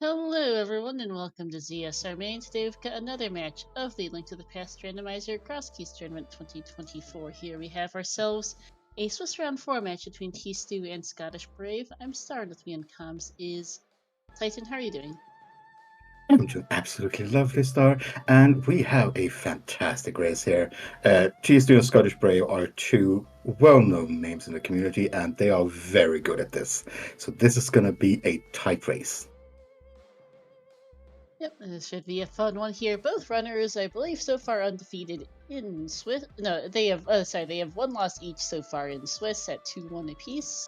Hello everyone and welcome to ZSR Main. Today we've got another match of the Link to the Past Randomizer Crosskeys Tournament 2024. Here we have ourselves a Swiss round 4 match between tstew and Scottish Brave. I'm starred with me in comms is Titan. How are you doing? I'm doing absolutely lovely, Star, and we have a fantastic race here. tstew and Scottish Brave are two well-known names in the community, and they are very good at this. So this is going to be a tight race. Yep, this should be a fun one here. Both runners, I believe, so far undefeated in Swiss. No, they have they have one loss each so far in Swiss at 2-1 apiece.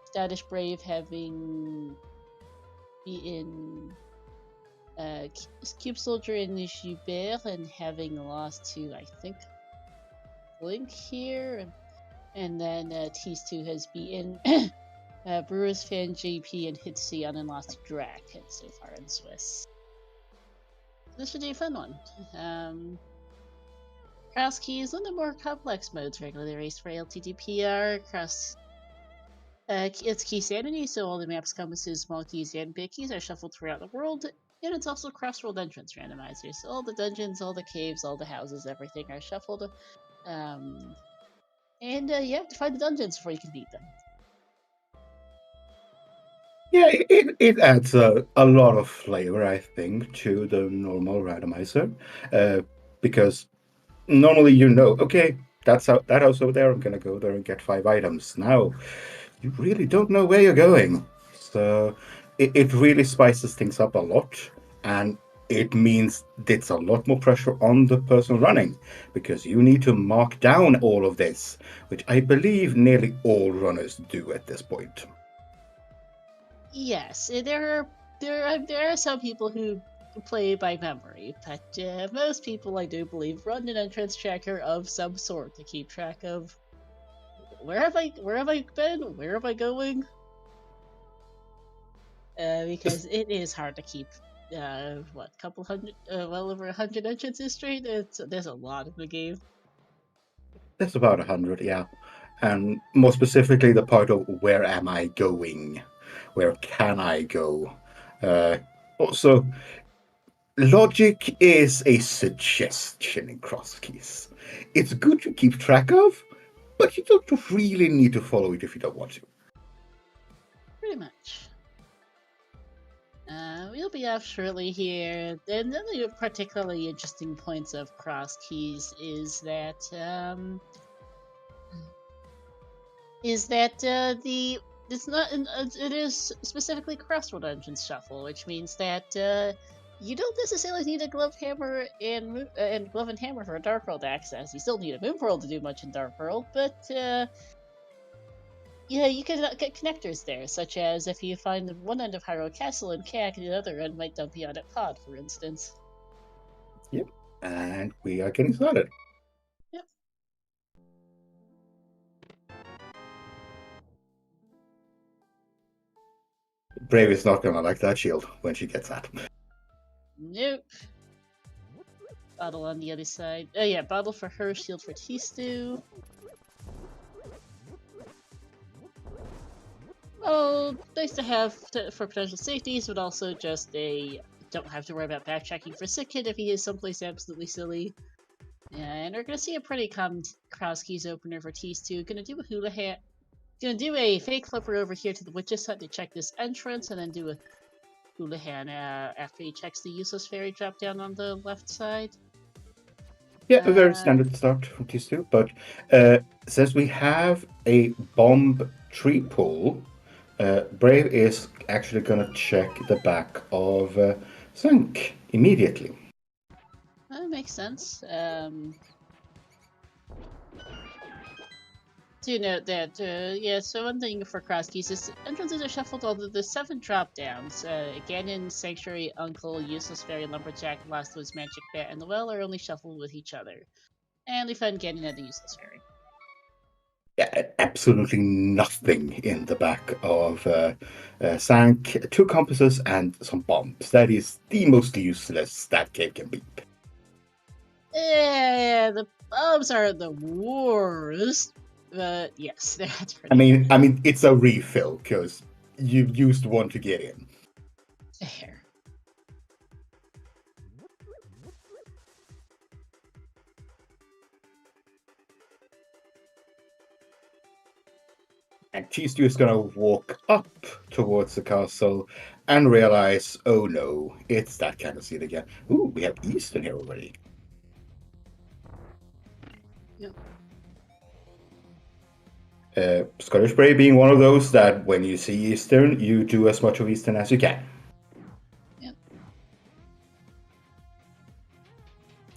Scottish Brave having beaten Cube Soldier and Joubert and having lost to, I think, Blink here. And then tstew has beaten Brewers Fan JP and Hitsion and lost to Drac so far in Swiss. This should be a fun one. Crosskeys, one of the more complex modes regularly raced for ALttPR. It's key sanity, so all the map's compasses, small keys, and big keys are shuffled throughout the world, and it's also cross-world entrance randomizers. So all the dungeons, all the caves, all the houses, everything are shuffled. And you have to find the dungeons before you can beat them. Yeah, it adds a lot of flavor, I think, to the normal randomizer, because normally okay, that house over there, I'm gonna go there and get 5 items. Now, you really don't know where you're going. So it really spices things up a lot, and it means it's a lot more pressure on the person running, because you need to mark down all of this, which I believe nearly all runners do at this point. Yes, there are some people who play by memory, but most people, I do believe, run an entrance tracker of some sort to keep track of where have I been, where am I going? Because it is hard to keep couple hundred, well over 100 entrances straight. There's a lot in the game. That's about 100, yeah. And more specifically, the part of where am I going? Where can I go? Also, logic is a suggestion in Crosskeys. It's good to keep track of, but you don't really need to follow it if you don't want to. Pretty much. We'll be off shortly here. And one of the particularly interesting points of Crosskeys is that it is specifically crossroad entrance shuffle, which means that you don't necessarily need a glove hammer and glove and hammer for a Dark World access. You still need a Moon Pearl to do much in Dark World, but yeah, you can get connectors there, such as if you find one end of Hyrule Castle in CAC, the other end might dump you out at Pod, for instance. Yep, and we are getting started. Yep. Brave is not gonna like that shield when she gets that. Nope. Bottle on the other side. Oh yeah, bottle for her, shield for tstew. Oh, nice to have for potential safeties, but also just don't have to worry about backtracking for Sick Kid if he is someplace absolutely silly. And we're gonna see a pretty common Crosskeys opener for tstew. Gonna do a hula hat. Gonna do a fake flipper over here to the Witch's Hut to check this entrance, and then do a hula hat after he checks the useless fairy drop down on the left side. Yeah, a very standard start from tstew, but since we have a bomb tree pull, Brave is actually going to check the back of Sank immediately. That makes sense. Do note that, yeah, so one thing for Crosskeys is entrances are shuffled, although the 7 drop downs. Ganon, Sanctuary, Uncle, Useless Fairy, Lumberjack, Lost Woods, Magic Bat, and the Well are only shuffled with each other. And we find Ganon at the Useless Fairy. Yeah, absolutely nothing in the back of Sank. 2 compasses and some bombs. That is the most useless that cave can be. Yeah, the bombs are the worst. But yes, that's pretty. I mean, it's a refill because you used one to get in. There. And tstew is gonna walk up towards the castle and realize, oh no, it's that kind of scene again. Ooh, we have Eastern here already. Yep. Scottish Brave being one of those that when you see Eastern, you do as much of Eastern as you can. Yep.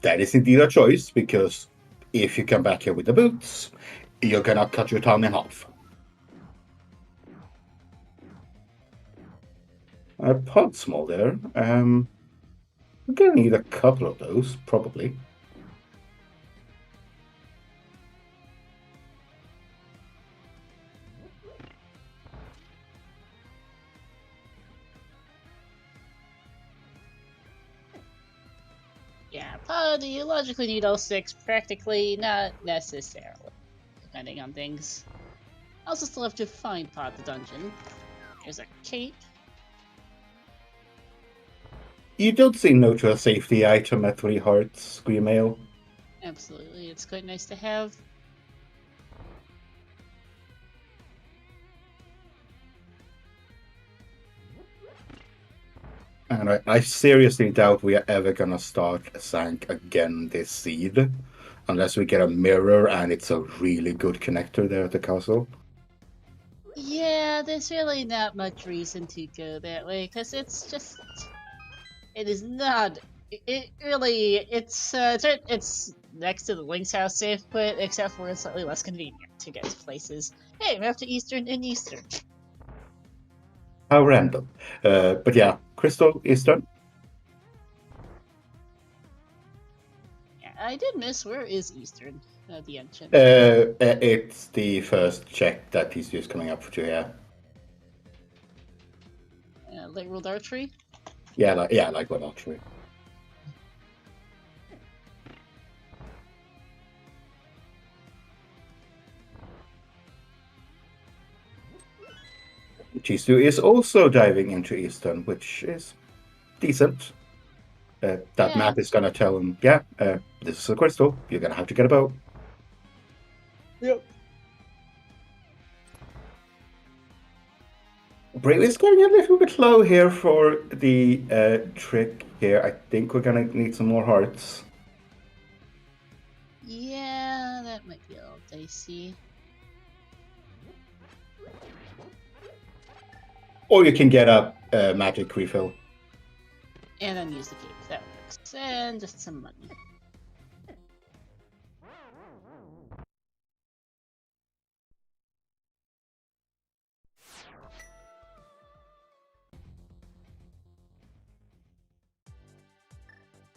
That is indeed a choice, because if you come back here with the boots, you're gonna cut your time in half. Pod small there. We're gonna need a couple of those, probably. Yeah, pod, you logically need all 6, practically not necessarily, depending on things. Also still have to find Pod the dungeon. There's a cape. You don't say no to a safety item at 3 hearts, Scream Ale. Absolutely, it's quite nice to have. And I seriously doubt we are ever gonna start Sank again this seed. Unless we get a mirror and it's a really good connector there at the castle. Yeah, there's really not much reason to go that way, because it's just... It is not... It's next to the Link's house safe put, except for it's slightly less convenient to get to places. Hey, we're after Eastern and Eastern. How random. But yeah, Crystal, Eastern. Yeah, I did miss, where is Eastern? The entrance. It's the first check that he's just coming up to here. Late World Archery? Yeah, like what actually. tstew is also diving into Eastern, which is decent. That map is gonna tell him, yeah, this is a crystal. You're gonna have to get a bow. Yep. Brave is getting a little bit low here for the trick here. I think we're gonna need some more hearts. Yeah, that might be a little dicey. Or you can get a magic refill. And then use the cape. That works. And just some money.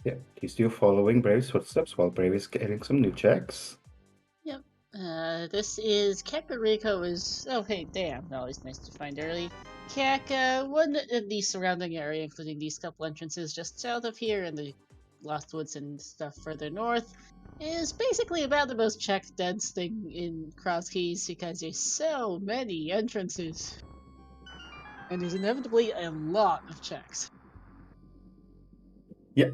Yeah, he's still following Brave's footsteps while Brave is getting some new checks. Yep. This is Kakariko is... Oh, hey, damn. Always nice to find early. One in the surrounding area, including these couple entrances just south of here and the Lost Woods and stuff further north, is basically about the most checked dense thing in Crosskeys because there's so many entrances. And there's inevitably a lot of checks. Yeah.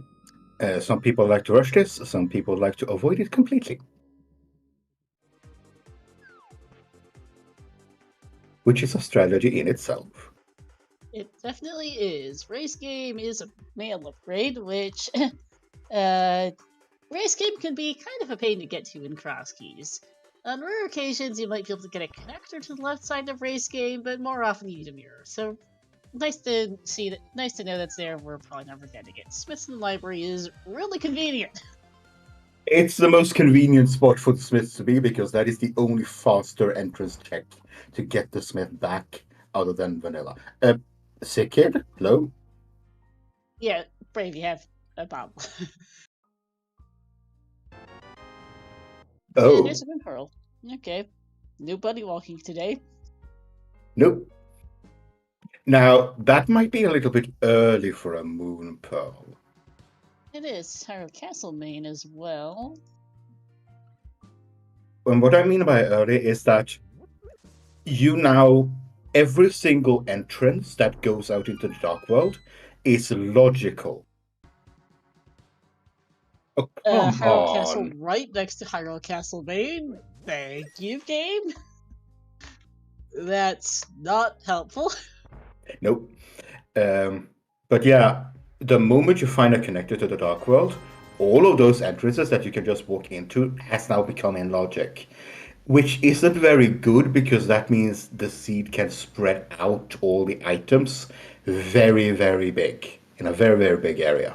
Some people like to rush this, some people like to avoid it completely. Which is a strategy in itself. It definitely is. Race game is a mail upgrade, which race game can be kind of a pain to get to in Crosskeys. On rare occasions, you might be able to get a connector to the left side of race game, but more often you need a mirror. So nice to see that. Nice to know that's there. We're probably never getting it. Smithson Library is really convenient. It's the most convenient spot for the Smiths to be because that is the only faster entrance check to get the Smith back other than vanilla. Sick kid? Hello? Yeah, Brave, you have a bomb. Oh. Yeah, there's a Wind Pearl. Okay. New buddy walking today. Nope. Now, that might be a little bit early for a Moon Pearl. It is. Hyrule Castle main as well. And what I mean by early is that you now every single entrance that goes out into the dark world is logical. Oh, come Hyrule Castle on. right next to Hyrule Castle Main. Thank you, game. That's not helpful. Nope. But yeah, the moment you find a connector to the dark world, all of those entrances that you can just walk into has now become in logic. Which isn't very good because that means the seed can spread out all the items very, very big in a very, very big area.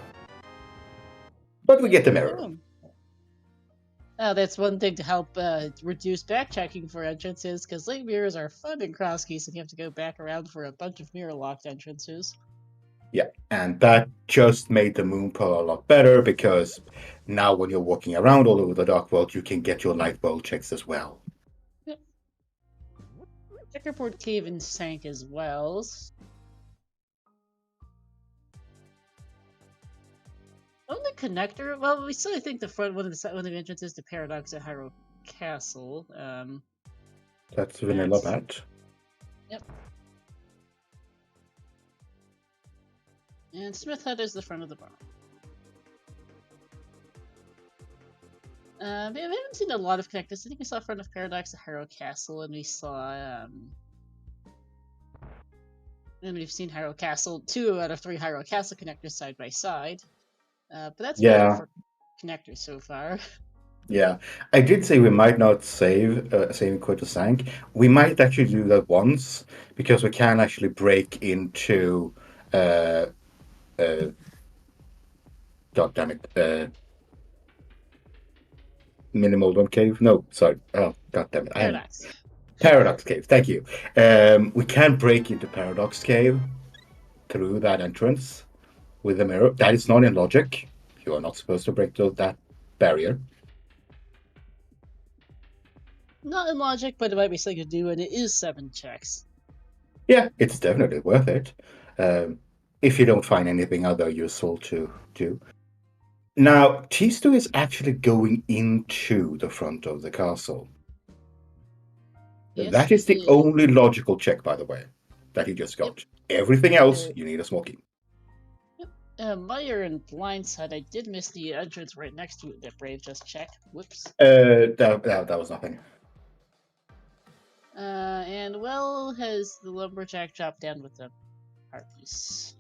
But we get the mirror. That's one thing to help reduce backtracking for entrances, because late mirrors are fun in Crosskeys, and you have to go back around for a bunch of mirror-locked entrances. Yeah, and that just made the moon pearl a lot better because now when you're walking around all over the dark world, you can get your light bulb checks as well. Yep. Checkerboard Cave and Sank as well. On the connector, well, we still think the front one of the entrances to Paradox at Hyrule Castle. That's vanilla bat. Yep. And Smith Hut is the front of the barn. We haven't seen a lot of connectors. I think we saw front of Paradox at Hyrule Castle, and we saw and we've seen Hyrule Castle, 2 out of 3 Hyrule Castle connectors side by side. But that's about it for connectors so far. Yeah, I did say we might not save Quota Sank. We might actually do that once because we can actually break into God damn it, Minimal Cave. No, sorry. Oh, God damn it. Paradox. Paradox Cave. Thank you. We can break into Paradox Cave through that entrance with the mirror. That is not in logic. You are not supposed to break through that barrier. Not in logic, but it might be something to do, and it is 7 checks. Yeah, it's definitely worth it. If you don't find anything other useful to do. Now, tstew is actually going into the front of the castle. Yes, That is the only logical check, by the way, that he just got. Yep. Everything else, you need a smoking. Yep. Meyer and Blindside, I did miss the entrance right next to it that Brave just checked. Whoops. That was nothing. And Well has the lumberjack dropped down with the heart piece.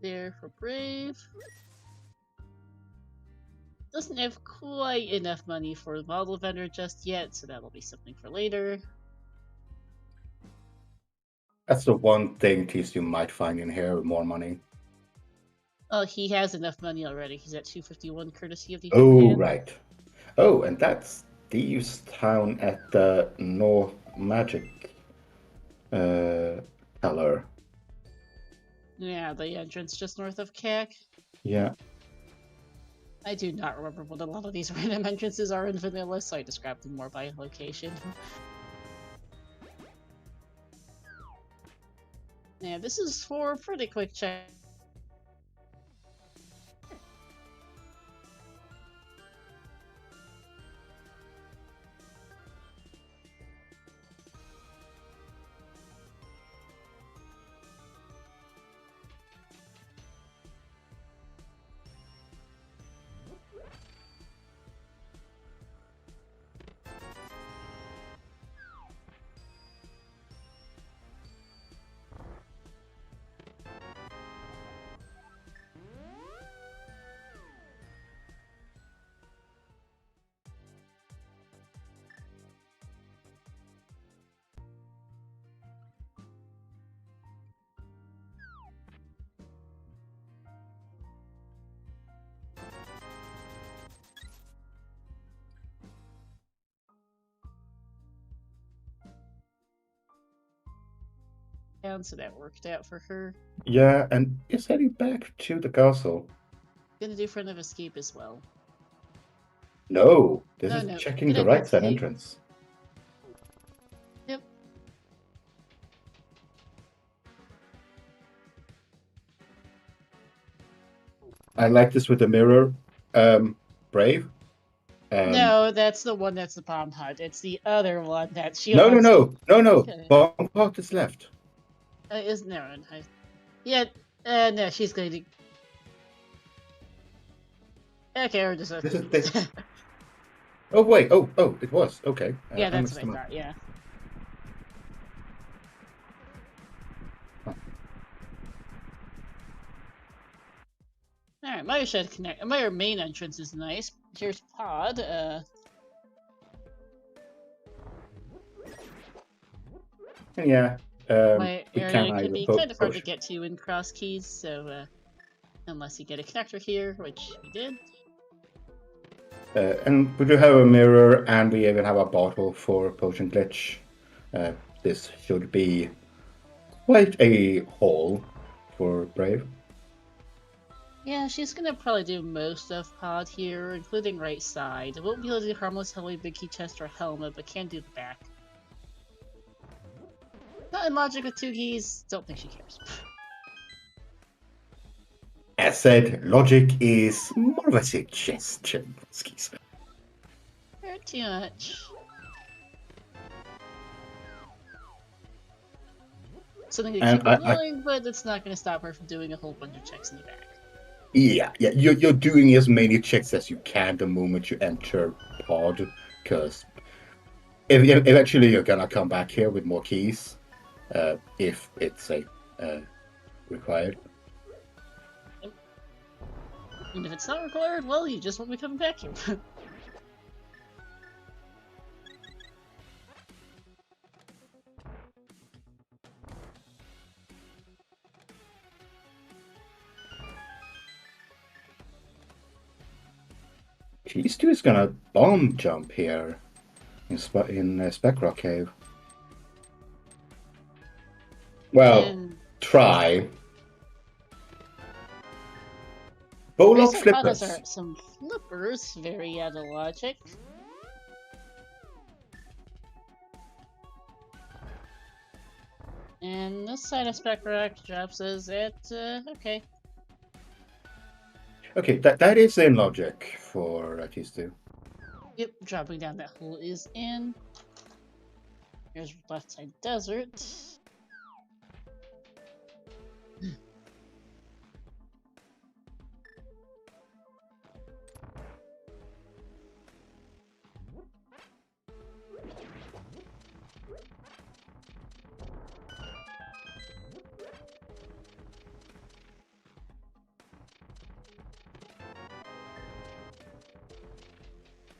There for Brave. Doesn't have quite enough money for the model vendor just yet, so that'll be something for later. That's the one thing tstew might find in here, more money. Oh, he has enough money already. He's at 251 courtesy of the Oh, right. Oh, and that's Thieves Town at the North Magic color. Yeah, the entrance just north of CAC. Yeah. I do not remember what a lot of these random entrances are in vanilla, so I described them more by location. Yeah, this is for a pretty quick check. So that worked out for her. Yeah, and is heading back to the castle. Gonna do front of escape as well. No, this is checking the right side entrance. Yep. I like this with the mirror. Brave. No, that's the one that's the bomb hut. It's the other one that she No. Okay. Bomb hut is left. Isn't there one? Yeah. No, she's going to. Okay, we're just. This. Oh wait. Oh, it was okay. Yeah, that's what I thought. Yeah. All right, my shed connect. My main entrance is nice. Here's Pod. Yeah. My area can be kind of hard to get to in Crosskeys, so unless you get a connector here, which we did. And we do have a mirror, and we even have a bottle for potion glitch. This should be quite a haul for Brave. Yeah, she's gonna probably do most of Pod here, including right side. Won't be able to do harmless, heavily big key chest or helmet, but can do the back. Not in logic with 2 keys. Don't think she cares. As said, logic is more of a suggestion. Not too much. Something to keep her going, but it's not going to stop her from doing a whole bunch of checks in the back. Yeah. You're doing as many checks as you can the moment you enter Pod, because eventually you're gonna come back here with more keys, if it's required. And if it's not required, well, you just won't be coming back here. These two is gonna bomb jump here in Speckrock Cave. Well, try. Bowlock flippers. Are some flippers, very out of logic. And this side of Speckrock drops us at okay. Okay, that is in logic for these two. Yep, dropping down that hole is in. Here's left side desert.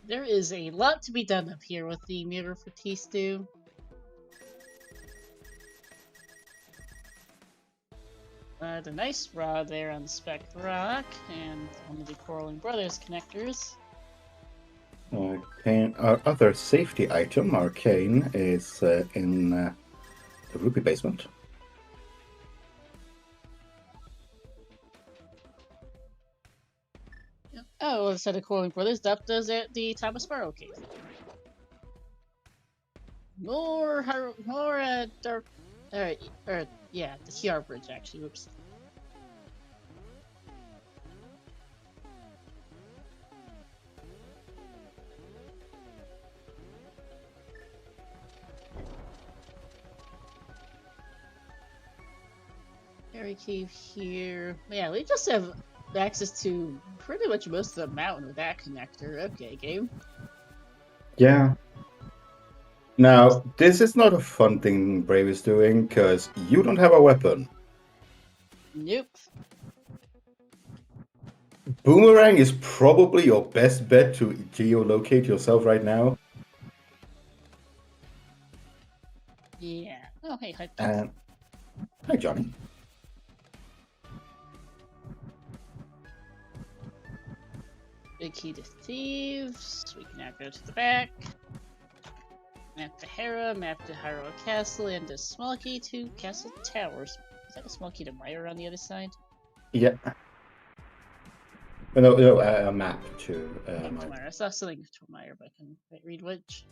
There is a lot to be done up here with the mirror for tstew. The nice rod there on the Spec Rock, and one of the Quarreling Brothers connectors. Our other safety item, Arcane, is in the Rupee basement. Oh, well, instead of Quarreling Brothers, that does at the Thomas Sparrow Cave. More dark. Alright, yeah, the TR bridge actually. Whoops. Fairy Cave here. Yeah, we just have access to pretty much most of the mountain with that connector. Okay, game. Yeah. Now, this is not a fun thing Brave is doing, because you don't have a weapon. Nope. Boomerang is probably your best bet to geolocate yourself right now. Yeah. Oh, hey, hi. Hi, Johnny. Big key to thieves. We can now go to the back. Map to Hera, map to Hyrule Castle, and a small key to Castle Towers. Is that a small key to Myra on the other side? Yeah. No, a map to Myra. I saw something to Myra, but I couldn't quite read which.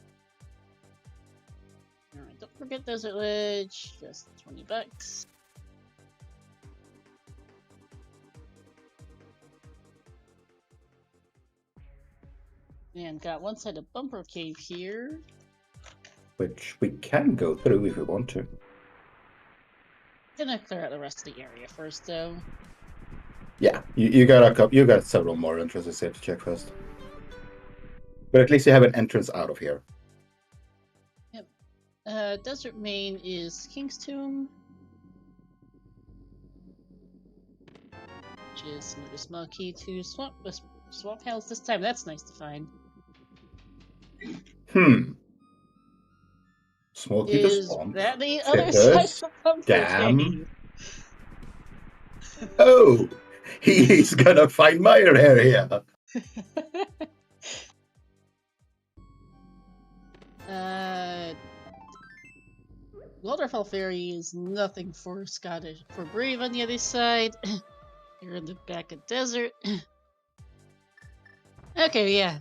Alright, don't forget Desert Ledge. Just $20. And got one side of Bumper Cave here. Which we can go through if we want to. Gonna clear out the rest of the area first, though. Yeah, you got several more entrances here to check first. But at least you have an entrance out of here. Yep. Desert Main is King's Tomb. Which is another small key to Swamp House this time. That's nice to find. Small key to Is swamp. that the other side of Bumper Cave? Oh, he's gonna find my area. Waterfall Fairy is nothing for Brave on the other side. You're in the back of desert. Okay, yeah.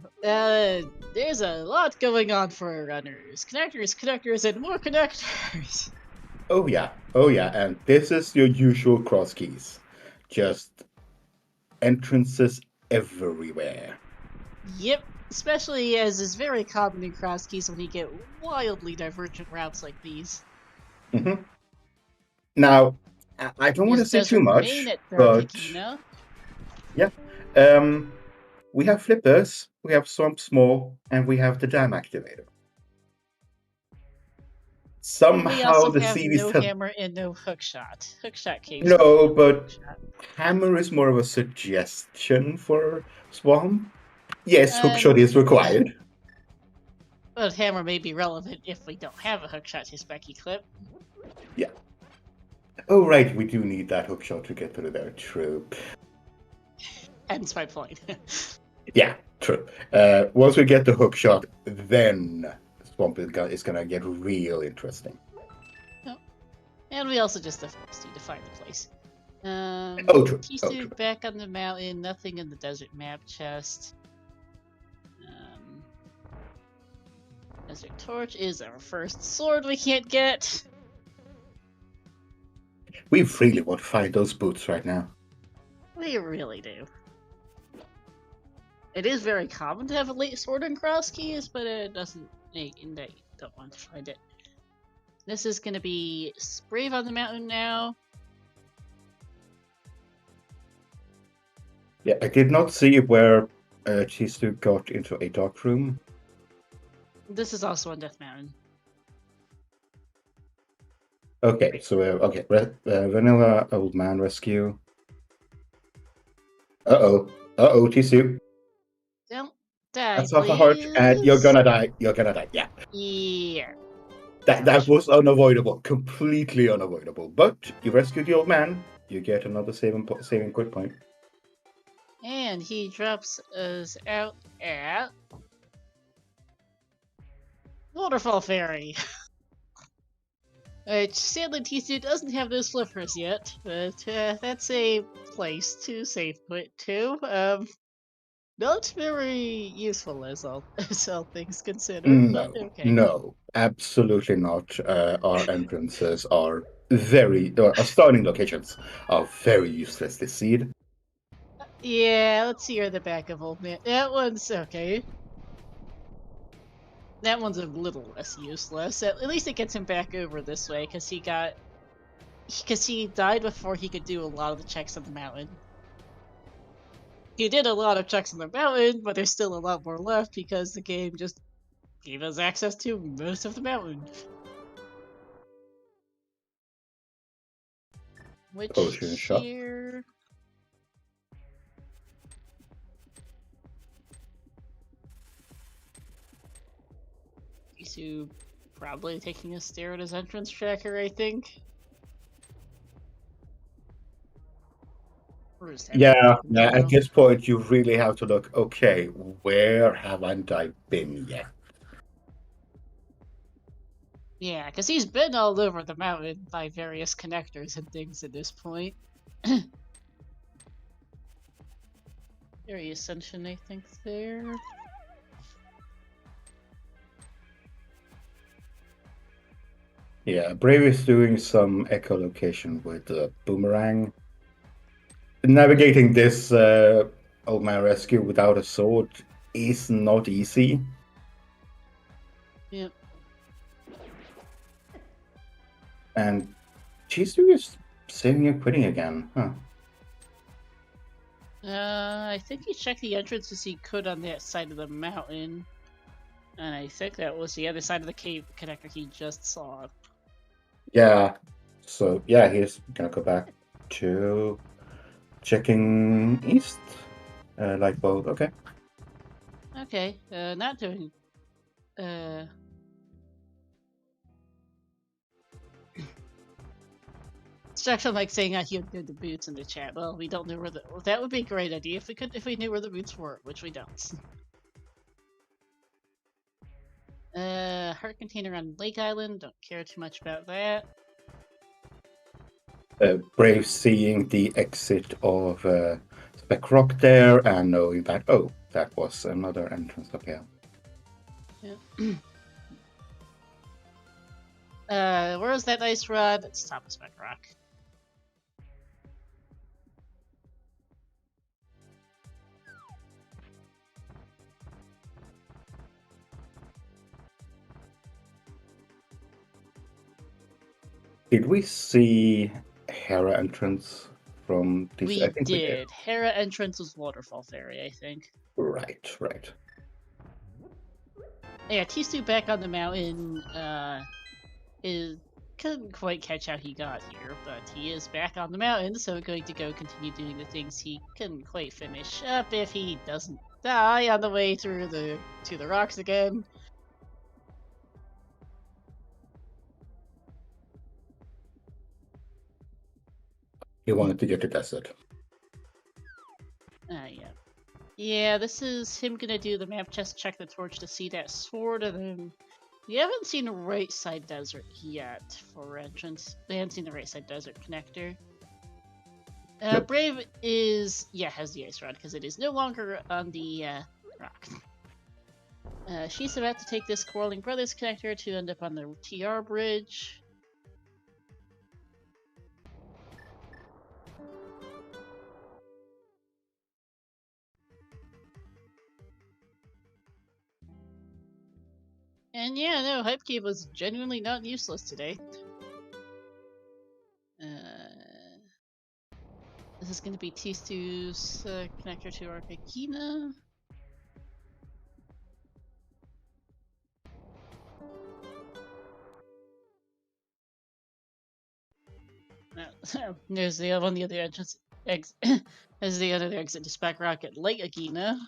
There's a lot going on for runners. Connectors, and more connectors. Oh yeah, and this is your usual Crosskeys. Just entrances everywhere. Yep, especially as is very common in Crosskeys when you get wildly divergent routes like these. Mm-hmm. Now, I don't want to say too much, but yeah, we have flippers, we have Swamp Small, and we have the dam activator. Somehow we also the have series no hammer and no hookshot. Hookshot caves. No, but hammer is more of a suggestion for Swamp. Yes, hookshot is required. But hammer may be relevant if we don't have a hookshot to spec equip. Yeah. Oh right, we do need that hookshot to get through there. True. Hence my point. Yeah, true. Once we get the hookshot, then Swamp is gonna get real interesting. Oh. And we also just of course need to find the place. True. Tstew back on the mountain, nothing in the desert map chest. Desert Torch is our first sword we can't get. We really want to find those boots right now. We really do. It is very common to have a late sword in Crosskeys, but it doesn't make that you don't want to find it. This is gonna be Brave on the mountain now. Yeah, I did not see where Tstew got into a dark room. This is also on Death Mountain. Okay, so Vanilla Old Man Rescue. Uh-oh, Tstew. Don't die, That's half a heart, and you're gonna die. You're gonna die, yeah. Yeah. That was unavoidable, completely unavoidable. But you rescued the old man, you get another saving quick point. And he drops us out at Waterfall Fairy. Which sadly Tstew doesn't have those flippers yet, but that's a place to save point too. Not very useful as all things considered. No, but okay. No, absolutely not. Our entrances are our starting locations are very useless this seed. Yeah, let's see here the back of Old Man. That one's okay. That one's a little less useless. At least it gets him back over this way, because he died before he could do a lot of the checks on the mountain. He did a lot of checks on the mountain, but there's still a lot more left because the game just gave us access to most of the mountain. Which here... Tstew probably taking a stare at his entrance tracker, I think. Yeah, at this point you really have to look, okay, where haven't I been yet? Yeah, because he's been all over the mountain by various connectors and things at this point. Very Ascension, I think, there. Yeah, Brave is doing some echolocation with the boomerang. Navigating this Old Man Rescue without a sword is not easy. Yep. And she's just saving and quitting again, huh? I think he checked the entrance as he could on that side of the mountain. And I think that was the other side of the cave connector he just saw. Yeah. So, yeah, he's gonna go back to checking east. Like both, okay. Okay, not doing... It's actually like saying he would do the boots in the chat. Well, we don't know where the... Well, that would be a great idea if we knew where the boots were, which we don't. Heart container on Lake Island. Don't care too much about that. Brave seeing the exit of Spec Rock there and knowing that, oh, that was another entrance up here. Yeah. Where's that ice rod? It's top of Spec Rock. Did we see Hera entrance from this? We I think did. we did. Hera entrance was Waterfall Ferry, I think. Right. Yeah, tstew back on the mountain couldn't quite catch how he got here, but he is back on the mountain, so going to go continue doing the things he couldn't quite finish up if he doesn't die on the way through to the rocks again. He wanted to get to desert. Yeah. Yeah, this is him gonna do the map chest, check the torch to see that sword, and then we haven't seen right side desert yet for entrance. We haven't seen the right side desert connector. Nope. Brave has the ice rod because it is no longer on the rock. She's about to take this Quarreling Brothers connector to end up on the TR bridge. And yeah, no, Hypecube was genuinely not useless today. This is going to be tstew's connector to Arcagina. There's the other entrance there's the other exit to Spec Rock at Lake Agina.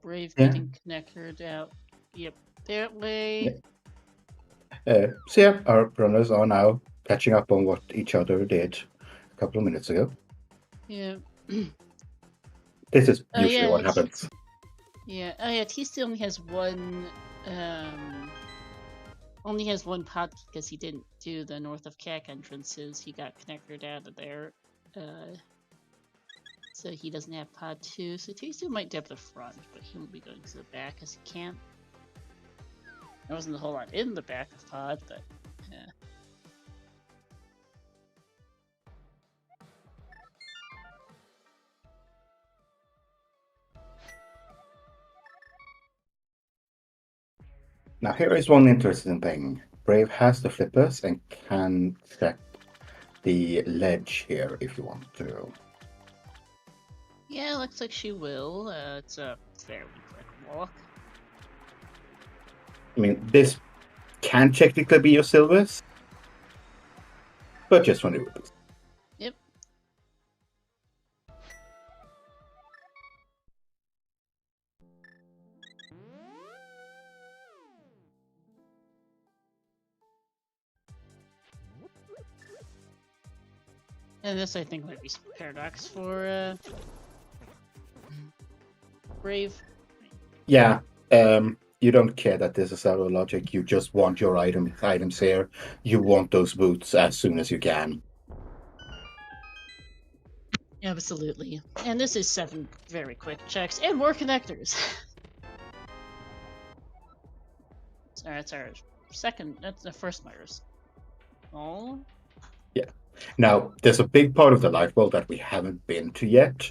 Brave getting connected out. Yep, that way. So yeah, our runners are now catching up on what each other did a couple of minutes ago. Yeah. This is usually what happens. Yeah. Oh yeah, tstew only has one pod because he didn't do the north of CAC entrances. He got connected out of there. So he doesn't have pod 2. So tstew might dip the front, but he won't be going to the back because he can't. There wasn't a whole lot in the back of pod, but yeah. Now here is one interesting thing. Brave has the flippers and can check the ledge here if you want to. Yeah, looks like she will. It's a fairly quick walk. I mean, this can technically be your silvers, but just for the rupees. Yep. And this, I think, might be Paradox for Brave. Yeah. You don't care that this is out of logic. You just want your items here. You want those boots as soon as you can. Absolutely. And this is 7 very quick checks and more connectors. Sorry, that's our second, that's the first virus. Oh. Yeah. Now, there's a big part of the life world that we haven't been to yet.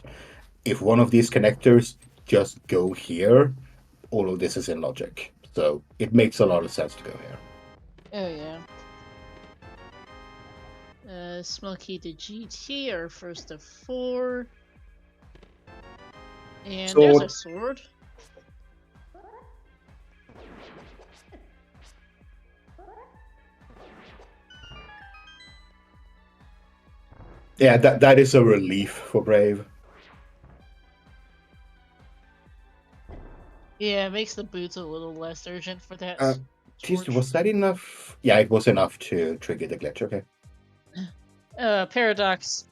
If one of these connectors just go here, all of this is in logic. So it makes a lot of sense to go here. Oh, yeah. Small key to GT, our first of 4. And Sword. there's a sword. Yeah, that is a relief for Brave. Yeah, it makes the boots a little less urgent for that. Jeez, was that enough? Yeah, it was enough to trigger the glitch. Okay. Paradox.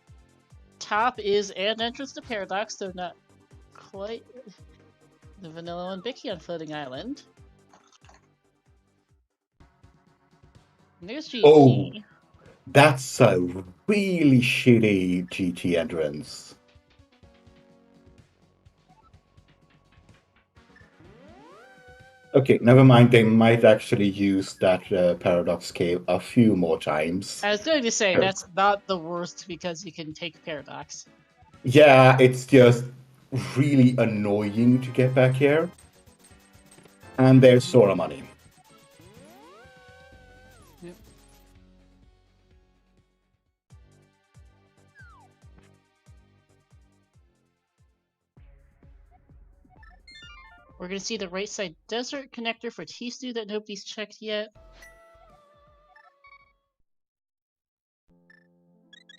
Top is an entrance to Paradox, though not quite the vanilla one. Bicky on Floating Island. And there's GT. Oh, that's a really shitty GT entrance. Okay, never mind. They might actually use that Paradox Cave a few more times. I was going to say, that's not the worst because you can take Paradox. Yeah, it's just really annoying to get back here. And there's Sora money. Yep. We're going to see the right side desert connector for tstew that nobody's checked yet.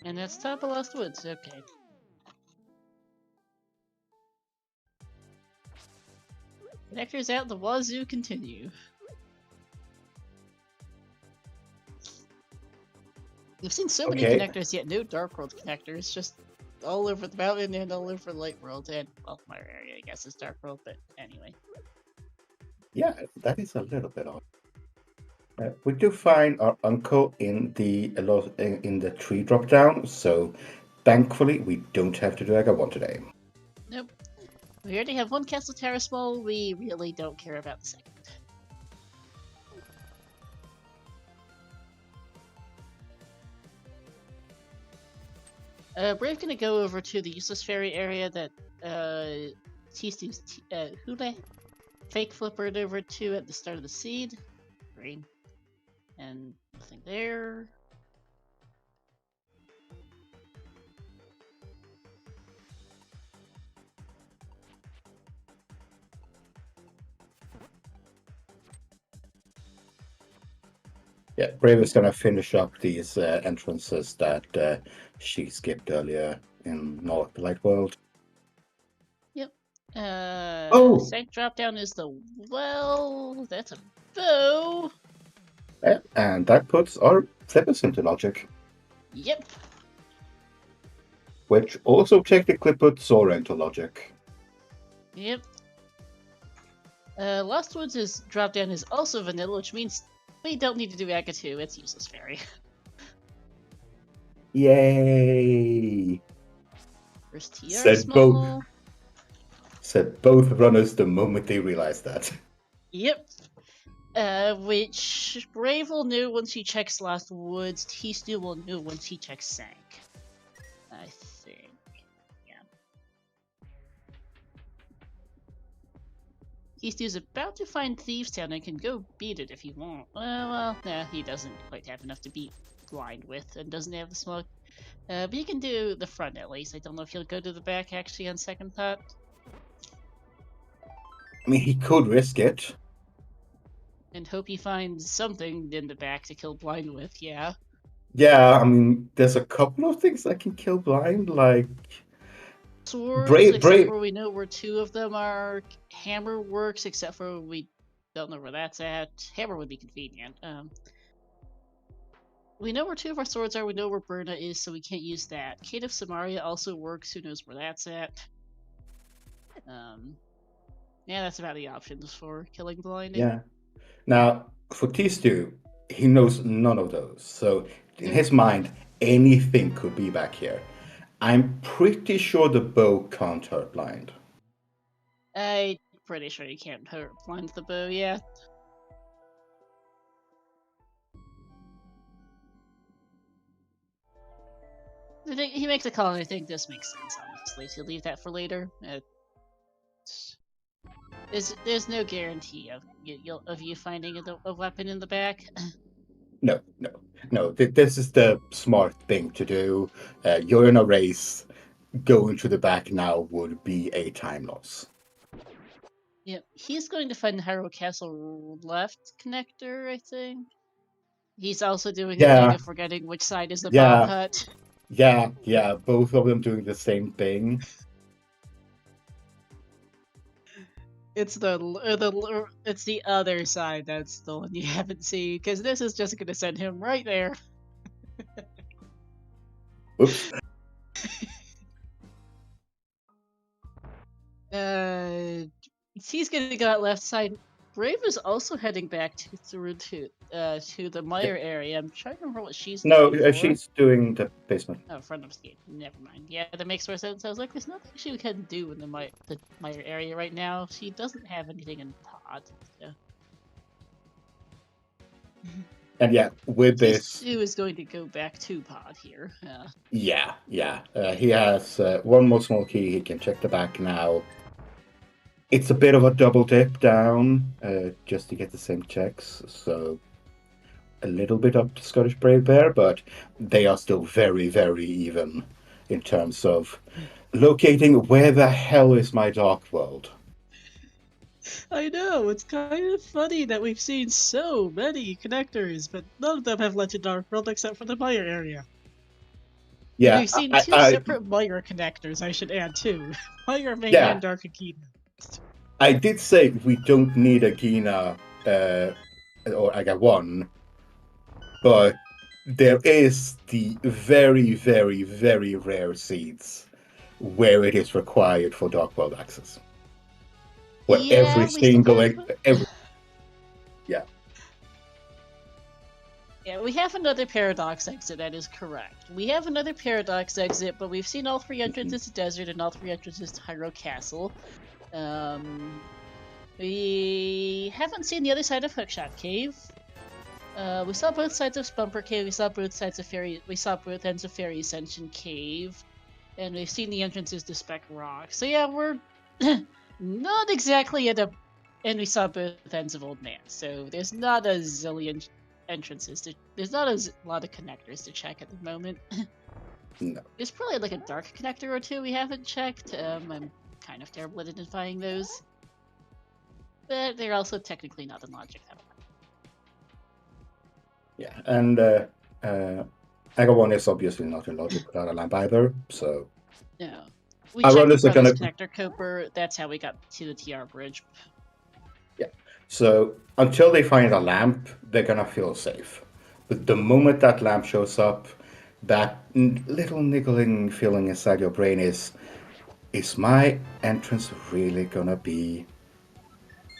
And that's top of Lost Woods, okay. Connectors out the wazoo continue. We've seen so many connectors, yet no Dark World connectors, just all over the mountain and all over Light World, and, well, my area, I guess, is Dark World, but anyway. Yeah, that is a little bit odd. We do find our uncle in the tree drop down, so thankfully we don't have to do Aga1 today. Nope. We already have 1 Castle Tower small, we really don't care about the second. We're gonna go over to the useless fairy area that tstew's Hule fake flippered over to at the start of the seed. Green. And nothing there. Yeah, Brave is gonna finish up these entrances that she skipped earlier in North Light World. Yep. Oh! Sank drop down is the well. That's a bow. Yeah, and that puts our flippers into logic. Yep. Which also technically puts Sora into logic. Yep. Lost Woods' drop down is also vanilla, which means we don't need to do Aga 2, it's useless fairy. Yay! First TR small. Said both runners the moment they realized that. Yep. Which Brave will know once he checks Lost Woods, tstew will know once he checks Sank. I think. Yeah. tstew's about to find Thieves Town and can go beat it if he wants. Well, nah, he doesn't quite have enough to beat Blind with and doesn't have the smoke. But he can do the front at least. I don't know if he'll go to the back actually on second thought. I mean, he could risk it. And hope he finds something in the back to kill Blind with, yeah. Yeah, I mean, there's a couple of things that can kill Blind, like... Swords, except for we know where 2 of them are. Hammer works, except for we don't know where that's at. Hammer would be convenient. We know where 2 of our swords are, we know where Burna is, so we can't use that. Kate of Samaria also works, who knows where that's at. Yeah, that's about the options for killing Blinding. Yeah. Now, for tstew, he knows none of those. So, in his mind, anything could be back here. I'm pretty sure the bow can't hurt blind. I'm pretty sure you can't hurt blind the bow, yeah. I think he makes a call, and I think this makes sense, honestly, to leave that for later. There's no guarantee of you finding a weapon in the back. No. This is the smart thing to do. You're in a race. Going to the back now would be a time loss. Yep, he's going to find the Hyrule Castle left connector, I think. He's also doing a thing of forgetting which side is the Bob Hut. Yeah, both of them doing the same thing. It's the other side that's the one you haven't seen, because this is just gonna send him right there. Oops. He's gonna go out left side. Brave is also heading back to the mire area. I'm trying to remember what she's doing. No, she's doing the basement. Oh, front of skate. Never mind. Yeah, that makes more sense. I was like, there's nothing she can do in the mire area right now. She doesn't have anything in pod. So. And yeah, with this, he is going to go back to pod here. Yeah. He has one more small key. He can check the back now. It's a bit of a double dip down, just to get the same checks. So a little bit up to Scottish Brave there, but they are still very, very even in terms of locating where the hell is my Dark World. I know, it's kind of funny that we've seen so many connectors, but none of them have led to Dark World except for the mire area. Yeah, and we've seen two separate mire connectors, I should add too. Mire Main and Dark Agena. I did say we don't need Agena, or I got one, but there is the very, very, very rare seeds where it is required for Dark World access. Where every single Yeah, we have another paradox exit, that is correct. We have another paradox exit, but we've seen all three entrances to Desert and all three entrances to Hyrule Castle. We haven't seen the other side of Hookshot Cave. We saw both sides of Spumper Cave, we saw both ends of Fairy Ascension Cave, and we've seen the entrances to Speck Rock. So yeah, we're not exactly at a... And we saw both ends of Old Man, so there's not a zillion entrances there's not a lot of connectors to check at the moment. No. There's probably like a dark connector or two we haven't checked. I'm kind of terrible at identifying those. But they're also technically not in logic. Yeah, and Aga 1 is obviously not in logic without a lamp either, so... No. We checked the connector Cooper, that's how we got to the TR bridge. Yeah, so until they find a lamp, they're gonna feel safe. But the moment that lamp shows up, that little niggling feeling inside your brain is my entrance really gonna be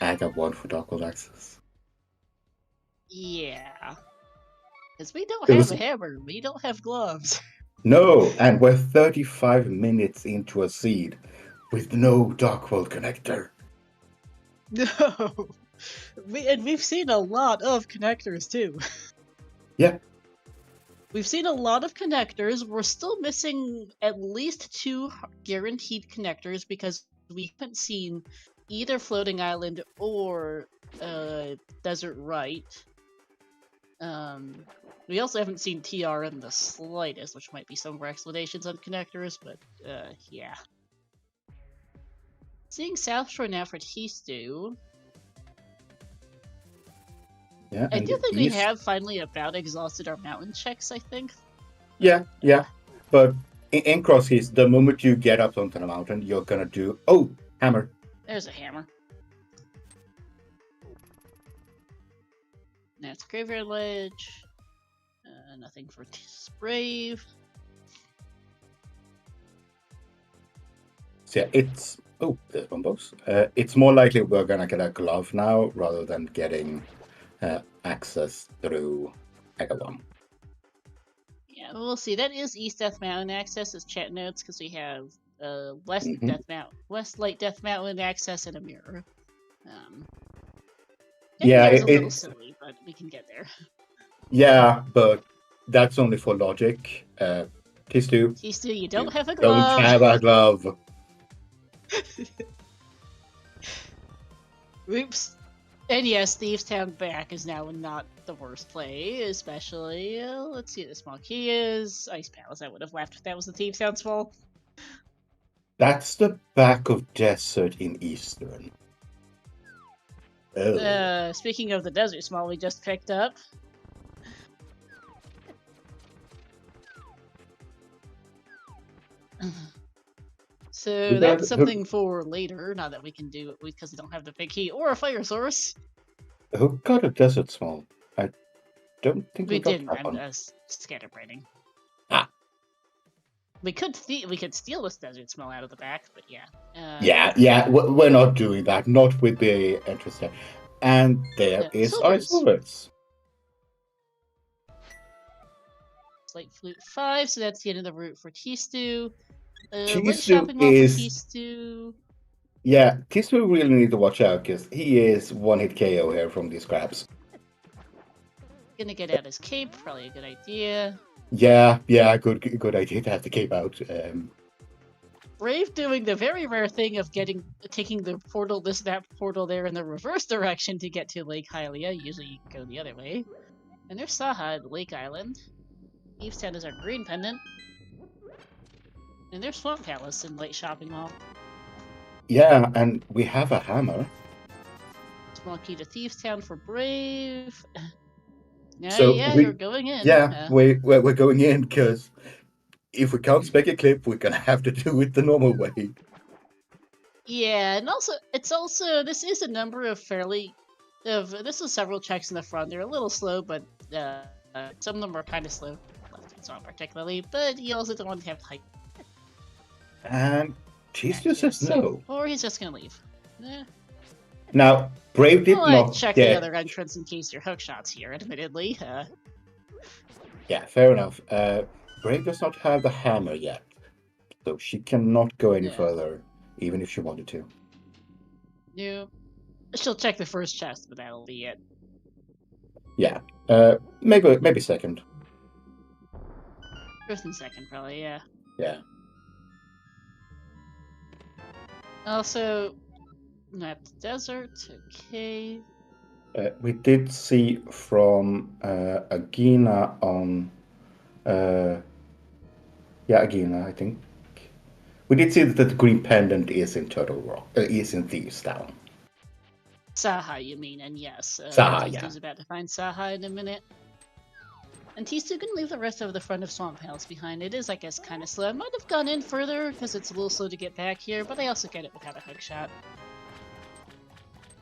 Aga 1 for Dark World access? Yeah. Because we don't have a hammer, we don't have gloves. No, and we're 35 minutes into a seed with no Dark World connector. No! We've seen a lot of connectors too. Yeah. We've seen a lot of connectors. We're still missing at least 2 guaranteed connectors because we haven't seen either Floating Island or Desert Right. We also haven't seen TR in the slightest, which might be some of our explanations on connectors, but yeah. Seeing South Shore now for T-Stew. Yeah, I do think we have finally about exhausted our mountain checks, I think. Yeah. But in Crosskeys, the moment you get up onto the mountain, you're gonna do... Oh, hammer. There's a hammer. That's Graveyard Ledge. Nothing for Brave. So yeah, it's... Oh, there's bombos. It's more likely we're gonna get a glove now rather than getting access through Aga 1. Yeah, Yeah, we'll see. That is East Death Mountain access as chat notes because we have West Light Death Mountain access and a mirror. Yeah, Mirror's a little silly, but we can get there. Yeah, but that's only for logic. tstew, you don't have a glove. Don't have a glove. Oops. And yes, Thieves Town back is now not the worst play, especially, let's see what the small key is. Ice Palace, I would have laughed if that was the Thieves Town's fault. That's the back of desert in Eastern. Oh. Speaking of the desert small we just picked up. So that's something for later, not that we can do it because we don't have the big key or a fire source. Who got a desert small? I don't think we didn't. Got one. I'm scatterbrained. Ah. We could steal this desert small out of the back, but yeah. Yeah. We're not doing that. Not with the entrance there. And there is our swords. Light Flute 5, so that's the end of the route for tstew. tstew shopping mall for tstew. Yeah, tstew really need to watch out because he is one-hit KO here from these crabs. Gonna get out his cape, probably a good idea. Yeah, good idea to have the cape out. Brave doing the very rare thing of taking the portal, that portal there in the reverse direction to get to Lake Hylia. Usually you go the other way. And there's Saha at Lake Island. Eve's Town is our green pendant. And there's Swamp Palace in Light Shopping Mall. Yeah, and we have a hammer. Small key to Thieves Town for Brave. You're going in. Yeah, we're going in because if we can't spec a clip, we're gonna have to do it the normal way. Yeah, and this is a number of this is several checks in the front. They're a little slow, but some of them are kind of slow. Left not particularly, but you also don't want to have height. And tstew says no. Or he's just gonna leave. Now, Brave did not check the other entrance in case your hook shot's here, admittedly. Yeah, fair enough. Brave does not have the hammer yet, so she cannot go any further, even if she wanted to. No. She'll check the first chest, but that'll be it. Yeah. Maybe second. First and second, probably, yeah. Yeah. Also, map the desert, okay. We did see from Agina on... Agina, I think. We did see that the green pendant is in Turtle Rock, is in Thieves Town. Saha, you mean, and yes. Saha, tstew's about to find Saha in a minute. And tstew can leave the rest of the front of Swamp Palace behind. It is, I guess, kind of slow. I might have gone in further because it's a little slow to get back here, but I also get it without a hook shot.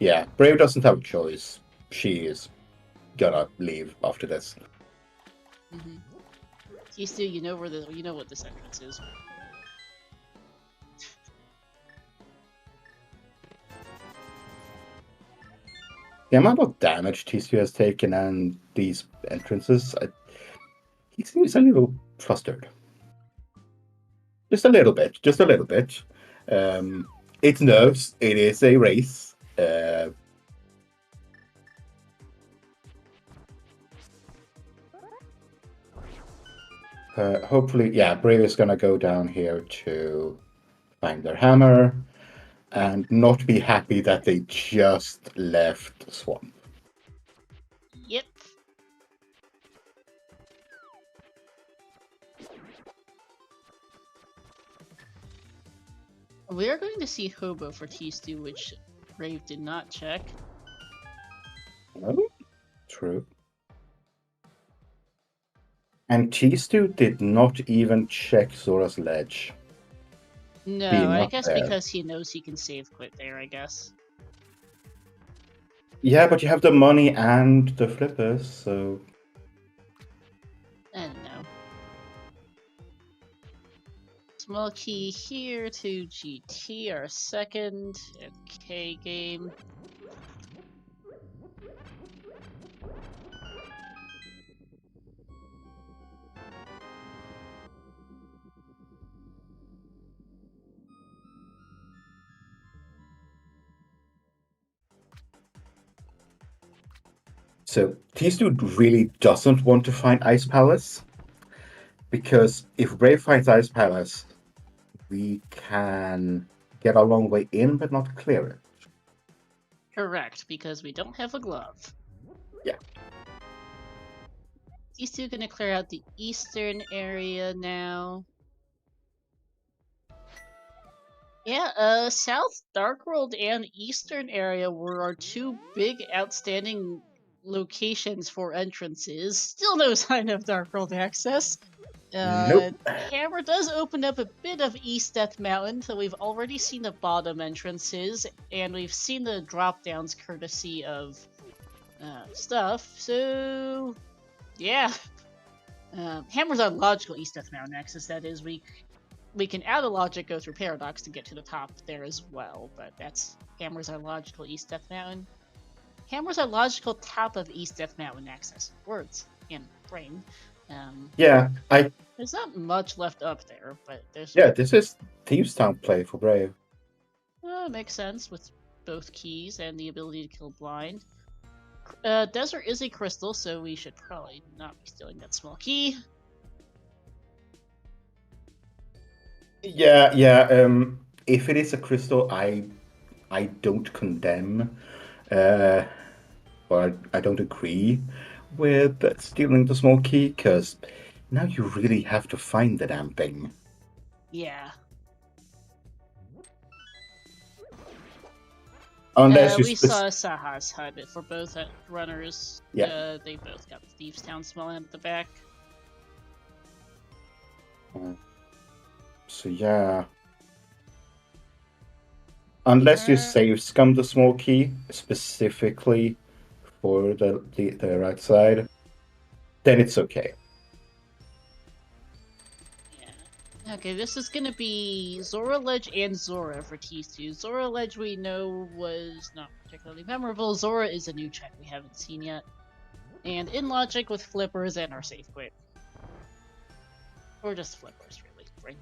Yeah, Brave doesn't have a choice. She is gonna leave after this. tstew, you know what this entrance is. The amount of damage tstew has taken and these entrances, he seems a little flustered. Just a little bit. It's nerves. It is a race. Hopefully, Brave is gonna go down here to find their hammer and not be happy that they just left Swamp. Yep. We are going to see Hobo for tstew, which Brave did not check. Oh, true. And tstew did not even check Zora's Ledge. No, I guess because he knows he can save quit there, I guess. Yeah, but you have the money and the flippers, so... I don't know. Small key here to GT, our second. Okay, game. So tstew really doesn't want to find Ice Palace, because if Brave finds Ice Palace, we can get a long way in but not clear it. Correct, because we don't have a glove. Yeah. tstew gonna clear out the eastern area now. Yeah, South Dark World and Eastern area were our two big outstanding locations for entrances. Still no sign of Dark World access. Nope. Hammer does open up a bit of East Death Mountain, so we've already seen the bottom entrances, and we've seen the drop downs courtesy of stuff, so yeah. Hammer's our logical East Death Mountain access, that is. We can out of logic go through Paradox to get to the top there as well, but that's Hammer's our logical East Death Mountain. Hammer's our logical top of East Death Mountain access. Words and brain. Yeah, There's not much left up there, but there's... Yeah, this is Thieves Town play for Brave. Makes sense with both keys and the ability to kill blind. Desert is a crystal, so we should probably not be stealing that small key. Yeah. If it is a crystal, I don't condemn, or I don't agree with stealing the small key, because now you really have to find the damn thing. Yeah. Unless we saw Saha's hut for both runners. Yeah. They both got the Thieves Town small at the back. So yeah. Unless you save scum the small key specifically for the right side, then it's okay. Yeah. Okay, this is gonna be Zora Ledge and Zora for tstew. Zora Ledge we know was not particularly memorable. Zora is a new check we haven't seen yet. And in logic with flippers and our safe quit. Or just flippers, really, right?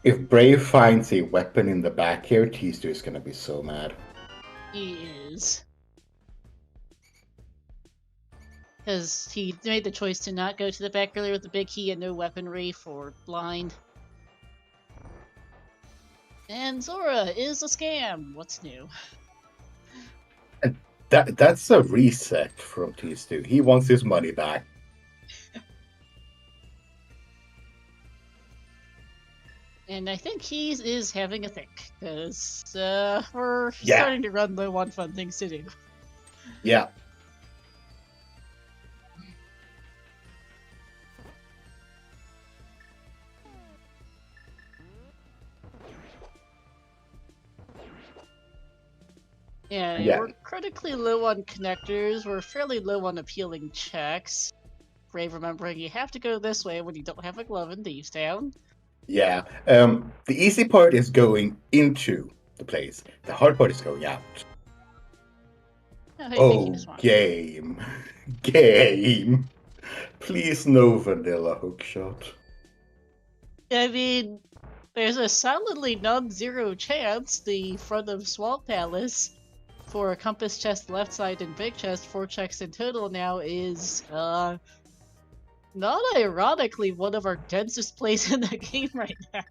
If Brave finds a weapon in the back here, tstew is gonna be so mad. He is. Because he made the choice to not go to the back earlier with the big key and no weaponry for blind. And Zora is a scam. What's new? And that's a reset from tstew. He wants his money back. And I think he is having a think, because we're starting to run low on fun things to do. Yeah. Yeah, we're critically low on connectors, we're fairly low on appealing checks. Brave remembering you have to go this way when you don't have a glove in Thieves Town. Yeah. The easy part is going into the place. The hard part is going out. Oh, game. Game. Please no vanilla hookshot. I mean, there's a solidly non-zero chance the front of Swamp Palace for a compass chest left side and big chest, 4 checks in total now, is not ironically one of our densest plays in the game right now.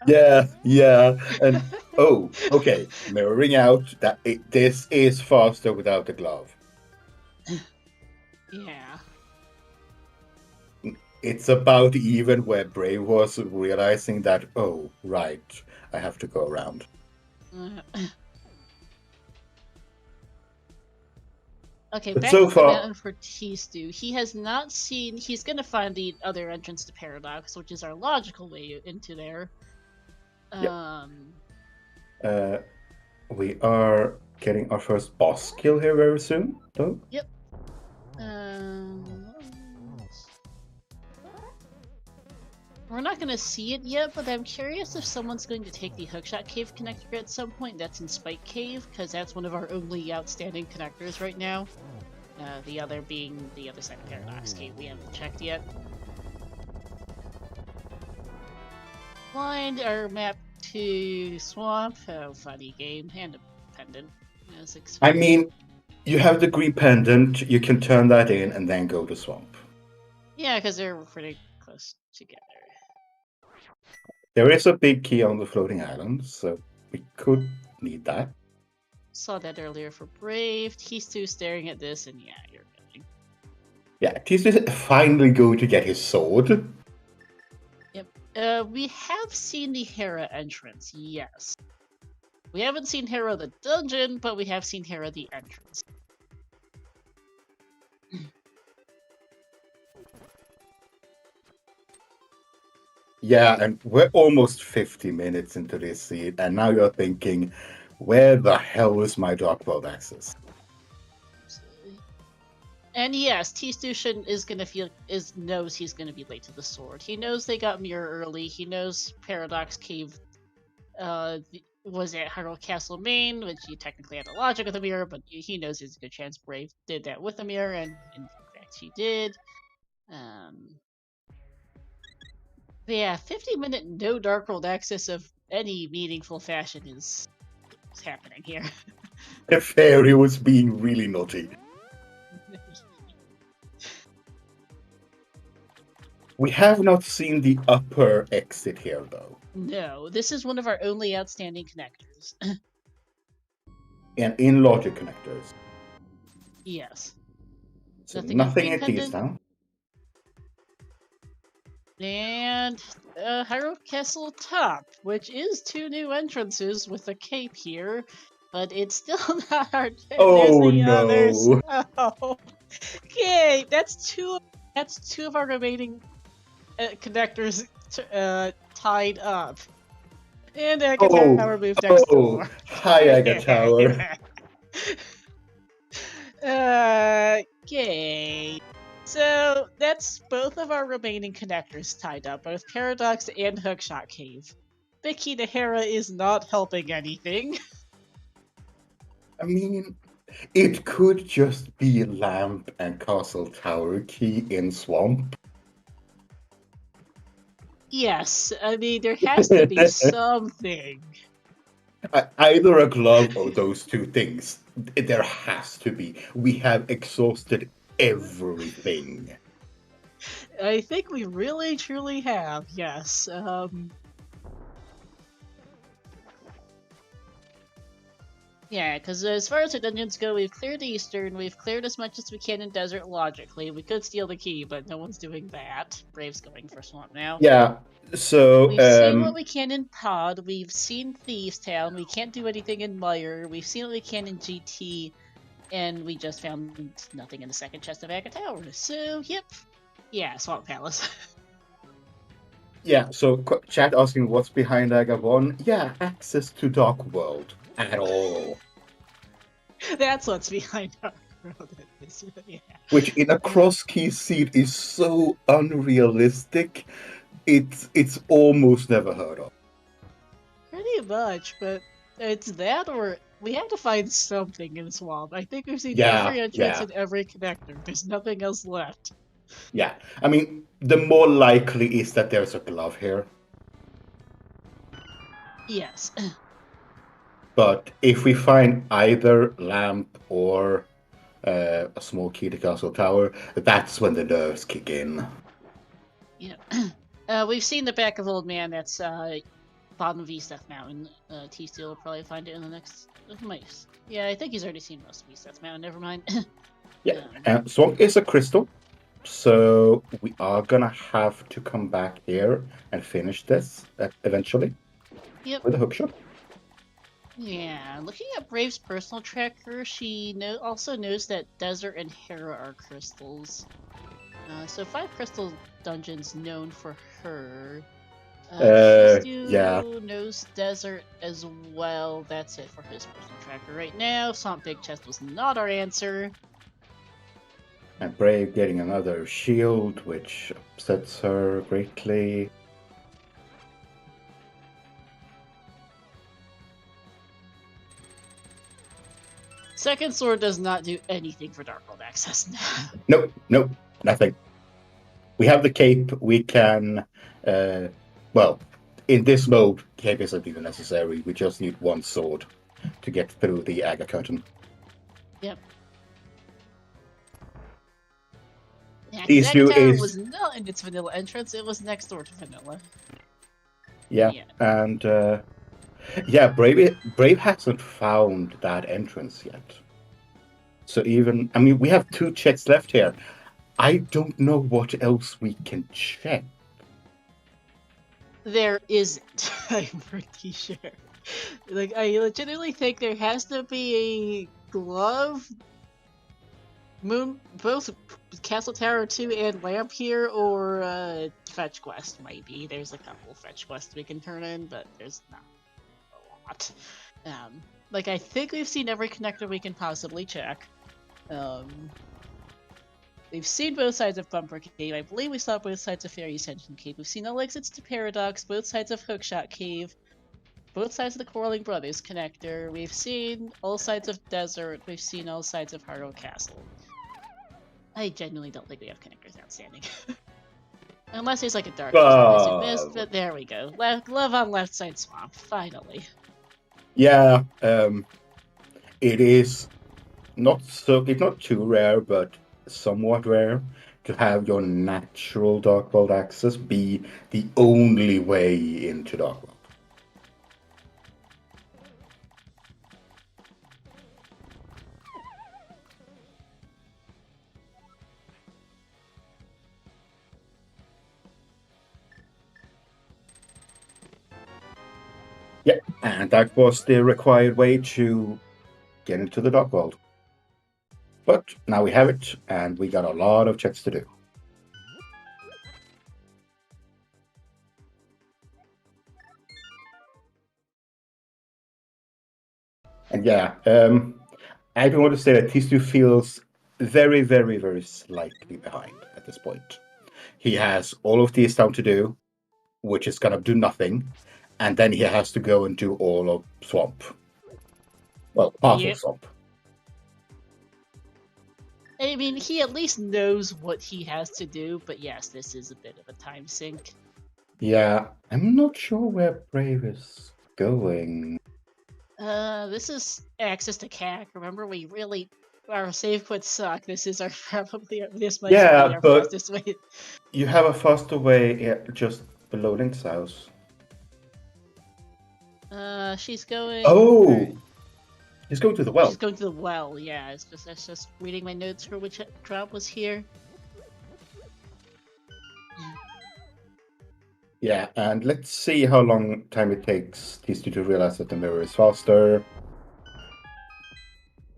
Yeah. And okay, mirroring out that this is faster without the glove. Yeah. It's about even where Brave was realizing that, oh, right, I have to go around. Okay, back to the mountain for tstew. He has not seen... He's going to find the other entrance to Paradox, which is our logical way into there. We are getting our first boss kill here very soon, though. Yep. We're not going to see it yet, but I'm curious if someone's going to take the Hookshot Cave connector at some point. That's in Spike Cave, because that's one of our only outstanding connectors right now. The other being the other side of Paradox Cave we haven't checked yet. Blind our map to Swamp. Oh, funny game. And a pendant. I mean, you have the green pendant, you can turn that in and then go to swamp. Yeah, because they're pretty close together. There is a big key on the floating island, so we could need that. Saw that earlier for Brave. He's too staring at this, and yeah, you're going. Yeah, he's finally going to get his sword. Yep. We have seen the Hera entrance, yes. We haven't seen Hera the dungeon, but we have seen Hera the entrance. Yeah, and we're almost 50 minutes into this scene, and now you're thinking, where the hell is my Dark World access? And yes, tstew14 knows he's gonna be late to the sword. He knows they got Mirror early. He knows Paradox Cave was at Hyrule Castle Main, which he technically had a logic with a mirror, but he knows there's a good chance Brave did that with a mirror, and in fact he did. Yeah, 50-minute no Dark World access of any meaningful fashion is happening here. The fairy was being really naughty. We have not seen the upper exit here, though. No, this is one of our only outstanding connectors. And in logic connectors. Yes. So nothing at pendant. these now. And Hyrule Castle top, which is 2 new entrances with a cape here, but it's still not our. Oh no! Others. Oh. Okay, that's two of our remaining connectors tied up. And Aga Tower moved next door. Hi, Aga Tower. Okay. So that's both of our remaining connectors tied up, both Paradox and Hookshot Cave. Vicky the Hera is not helping anything. I mean, it could just be Lamp and Castle Tower key in Swamp. Yes, I mean, there has to be something. Either a glove or those two things. There has to be. We have exhausted everything. I think we really, truly have, yes. Yeah, because as far as the dungeons go, we've cleared Eastern, we've cleared as much as we can in Desert logically. We could steal the key, but no one's doing that. Brave's going for Swamp now. Yeah, so... We've seen what we can in Pod, we've seen Thieves Town, we can't do anything in Mire, we've seen what we can in GT, and we just found nothing in the second chest of Aga Tower. So, yep. Yeah, Swamp Palace. Yeah, so chat asking what's behind Aga 1. Yeah, access to Dark World. At all. That's what's behind Dark World. Yeah. Which in a Crosskeys seed is so unrealistic, it's almost never heard of. Pretty much, but it's that or we have to find something in Swamp. I think we've seen every entrance and every connector. There's nothing else left. Yeah, I mean, the more likely is that there's a glove here. Yes. But if we find either Lamp or a small key to Castle Tower, that's when the nerves kick in. Yeah. We've seen the back of Old Man. That's bottom of East Death Mountain. T-Steel will probably find it in the next... Yeah, I think he's already seen most of East Death Mountain. Never mind. Yeah, and Swamp is a crystal. So we are gonna have to come back here and finish this eventually. Yep. With a hookshot. Yeah, looking at Brave's personal tracker, she also knows that Desert and Hera are crystals. So 5 crystal dungeons known for her. Yeah. Knows Desert as well. That's it for his personal tracker right now. Swamp Big Chest was not our answer. And Brave getting another shield, which upsets her greatly. Second Sword does not do anything for Dark World access. Nope, nothing. We have the cape, we can... well, in this mode, cape isn't even necessary. We just need one sword to get through the Aga curtain. Yep. Yeah, These that two tower is... was not in its vanilla entrance, it was next door to vanilla. Yeah, and yeah, Brave hasn't found that entrance yet. So even, I mean, we have 2 checks left here. I don't know what else we can check. There isn't, I'm pretty sure. Like, I legitimately think there has to be a glove, both Castle Tower 2 and Lamp here, or Fetch Quest, maybe. There's a couple Fetch Quests we can turn in, but there's not a lot. Like, I think we've seen every connector we can possibly check. We've seen both sides of Bumper Cave. I believe we saw both sides of Fairy Ascension Cave. We've seen all exits to Paradox, both sides of Hookshot Cave, both sides of the Quarreling Brothers connector. We've seen all sides of Desert. We've seen all sides of Harrow Castle. I genuinely don't think we have connectors outstanding. Unless there's like a dark place we missed, but there we go. Love on left side swamp, finally. Yeah, it is it's not too rare, but somewhat rare to have your natural Dark World access be the only way into Dark World. Yeah, and that was the required way to get into the Dark World. But now we have it, and we got a lot of checks to do. And yeah, I do want to say that tstew feels very, very, very slightly behind at this point. He has all of these down to do, which is gonna do nothing, and then he has to go and do all of Swamp. Well, part of Swamp. I mean, he at least knows what he has to do, but yes, this is a bit of a time sink. Yeah, I'm not sure where Brave is going. This is access to CAC. Remember, our save quits suck. This is this might be our fastest way. You have a faster way just below Link's house. She's going. Oh, he's going to the well. She's going to the well. Yeah, it's just reading my notes for which drop was here. Yeah, and let's see how long time it takes tstew to realize that the mirror is faster.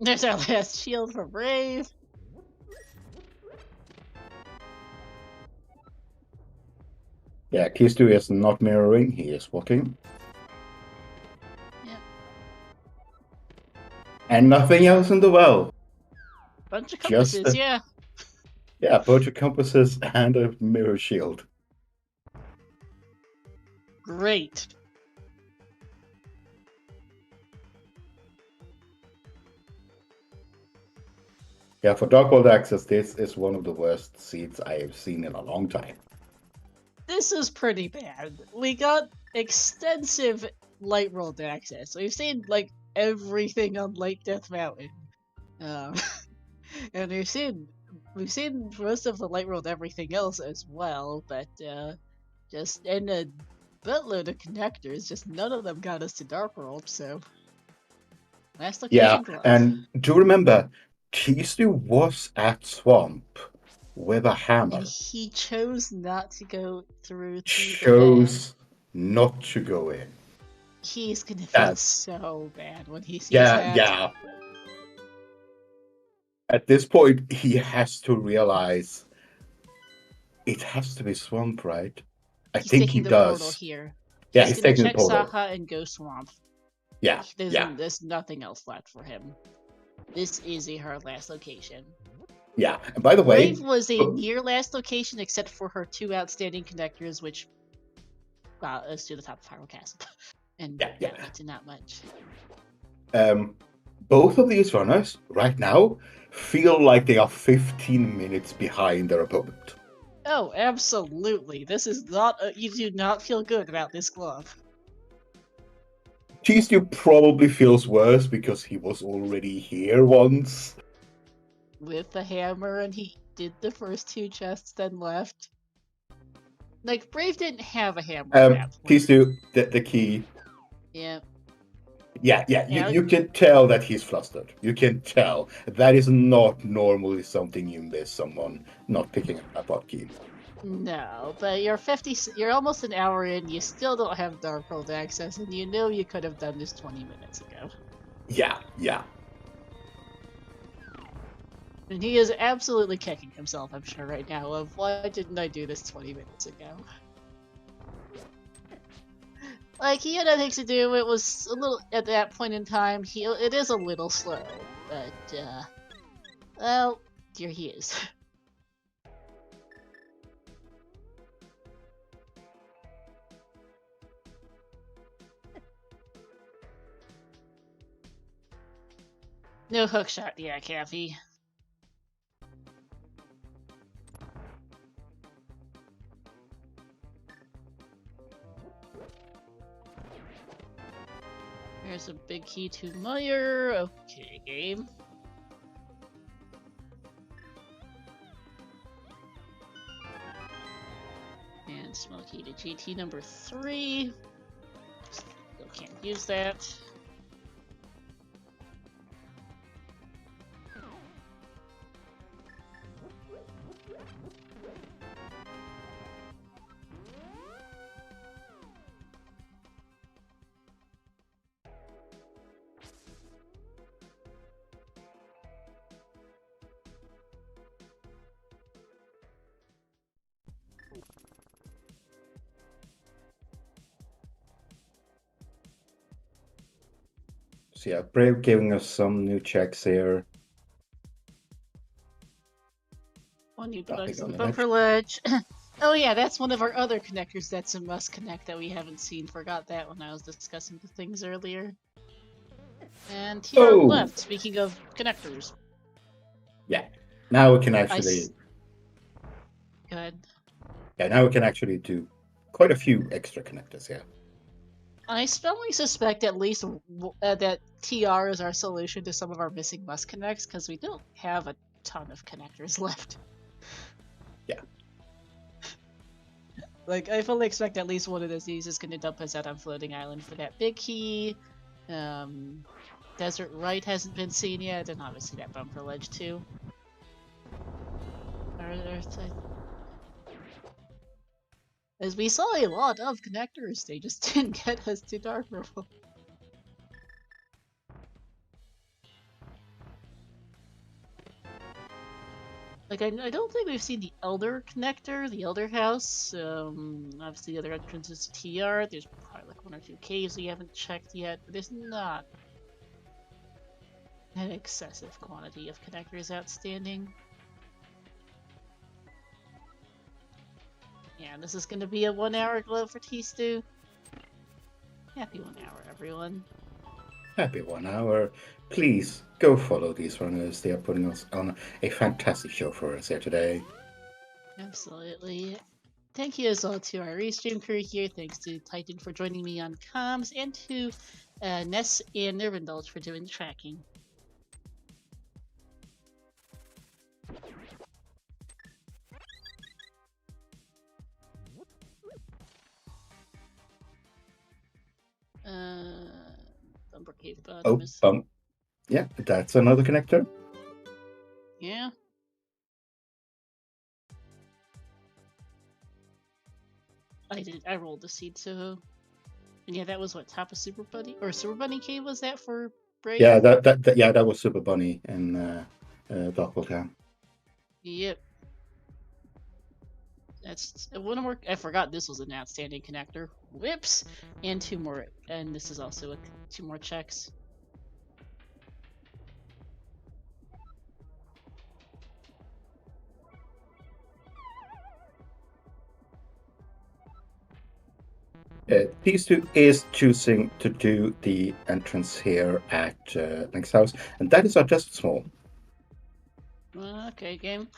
There's our last shield for Brave. Yeah, tstew is not mirroring, he is walking. Yeah. And nothing else in the well. Bunch of compasses, yeah. Yeah, a bunch of compasses and a mirror shield. Great. Yeah, for Dark World access, this is one of the worst seeds I have seen in a long time. This is pretty bad. We got extensive light world access. We've seen like everything on Light Death Mountain, and we've seen most of the light world everything else as well. But just in a buttload of connectors, just none of them got us to Dark World. So last location. Yeah, and do remember, tstew was at Swamp with a hammer. And he chose not to go through. Chose not to go in. He's gonna feel so bad when he sees that. Yeah. At this point, he has to realize it has to be Swamp, right? I think he does. Portal here. Yeah, he's taking the portal. Check Saha and go Swamp. Yeah, There's nothing else left for him. This is her last location. Yeah, and by the way, Brave was a near last location except for her 2 outstanding connectors, which got us to the top of Harrow Castle. And to not much. Both of these runners right now feel like they are 15 minutes behind their opponent. Oh, absolutely. This is not. You do not feel good about this glove. tstew probably feels worse because he was already here once. With the hammer, and he did the first 2 chests, then left. Like, Brave didn't have a hammer at that point. tstew, the key. Yeah. Yeah, you can tell that he's flustered. You can tell. That is not normally something you miss someone not picking up a hotkey. No, but you're almost an hour in, you still don't have Darkhold access, and you know you could have done this 20 minutes ago. Yeah. And he is absolutely kicking himself, I'm sure, right now, of why didn't I do this 20 minutes ago? Like, he had nothing to do, it was a little, at that point in time, it is a little slow, but, well, here he is. No hookshot, yeah, Kathy. There's a big key to Meyer. Okay, game. And small key to GT number 3. Still can't use that. So yeah, Brave giving us some new checks here. One new production bumper ledge. Oh yeah, that's one of our other connectors that's a must connect that we haven't seen. Forgot that when I was discussing the things earlier. And here on the left, speaking of connectors. Yeah, now we can actually... Go ahead. Yeah, now we can actually do quite a few extra connectors here. I strongly suspect at least that TR is our solution to some of our missing must connects, because we don't have a ton of connectors left. Yeah. Like, I fully expect at least one of these is going to dump us out on Floating Island for that big key. Desert Right hasn't been seen yet, and obviously that bumper ledge too. As we saw a lot of connectors, they just didn't get us to Dark Purple. Like, I don't think we've seen the Elder connector, the Elder house. Obviously the other entrance is TR. There's probably like 1 or 2 caves we haven't checked yet, but there's not an excessive quantity of connectors outstanding. Yeah, this is gonna be a 1 hour glow for tstew. Happy 1 hour, everyone. Happy 1 hour. Please go follow these runners. They are putting us on a fantastic show for us here today. Absolutely. Thank you as well to our restream crew here. Thanks to Titan for joining me on comms, and to Ness and Nervindulge for doing the tracking. Bumper cave bottom is... Yeah, that's another connector. Yeah. I rolled the seed, so... And yeah, that was what, top of Super Bunny? Or Super Bunny Cave was that for Brave? Yeah, that was Super Bunny in Darkhold Town. Yep. That's one more. I forgot this was an outstanding connector. Whoops! And 2 more, and this is also 2 more checks. tstew is choosing to do the entrance here at Link's house, and that is just small. Okay, game.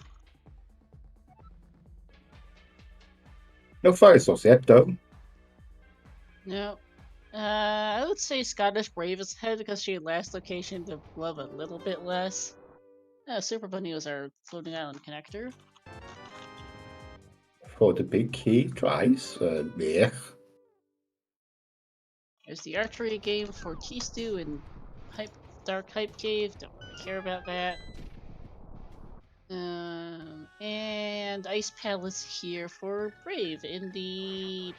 No fire source yet, though. No. I would say Scottish Brave is ahead because she had last location to love a little bit less. Super Bunny was our floating island connector. For the big key twice, yeah. There's the archery game for tstew and Dark Hype Cave. Don't really care about that. And Ice Palace here for Brave in the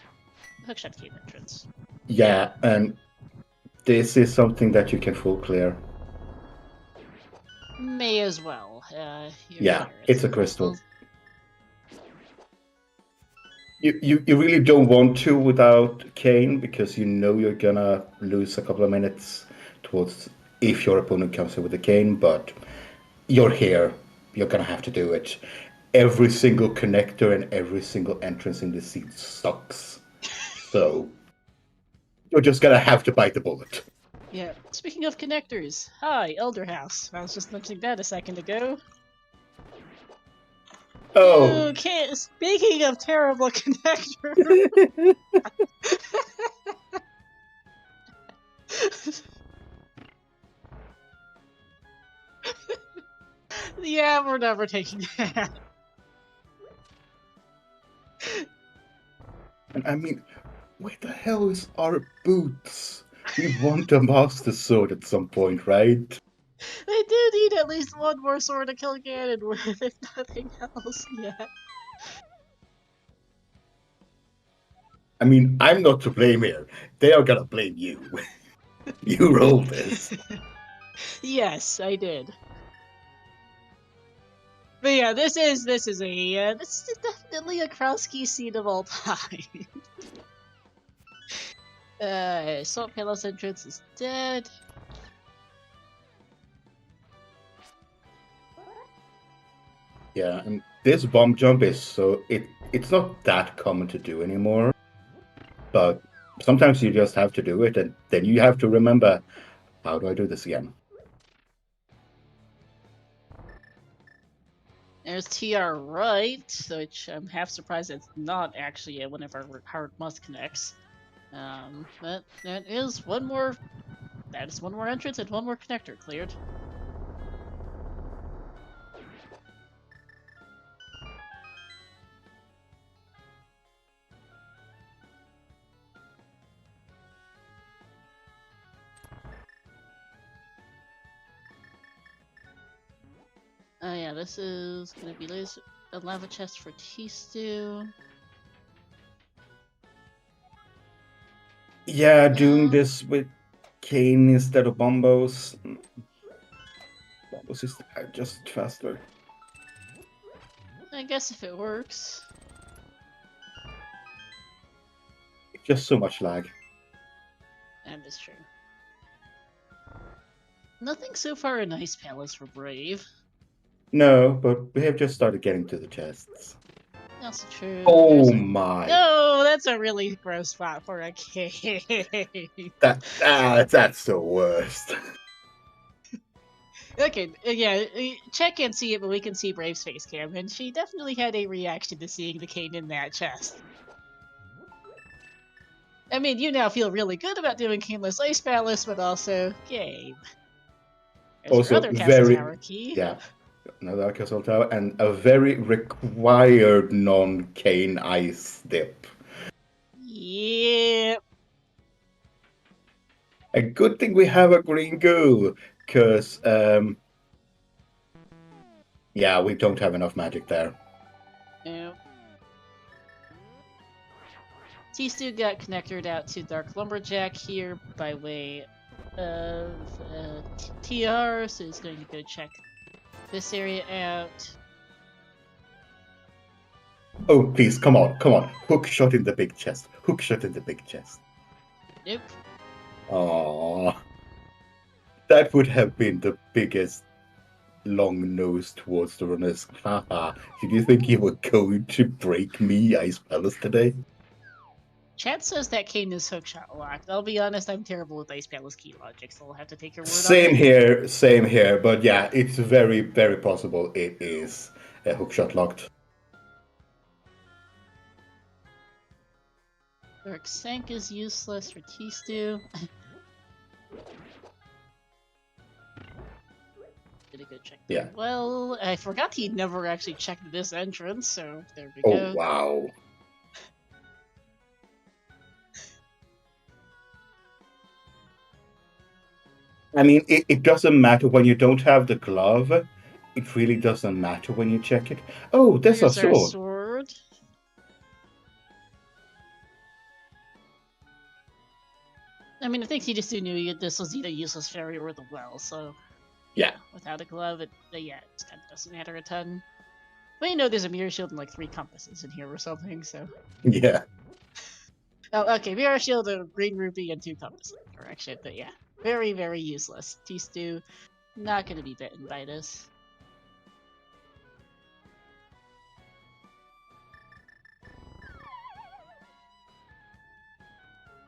Hookshot Cave entrance. Yeah, and this is something that you can full clear. May as well. Yeah, it's a crystal. Well, You really don't want to without Kane because you know you're gonna lose a couple of minutes towards if your opponent comes in with a Kane, but you're here. You're gonna have to do it. Every single connector and every single entrance in the seat sucks. So you're just gonna have to bite the bullet. yeah. Speaking of connectors, hi, Elder House. I was just mentioning that a second ago. Oh. Okay, speaking of terrible connector. Yeah, we're never taking that. And I mean, where the hell is our boots? We want a Master Sword at some point, right? They do need at least one more sword to kill Ganon with, if nothing else yet. I mean, I'm not to blame here. They are gonna blame you. You rolled this. Yes, I did. But yeah, this is definitely a Crosskeys scene of all time. Salt Palace entrance is dead. Yeah, and this bomb jump is it's not that common to do anymore. But sometimes you just have to do it, and then you have to remember, how do I do this again? There's TR right, which I'm half surprised it's not actually one of our hard must connects. But that is one more entrance and one more connector cleared. Oh yeah, this is gonna be a lava chest for tstew. Yeah, doing this with Kane instead of Bombos. Bombos is just faster. I guess if it works. Just so much lag. That is true. Nothing so far in Ice Palace for Brave. No, but we have just started getting to the chests. That's true. Oh my! No, that's a really gross spot for a cave. That's the worst. Okay, yeah, Check can't see it, but we can see Brave's face cam, and she definitely had a reaction to seeing the cane in that chest. I mean, you now feel really good about doing Caneless Ice Palace, but also, game. There's Also, another Castle Tower key. Yeah, another Castle Tower, and a very required non-cane ice dip. Yep. A good thing we have a green goo, because, yeah, we don't have enough magic there. Yep. tstew got connected out to Dark Lumberjack here by way of TR, so he's going to go check this area out. Oh, please, come on. Hook shot in the big chest. Nope. Aww. That would have been the biggest long nose towards the runners. Haha. Did you think you were going to break me, Ice Palace, today? Chat says that Kane is hookshot locked. I'll be honest, I'm terrible with Ice Palace key logic, so I'll have to take your word on it. Same here. But yeah, it's very, very possible it is hookshot locked. Dark Sank is useless for tstew. Gonna go check the Yeah. well. I forgot he never actually checked this entrance, so there we Oh, go. wow. I mean, it doesn't matter when you don't have the glove. It really doesn't matter when you check it. Oh, there's a Here's our sword. sword. I mean, I think he just knew this was either useless fairy or the well, so Yeah. without a glove, it kind of doesn't matter a ton. But you know, there's a mirror shield and like 3 compasses in here or something, so. Yeah. Oh, okay, mirror shield, a green rupee, and 2 compasses. Correction, but yeah, very, very useless. tstew, not gonna be bitten by this.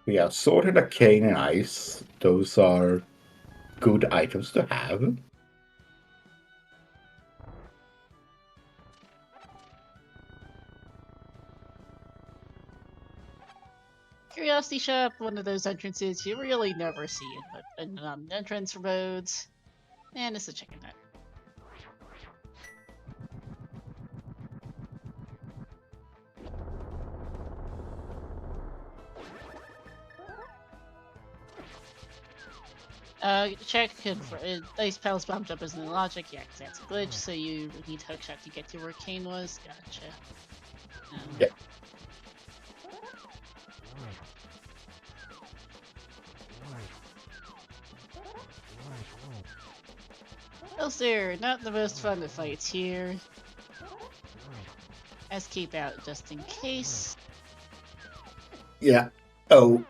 Yeah, sword and a cane and ice. Those are good items to have. Curiosity Shop, one of those entrances you really never see it, but in entrance modes. And it's a chicken nut. Check for Ice Palace Bomb Jump isn't logic, yeah, because that's a glitch, so you need hookshot to get to where Kane was. Gotcha. Yeah. Else there, not the most fun of fights here. Escape out just in case. Yeah. Oh.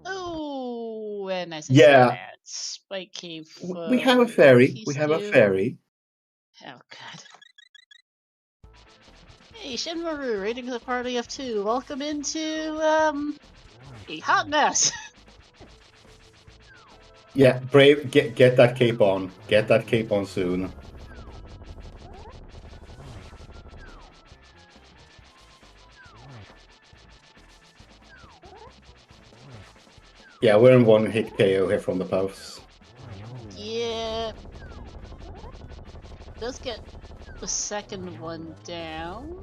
Oh, and as I Yeah. said that, Spike Cave. We have a fairy. We have a tstew. fairy. Oh god. Hey, Shinmaru, raiding the party of 2. Welcome into, a hot mess. Yeah, Brave, get that cape on. Get that cape on soon. Yeah, we're in 1-hit KO here from the puffs. Yeah. Does get the second one down.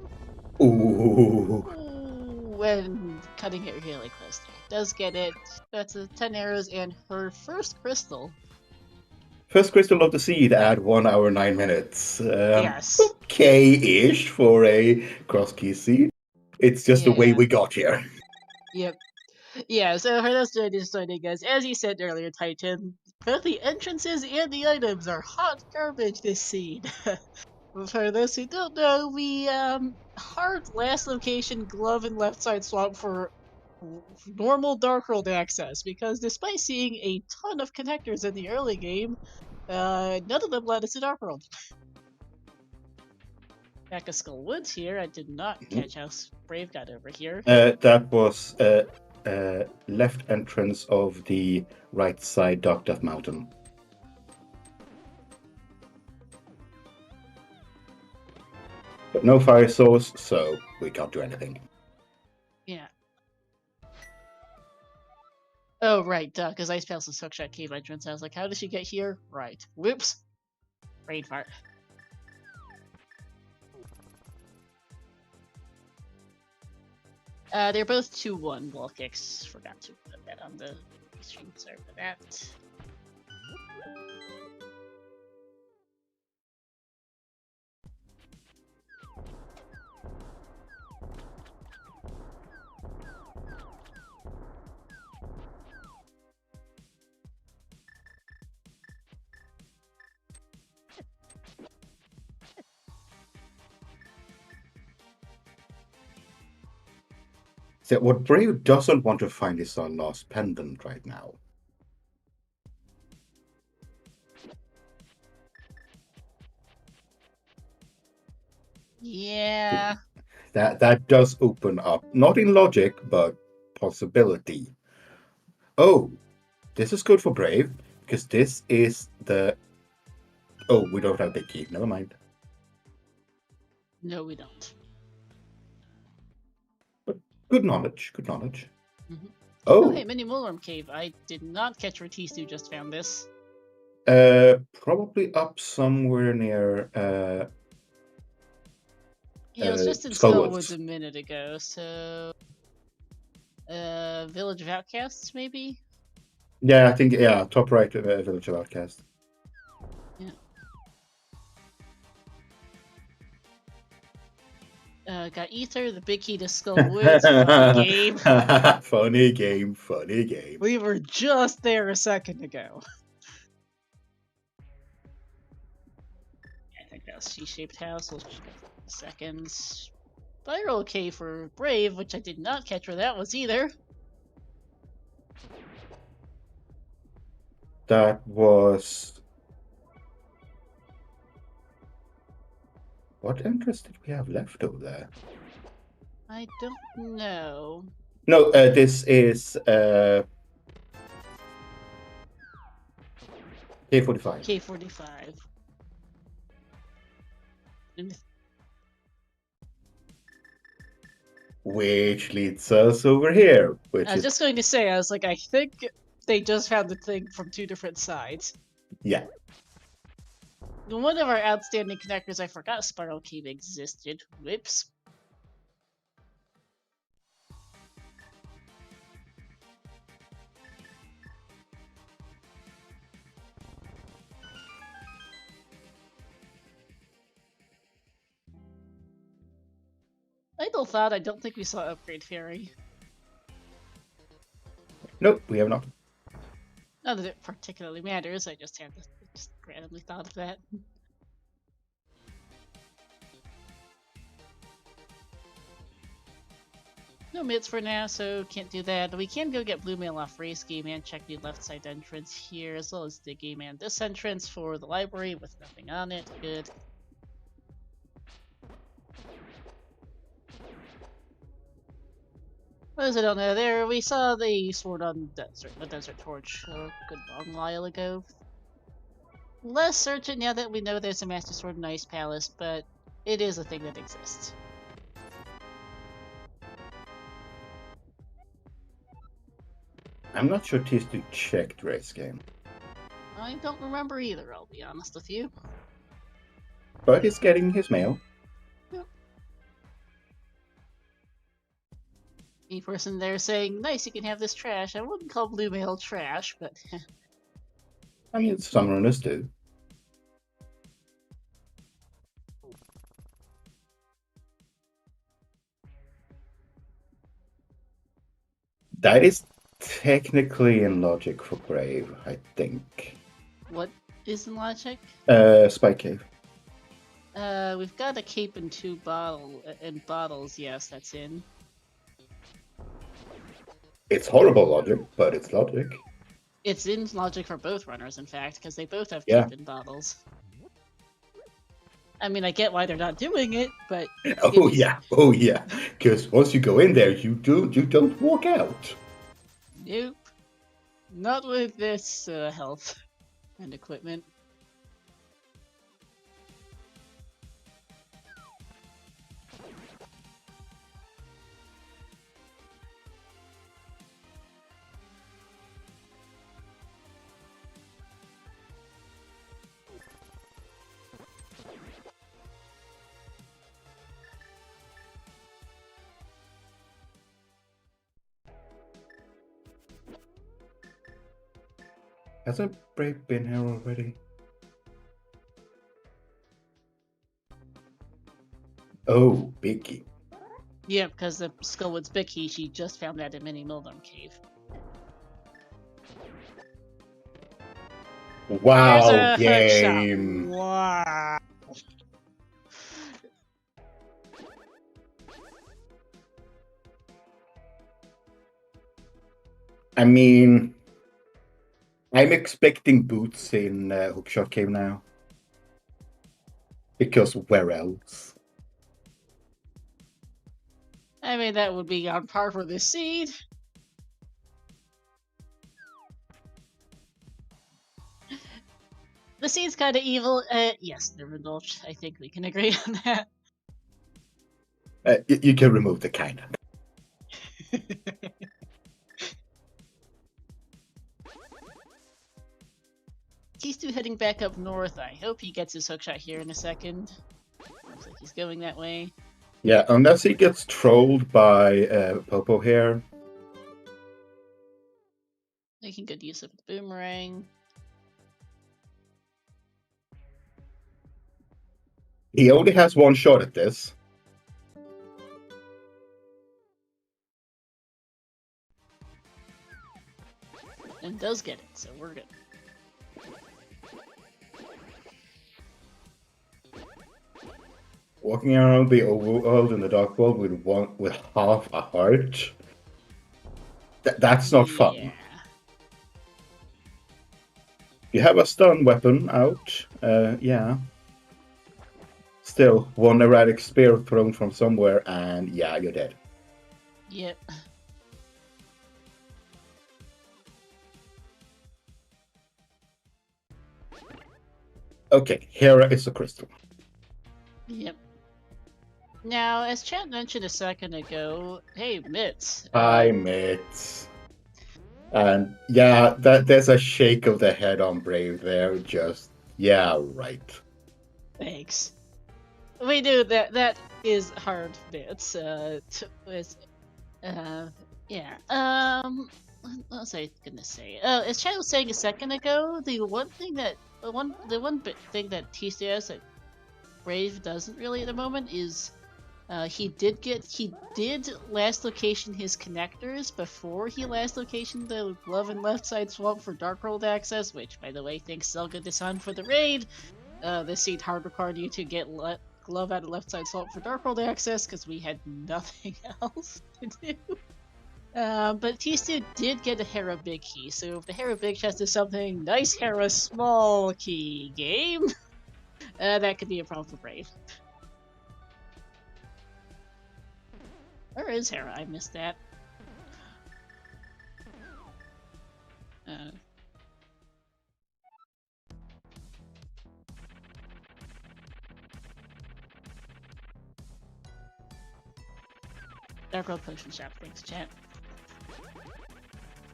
Ooh. Ooh, and cutting it really close there. Does get it. That's a 10 arrows and her first crystal. First crystal of the seed at 1 hour 9 minutes. Yes. Okay-ish for a Crosskeys seed. It's just the way we got here. Yep. Yeah, so for those joining us, as you said earlier, Titan, both the entrances and the items are hot garbage this seed. For those who don't know, we hard last location glove and left side swap for normal Dark World access, because despite seeing a ton of connectors in the early game, none of them led us to Dark World. Back of Skull Woods here, I did not catch how Brave got over here. That was left entrance of the right side Dark Death Mountain. But no fire source, so we can't do anything. Yeah. Oh, right, duh, because Ice Palace is hookshot cave entrance. I was like, how did she get here? Right. Whoops. Brain fart. They're both 2-1 wall kicks. Forgot to put that on the stream. Sorry for that. So what Brave doesn't want to find is our lost pendant right now. Yeah. That does open up, not in logic, but possibility. Oh, this is good for Brave, because this is the... Oh, we don't have the key. Never mind. No, we don't. But good knowledge, good knowledge. Oh, Oh, hey, Mini Mulworm Cave. I did not catch where tstew just found this. probably up somewhere near Yeah, it was just in Skullwoods. Skullwoods a minute ago, so... Village of Outcasts, maybe? Yeah, I think, yeah, top right, Village of Outcast. Got Ether, the big key to Skullwoods. Funny game. Funny game, funny game. We were just there a second ago. I think that was C-shaped house. We'll check a second. Spiral Cave for Brave, which I did not catch where that was either. That was... What entrance did we have left over there? I don't know. No, this is K45. K45. Which leads us over here. Which I was just going to say, I was like, I think they just found the thing from two different sides. Yeah. One of our outstanding connectors, I forgot Spiral Cave existed. Whoops. Idle thought, I don't think we saw Upgrade Fairy. Nope, we have not. Not that it particularly matters, I just had to just randomly thought of that. No mids for now, so can't do that. We can go get Blue Mail off Race Game and check the left side entrance here, as well as the game and this entrance for the library with nothing on it. Good. For those who don't know, there we saw the Sword on Desert, the Desert Torch a good long while ago. Less certain now that we know there's a Master Sword in Ice Palace, but it is a thing that exists. I'm not sure tstew checked Race Game. I don't remember either, I'll be honest with you. But he's getting his mail. Yep. A person there saying, nice, you can have this trash. I wouldn't call Blue Mail trash, but... I mean, some runners do. That is technically in logic for Brave, I think. What is in logic? Spike Cave. We've got a cape and two bottles, yes, that's in. It's horrible logic, but it's logic. It's in logic for both runners, in fact, because they both have Yeah. cape and bottles. I mean, I get why they're not doing it, but... Oh yeah. Because once you go in there, you don't walk out. Nope. Not with this health and equipment. Hasn't Brave been here already? Oh, Biggie. Yeah, because the Skullwoods Bicky, she just found that in Mini Mildom Cave. Wow, game. Wow. I mean, I'm expecting boots in Hookshot Cave now. Because where else? I mean, that would be on par for this seed. The seed's kind of evil. Yes, they're indulged. I think we can agree on that. You can remove the kind of. heading back up north. I hope he gets his hookshot here in a second. Looks like he's going that way. Yeah, unless he gets trolled by Popo here. Making good use of the boomerang. He only has one shot at this. And does get it, so we're good. Walking around the overworld in the dark world with half a heart. That's not fun. Yeah. You have a stun weapon out. Yeah. Still, one erratic spear thrown from somewhere, and yeah, you're dead. Yep. Okay, Hera is a crystal. Yep. Now, as Chat mentioned a second ago, hey, Mitz. Hi, Mitz. And yeah, there's a shake of the head on Brave there. Just, yeah, right. Thanks. We knew that is hard bits. Yeah. What was I gonna say? As Chad was saying a second ago, the one thing that thing that TCS that Brave doesn't really at the moment is, he did last location his connectors before he last location the glove and left side swamp for Dark World access. Which, by the way, thanks Zelda Design for the raid. This seed hard required you to get glove out of left side swamp for Dark World access because we had nothing else to do. But T-Stew did get a Hera big key, so if the Hera big chest is something, nice Hera small key game, that could be a problem for Brave. Where is Hera? I missed that. Dark World Potion Shop, thanks chat.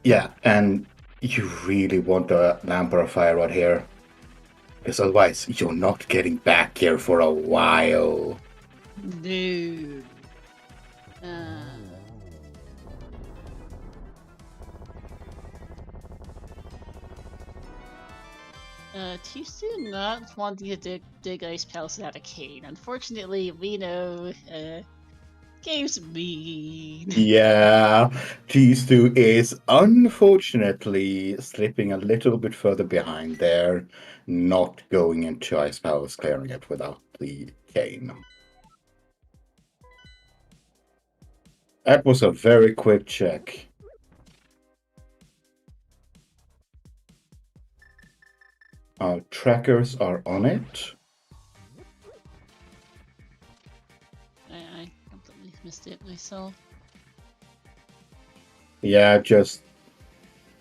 Yeah, and you really want an Emperor Fire Rod here. Because otherwise, you're not getting back here for a while. Dude. T-Stew not wanting to dig Ice Palace out of Kane. Unfortunately, we know, game's mean. Yeah, T-Stew is unfortunately slipping a little bit further behind there, not going into Ice Palace, clearing it without the cane. That was a very quick check. Our trackers are on it. I completely missed it myself. Yeah, just...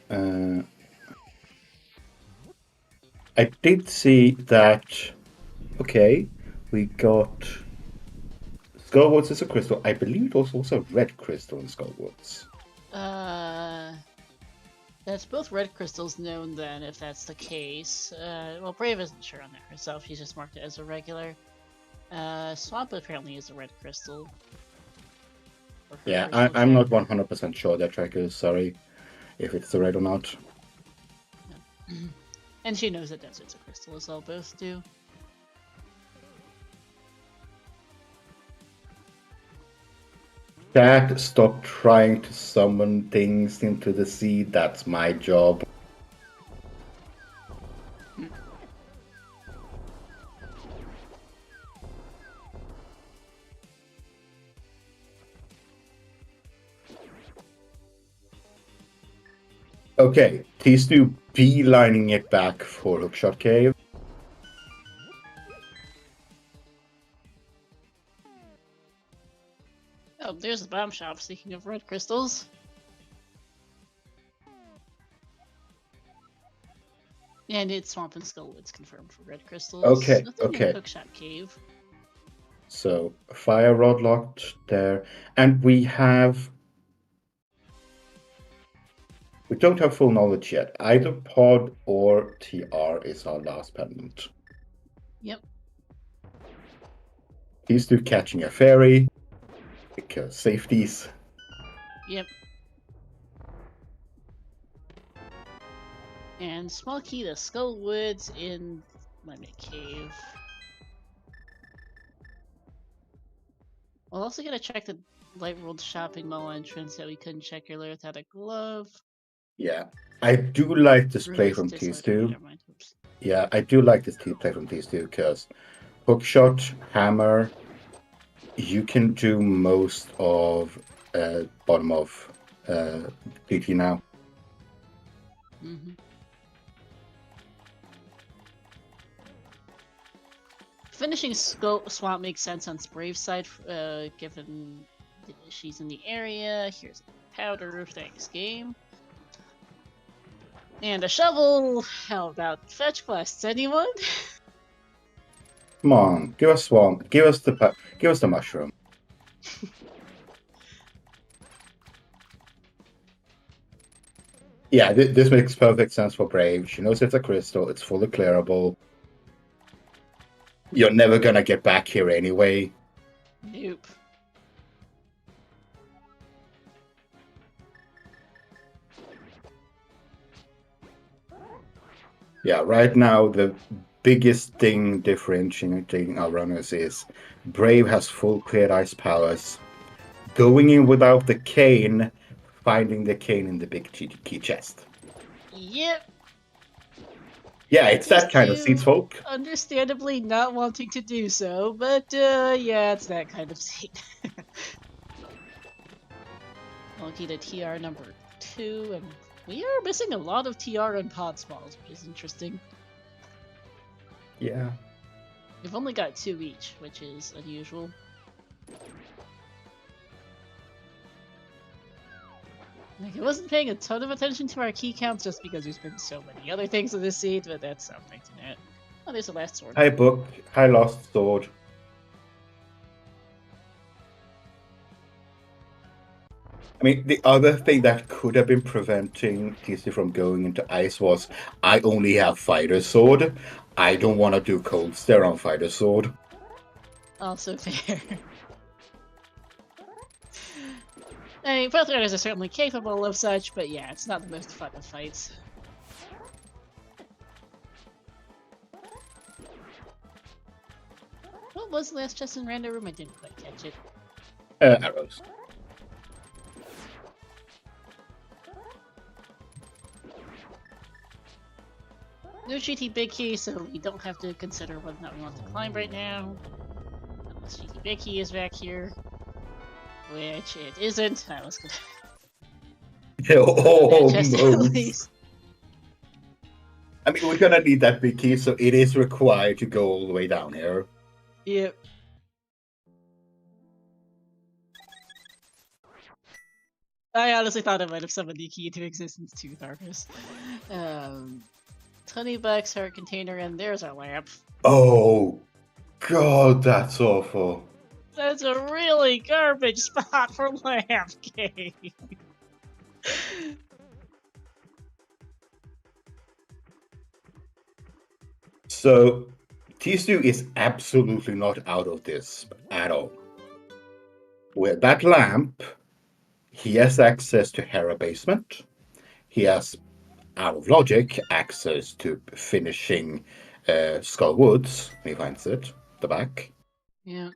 I did see that... Okay, we got... Skullwoods is a crystal. I believe it was also a red crystal in Skullwoods. That's both red crystals known then, if that's the case. Well, Brave isn't sure on that herself, she's just marked it as a regular. Swamp apparently is a red crystal. Yeah, I'm not 100% sure that tracker, sorry, if it's the red or not. No. And she knows that desert's a crystal, as all both do. Chat, stop trying to summon things into the sea, that's my job. Okay, T-Stew beelining it back for Hookshot Cave. Oh, there's the bomb shop, speaking of red crystals. And it's Swamp and Skullwoods confirmed for red crystals. Okay, Nothing okay. in Hookshot Cave. So, Fire Rod locked there. And we have... We don't have full knowledge yet. Either pod or TR is our last pendant. Yep. These two catching a fairy, because safeties. Yep. And small key to Skull Woods in Lemon Cave. We're also gonna check the Light World shopping mall entrance that we couldn't check earlier without a glove. Yeah, I do like this play Release from disorder. these two. Never mind. Oops. Yeah, I do like this play from these two because hookshot, hammer, you can do most of bottom of DT now. Mm-hmm. Finishing Swamp makes sense on Brave's side, given she's in the area. Here's powder. Thanks, game. And a shovel. How about fetch quests? Anyone? Come on, give us swamp. Give us the mushroom. Yeah, this makes perfect sense for Brave. She knows it's a crystal. It's fully clearable. You're never gonna get back here anyway. Nope. Yeah, right now the biggest thing differentiating our runners is Brave has full cleared ice powers. Going in without the cane, finding the cane in the big key chest. Yep. Yeah, it's that kind of seeds, folk. Understandably not wanting to do so, but yeah, it's that kind of seat. Monkey to TR number 2, and we are missing a lot of TR and pod smalls, which is interesting. Yeah. We've only got 2 each, which is unusual. Like, I wasn't paying a ton of attention to our key counts just because there's been so many other things in this seed, but that's something to note. Oh, there's a last sword. High book, high lost sword. I mean, the other thing that could have been preventing TC from going into ice was I only have fighter sword. I don't want to do cold stare on fighter sword. Also fair. I mean, both runners are certainly capable of such, but yeah, it's not the most fun of fights. What was the last chest in random room? I didn't quite catch it. Arrows. No GT Big Key, so we don't have to consider whether or not we want to climb right now. Unless GT Big Key is back here. Which it isn't. I was gonna... Almost. I mean, we're gonna need that big key, so it is required to go all the way down here. Yep. I honestly thought I might have summoned the key into existence too, Tharkus. $20 heart container, and there's our lamp. Oh, God, that's awful. That's a really garbage spot for lamp game. So, Tstew is absolutely not out of this at all. With that lamp, he has access to Hera Basement. He has, out of logic, access to finishing Skull Woods. He finds it, the back. Yeah.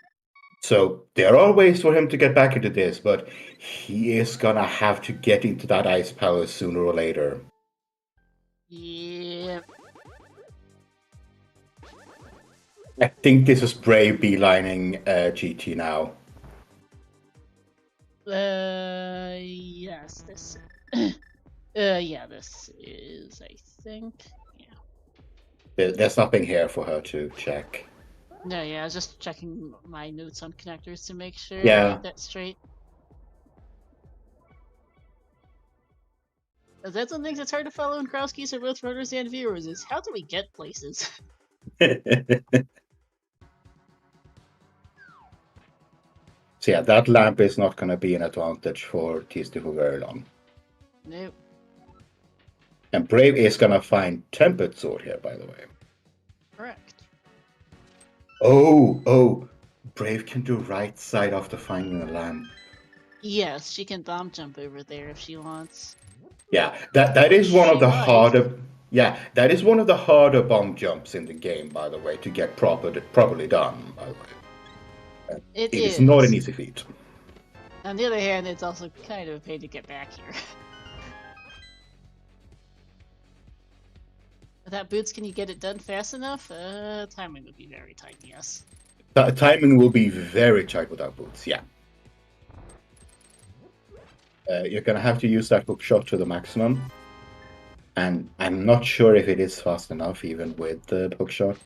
So there are ways for him to get back into this, but he is gonna have to get into that ice power sooner or later. Yeah. I think this is Brave beelining GT now. Yes, this. Yeah, this is, I think. Yeah. There's nothing here for her to check. No, yeah, I was just checking my notes on connectors to make sure I get that straight. That's one thing that's hard to follow in Crosskeys for both runners and viewers is how do we get places? So yeah, that lamp is not going to be an advantage for Tstew for very long. Nope. And Brave is gonna find Tempered Sword here, by the way. Correct. Oh, Brave can do right side after finding the lamp. Yes, she can bomb jump over there if she wants. Yeah, that is one of She the might. harder. Yeah, that is one of the harder bomb jumps in the game, by the way, to get properly done. By the way, It it is is. not an easy feat. On the other hand, it's also kind of a pain to get back here. Without boots, can you get it done fast enough? Timing would be very tight, yes. Timing will be very tight without boots, yeah. You're gonna have to use that hook shot to the maximum. And I'm not sure if it is fast enough, even with the hook shot.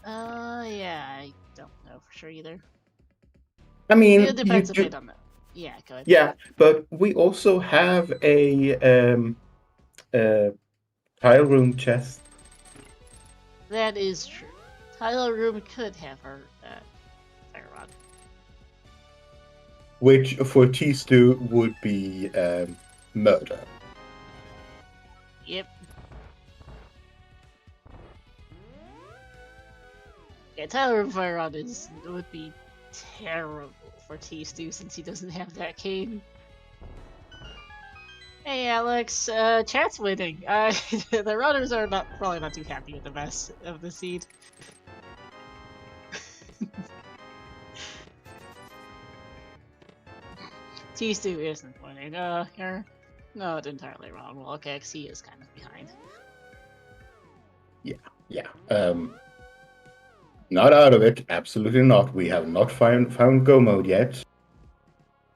Yeah, I don't know for sure either. I mean, It depends a bit on that. Yeah, go ahead. Yeah, but we also have a tile room chest. That is true. Tyler Room could have her fire rod. Which for tstew would be murder. Yep. Yeah, Tyler Room fire rod would be terrible for tstew since he doesn't have that cane. Hey Alex, chat's winning. The runners are probably not too happy with the mess of the seed. tstew isn't winning. You're not entirely wrong. Well, okay, he is kind of behind. Yeah. Not out of it. Absolutely not. We have not found go mode yet.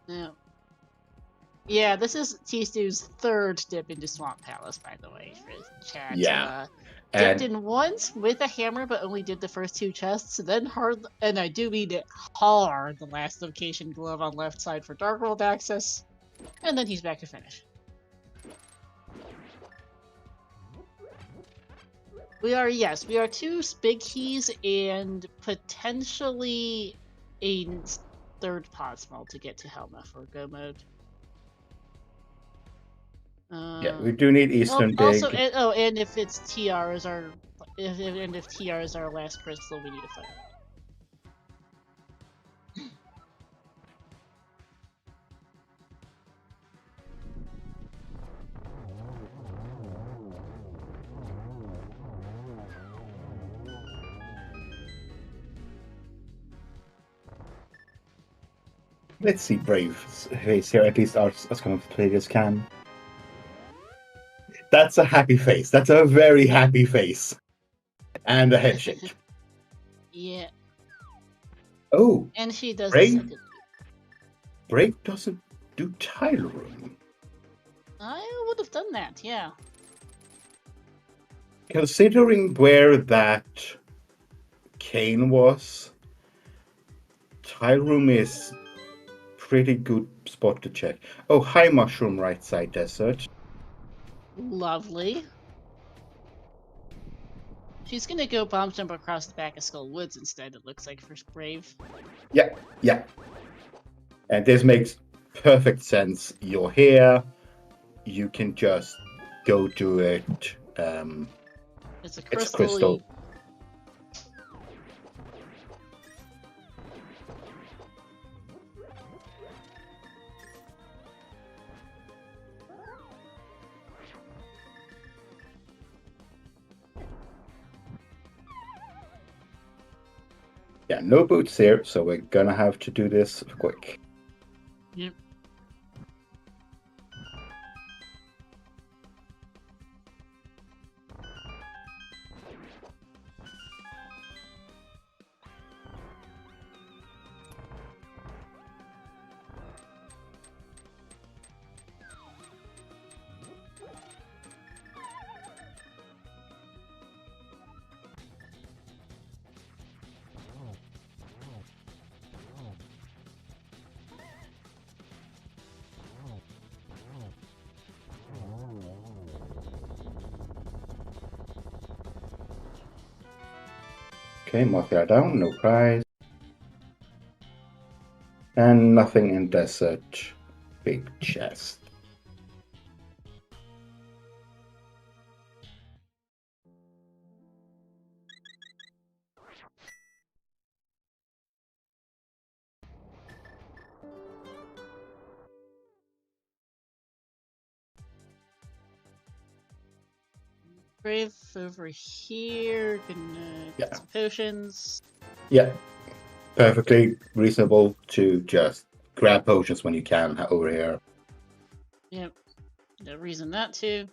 No. Yeah, this is tstew's third dip into Swamp Palace, by the way, for chat. Yeah. Dipped in once with a hammer, but only did the first two chests. Then hard, and I do mean it hard, the last location glove on left side for Dark World access. And then he's back to finish. We are two big keys and potentially a third pod small to get to Helma for go mode. Yeah, we do need Eastern Big. Also, and if it's TR is our, if TR is our last crystal, we need a fire. Let's see Brave's face here, at least as commentators can. That's a happy face. That's a very happy face. And a head shake. Yeah. Oh. And she does Brave. Brave doesn't do tile room. I would have done that, yeah. Considering where that cane was, tile room is pretty good spot to check. Oh, hi mushroom right side desert. Lovely. She's gonna go bomb jump across the back of Skull Woods instead, it looks like, for Brave. Yeah. And this makes perfect sense. You're here. You can just go do it. It's a crystal. It's crystal. Yeah, no boots here, so we're gonna have to do this quick. Yep. Okay, mark that down, no prize. And nothing in desert. Big chest. Brave over here. Gonna get some potions. Yeah. Perfectly reasonable to just grab potions when you can over here. Yep. No reason not to.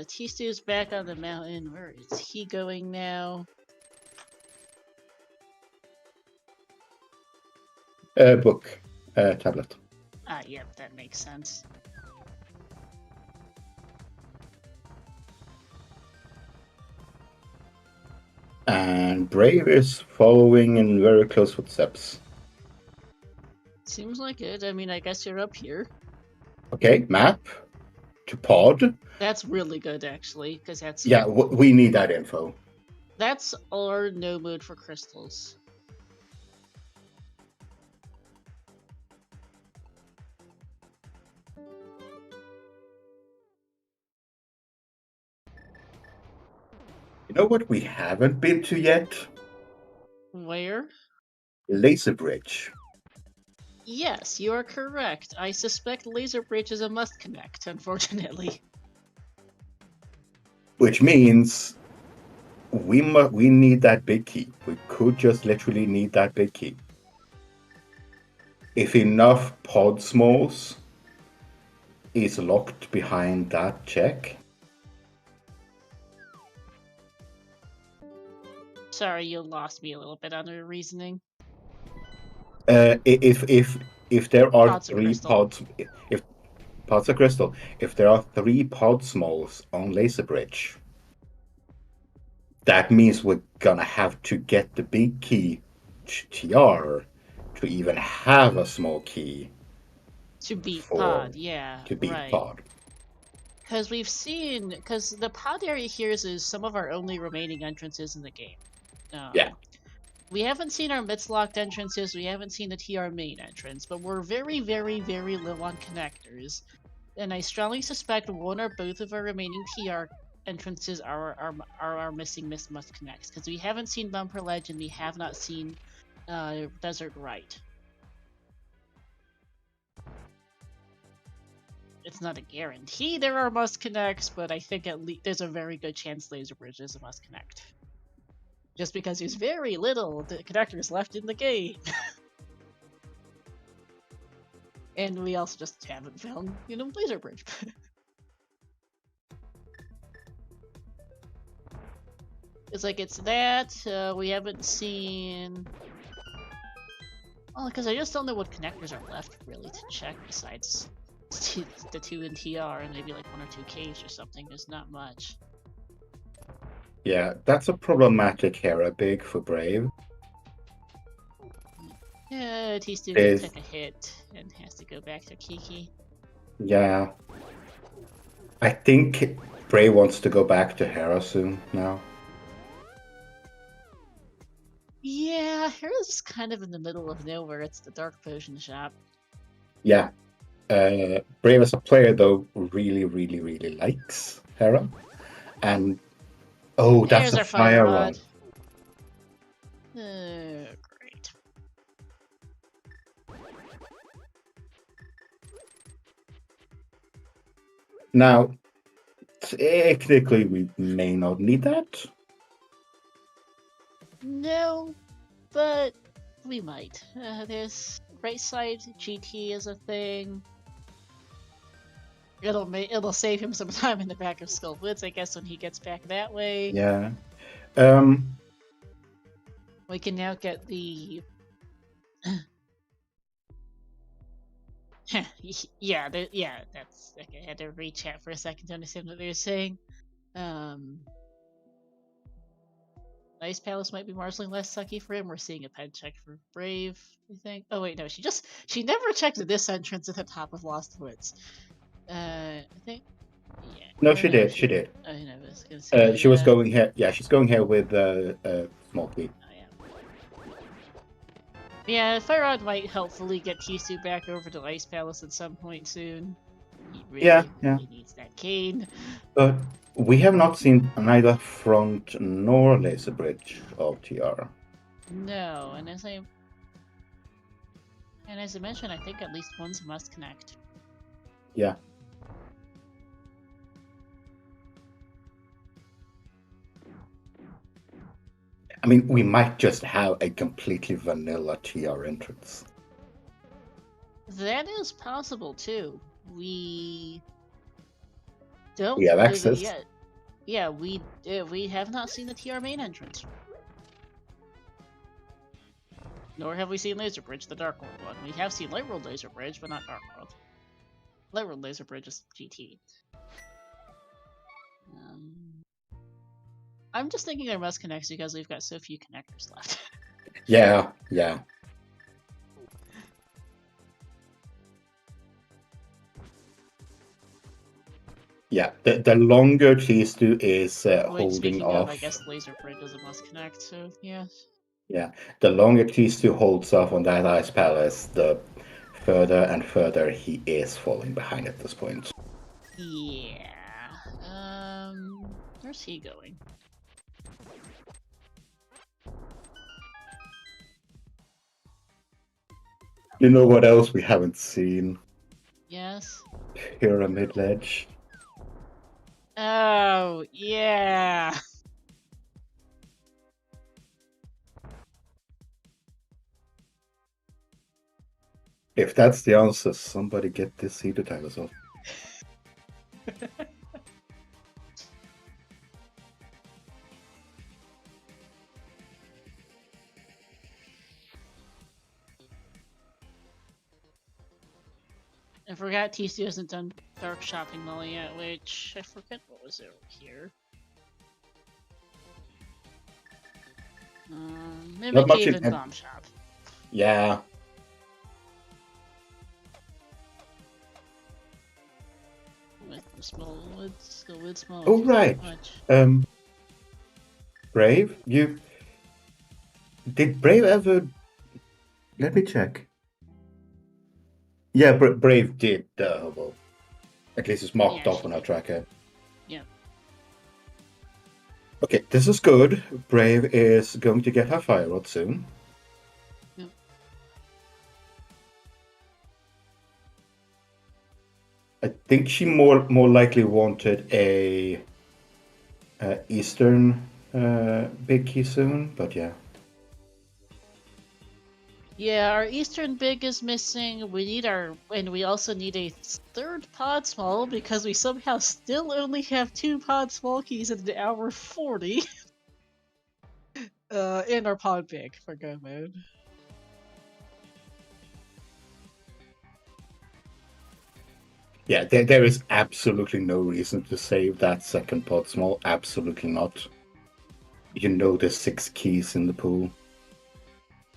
T-Stew's back on the mountain. Where is he going now? Book. Tablet. Ah, yep, that makes sense. And Brave is following in very close footsteps. Seems like it. I mean, I guess you're up here. Okay, map to pod. That's really good, actually, because that's... Yeah, we need that info. That's our no mode for crystals. You know what we haven't been to yet? Where? Laser Bridge. Yes, you are correct. I suspect Laser Bridge is a must connect, unfortunately. Which means we need that big key. We could just literally need that big key. If enough pod smalls is locked behind that check. Sorry, you lost me a little bit on the reasoning. If there are Pods of three crystal. pods, if pods of crystal, if there are 3 pod smalls on Laser Bridge, that means we're gonna have to get the big key TR to even have a small key To beat pod, yeah, to beat right. pod. Because we've seen, because the pod area here is some of our only remaining entrances in the game. Yeah. We haven't seen our midst-locked entrances, we haven't seen the TR main entrance, but we're very, very, very low on connectors. And I strongly suspect one or both of our remaining TR entrances are our missing must connects, because we haven't seen Bumper Ledge and we have not seen Desert Right. It's not a guarantee there are must connects, but I think at least there's a very good chance Laser Bridge is a must connect. Just because there's very little connectors left in the game. And we also just haven't found, Laser Bridge. It's like, it's that, we haven't seen... Well, because I just don't know what connectors are left, really, to check besides the 2 in TR and maybe like 1 or 2 caves or something. There's not much. Yeah, that's a problematic area, big for Brave. Yeah, T-Stew took a hit and has to go back to Kiki. Yeah. I think Brave wants to go back to Hera soon now. Yeah, Hera's kind of in the middle of nowhere. It's the Dark Potion Shop. Yeah. Brave as a player, though, really, really, really likes Hera. And, oh, that's a fire rod. Great. Now, technically, we may not need that. No, but we might. There's right side GT is a thing. It'll save him some time in the back of Skull Woods, I guess, when he gets back that way. Yeah. We can now get the... yeah, that's... Okay, I had to re-chat for a second to understand what they were saying. Ice Palace might be marginally less sucky for him. We're seeing a pen check for Brave, I think. Oh wait, no, she never checked this entrance at the top of Lost Woods. I think... Yeah. No, she did. She did. I was gonna say, she was going here. Yeah, she's going here with small key. Oh, yeah, Fire Rod might helpfully get Tisu back over to Ice Palace at some point soon. He really needs that cane. But we have not seen neither front nor Laser Bridge of TR. No, and as I mentioned, I think at least one's must connect. Yeah. I mean, we might just have a completely vanilla TR entrance. That is possible too. We don't. We have access. Yeah, we have not seen the TR main entrance. Nor have we seen Laser Bridge, the Dark World one. We have seen Light World Laser Bridge, but not Dark World. Light World Laser Bridge is GT. I'm just thinking there must connect because we've got so few connectors left. Yeah. Yeah, the longer tstew is holding off. I guess Laser Bridge is a must connect, so yeah. Yeah, the longer tstew holds off on that Ice Palace, the further and further he is falling behind at this point. Yeah. Where's he going? You know what else we haven't seen? Yes. Pyramid Ledge. Oh, yeah. If that's the answer, somebody get this seed titles off. I forgot tstew hasn't done Dark Shopping Mall yet, which I forget what was over here. Mimic Cave and Bomb Shop. Yeah. With the small woods, the wood small. Oh right. Brave, did Brave ever? Let me check. Yeah, Brave did the hobo. At least it's marked off on our tracker. Yeah. Okay, this is good. Brave is going to get her fire rod soon. Yep. I think she more likely wanted a Eastern big key soon, but yeah. Yeah, our Eastern big is missing. We also need a third pod small because we somehow still only have 2 pod small keys in the hour 40. In our pod big for go mode. Yeah, there is absolutely no reason to save that second pod small. Absolutely not. You know there's 6 keys in the pool.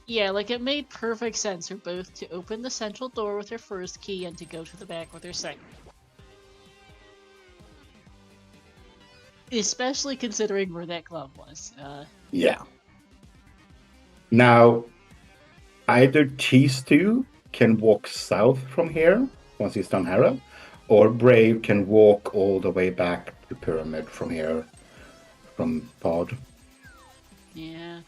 Yeah, like it made perfect sense for both to open the central door with their first key and to go to the back with their second. Especially considering where that glove was. Yeah. Now, either tstew can walk south from here once he's done Hera, or Brave can walk all the way back to the pyramid from here, from pod. Yeah.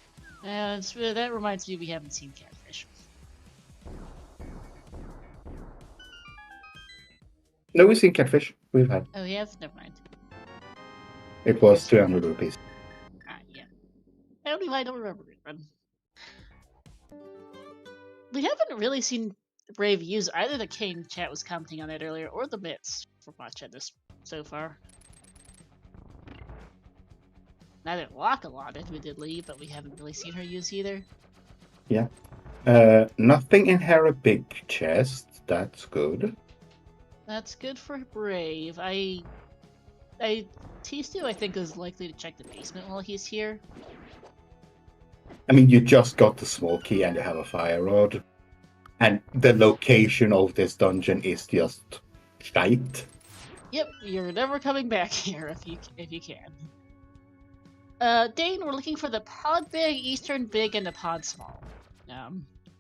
That reminds me we haven't seen Catfish. No, we've seen Catfish. We've had. Oh, yeah? Never mind. It was 200 rupees. Yeah. I don't remember it, but... We haven't really seen Brave use either the cane chat was commenting on it earlier, or the mitts for much of this so far. Neither walk a lot, admittedly, but we haven't really seen her use either. Yeah. Nothing in her big chest. That's good. That's good for Brave. tstew, I think, is likely to check the basement while he's here. I mean, you just got the small key and you have a fire rod. And the location of this dungeon is just shite. Yep, you're never coming back here if you can. Dane, we're looking for the pod big, Eastern big, and the pod small.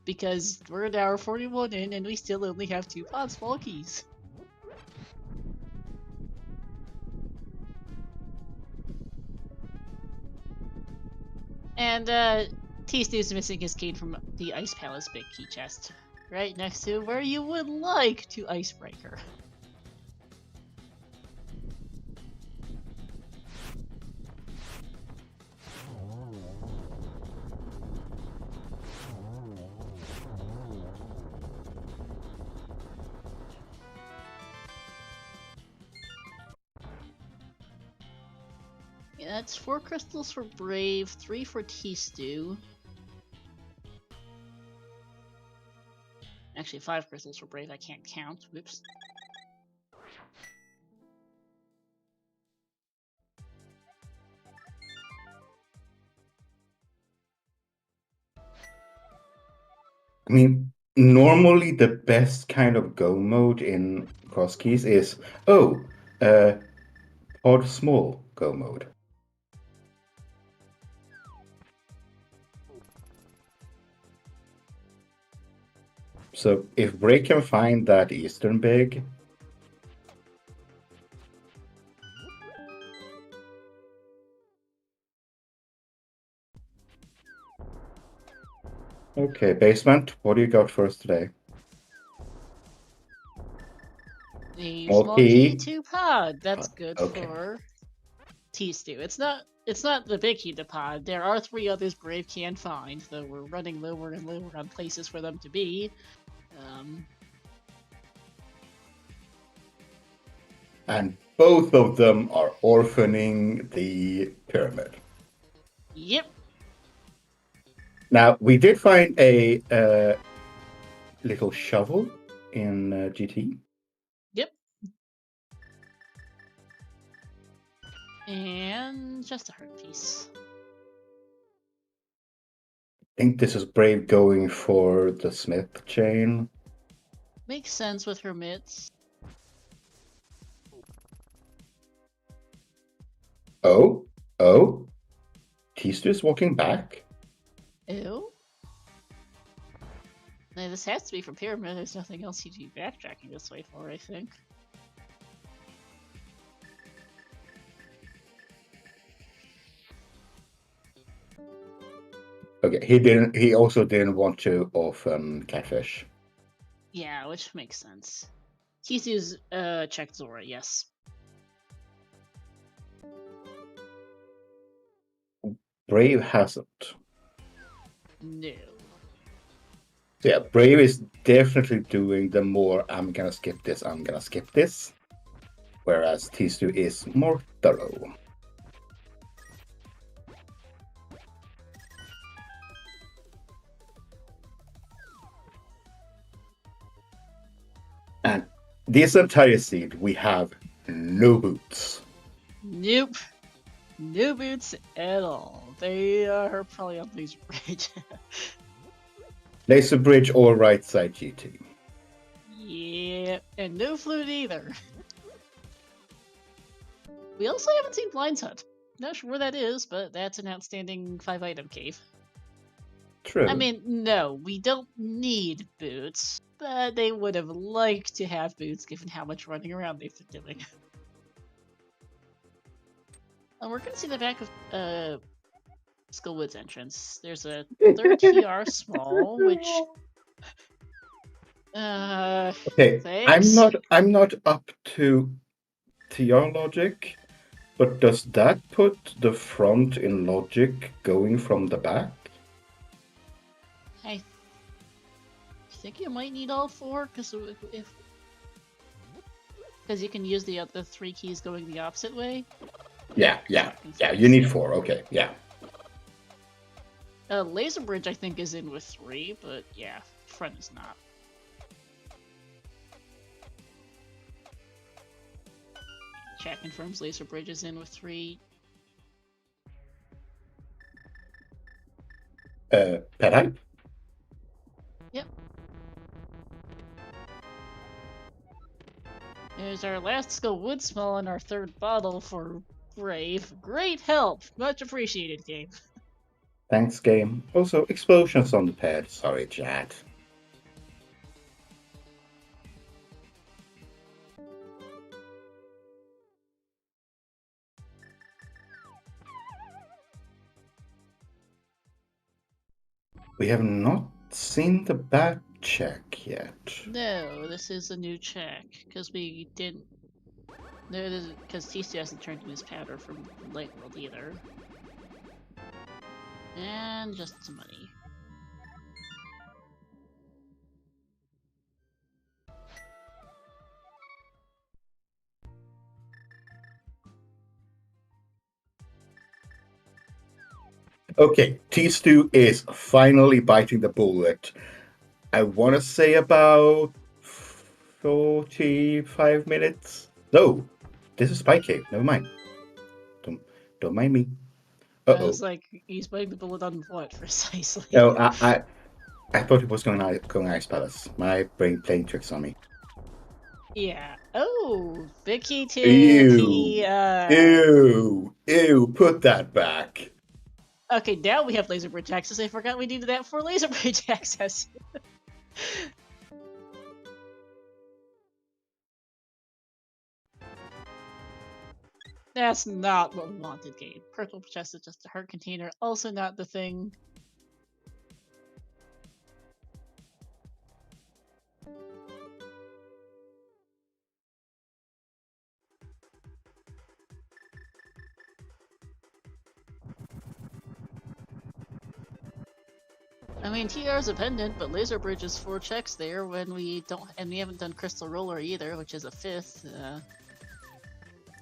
Because we're an hour 41 in and we still only have 2 pod small keys. And tstew's missing his key from the Ice Palace big key chest, right next to where you would like to icebreaker. Yeah, that's 4 crystals for Brave, 3 for tstew. Actually, 5 crystals for Brave, I can't count. Whoops. I mean, normally the best kind of go mode in Crosskeys is, pod small go mode. So if Bray can find that Eastern big, okay, basement, what do you got for us today? A Small small key. key to pod. That's good Okay. for tstew. It's not the big key to pod. There are 3 others Brave can find, though we're running lower and lower on places for them to be. And both of them are orphaning the pyramid. Yep. Now, we did find a little shovel in GT. Yep. And just a heart piece. I think this is Brave going for the Smith chain. Makes sense with her mitts. Oh, Tistu's walking back. Ew. Now, this has to be for Pyramid. There's nothing else you'd be backtracking this way for, I think. Okay, he also didn't want to orphan Catfish. Yeah, which makes sense. Tisu's checked Zora, yes. Brave hasn't. No. So yeah, Brave is definitely doing the more I'm gonna skip this, whereas Tistu is more thorough. And this entire scene, we have no boots. Nope. No boots at all. They are probably on Laser Bridge. Laser Bridge or right side GT. Yeah, and no flute either. We also haven't seen Blind's Hut. Not sure where that is, but that's an outstanding 5-item cave. True. I mean, no, we don't need boots, but they would have liked to have boots given how much running around they've been doing. And we're gonna see the back of Skullwood's entrance. There's a 3rd TR small, which okay, thanks. I'm not up to TR logic, but does that put the front in logic going from the back? I think you might need all 4, because you can use the other 3 keys going the opposite way. Yeah, you need 4, okay, yeah. Laser Bridge, I think, is in with 3, but yeah, front is not. Chat confirms Laser Bridge is in with 3. Pet hype? Yep. There's our last Skull Wood Small and our 3rd bottle for Brave. Great help! Much appreciated, game. Thanks, game. Also, explosions on the pad. Sorry, chat. We have not seen the bat check yet. No, this is a new check, because we didn't... No, because TC hasn't turned in his powder from Light World either. And just some money. Okay, tstew is finally biting the bullet. I want to say about 45 minutes. No, this is Spy Cave. Never mind. Don't mind me. I Uh-oh. was like, he's biting the bullet on what precisely? No, I thought it was going Ice Palace. My brain playing tricks on me. Yeah. Oh, big key to Ew. the Ew. Put that back. Okay, now we have laser bridge access. I forgot we needed that for laser bridge access. That's not what we wanted, game. Purple chest is just a heart container. Also not the thing. I mean, TR is a pendant, but laser bridge is 4 checks there when we don't, and we haven't done crystal roller either, which is a 5th.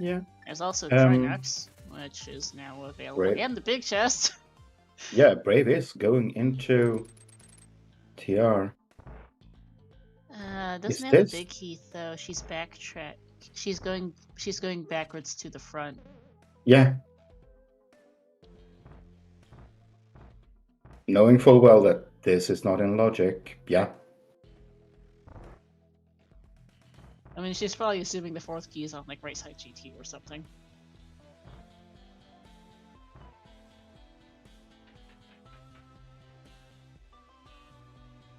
Yeah. There's also Trinox, which is now available, Brave. and the big chest. Yeah, Brave is going into TR. Doesn't have a big Heath though. She's backtrack. She's going backwards to the front. Yeah. Knowing full well that this is not in logic. Yeah. I mean, she's probably assuming the 4th key is on like right side GT or something.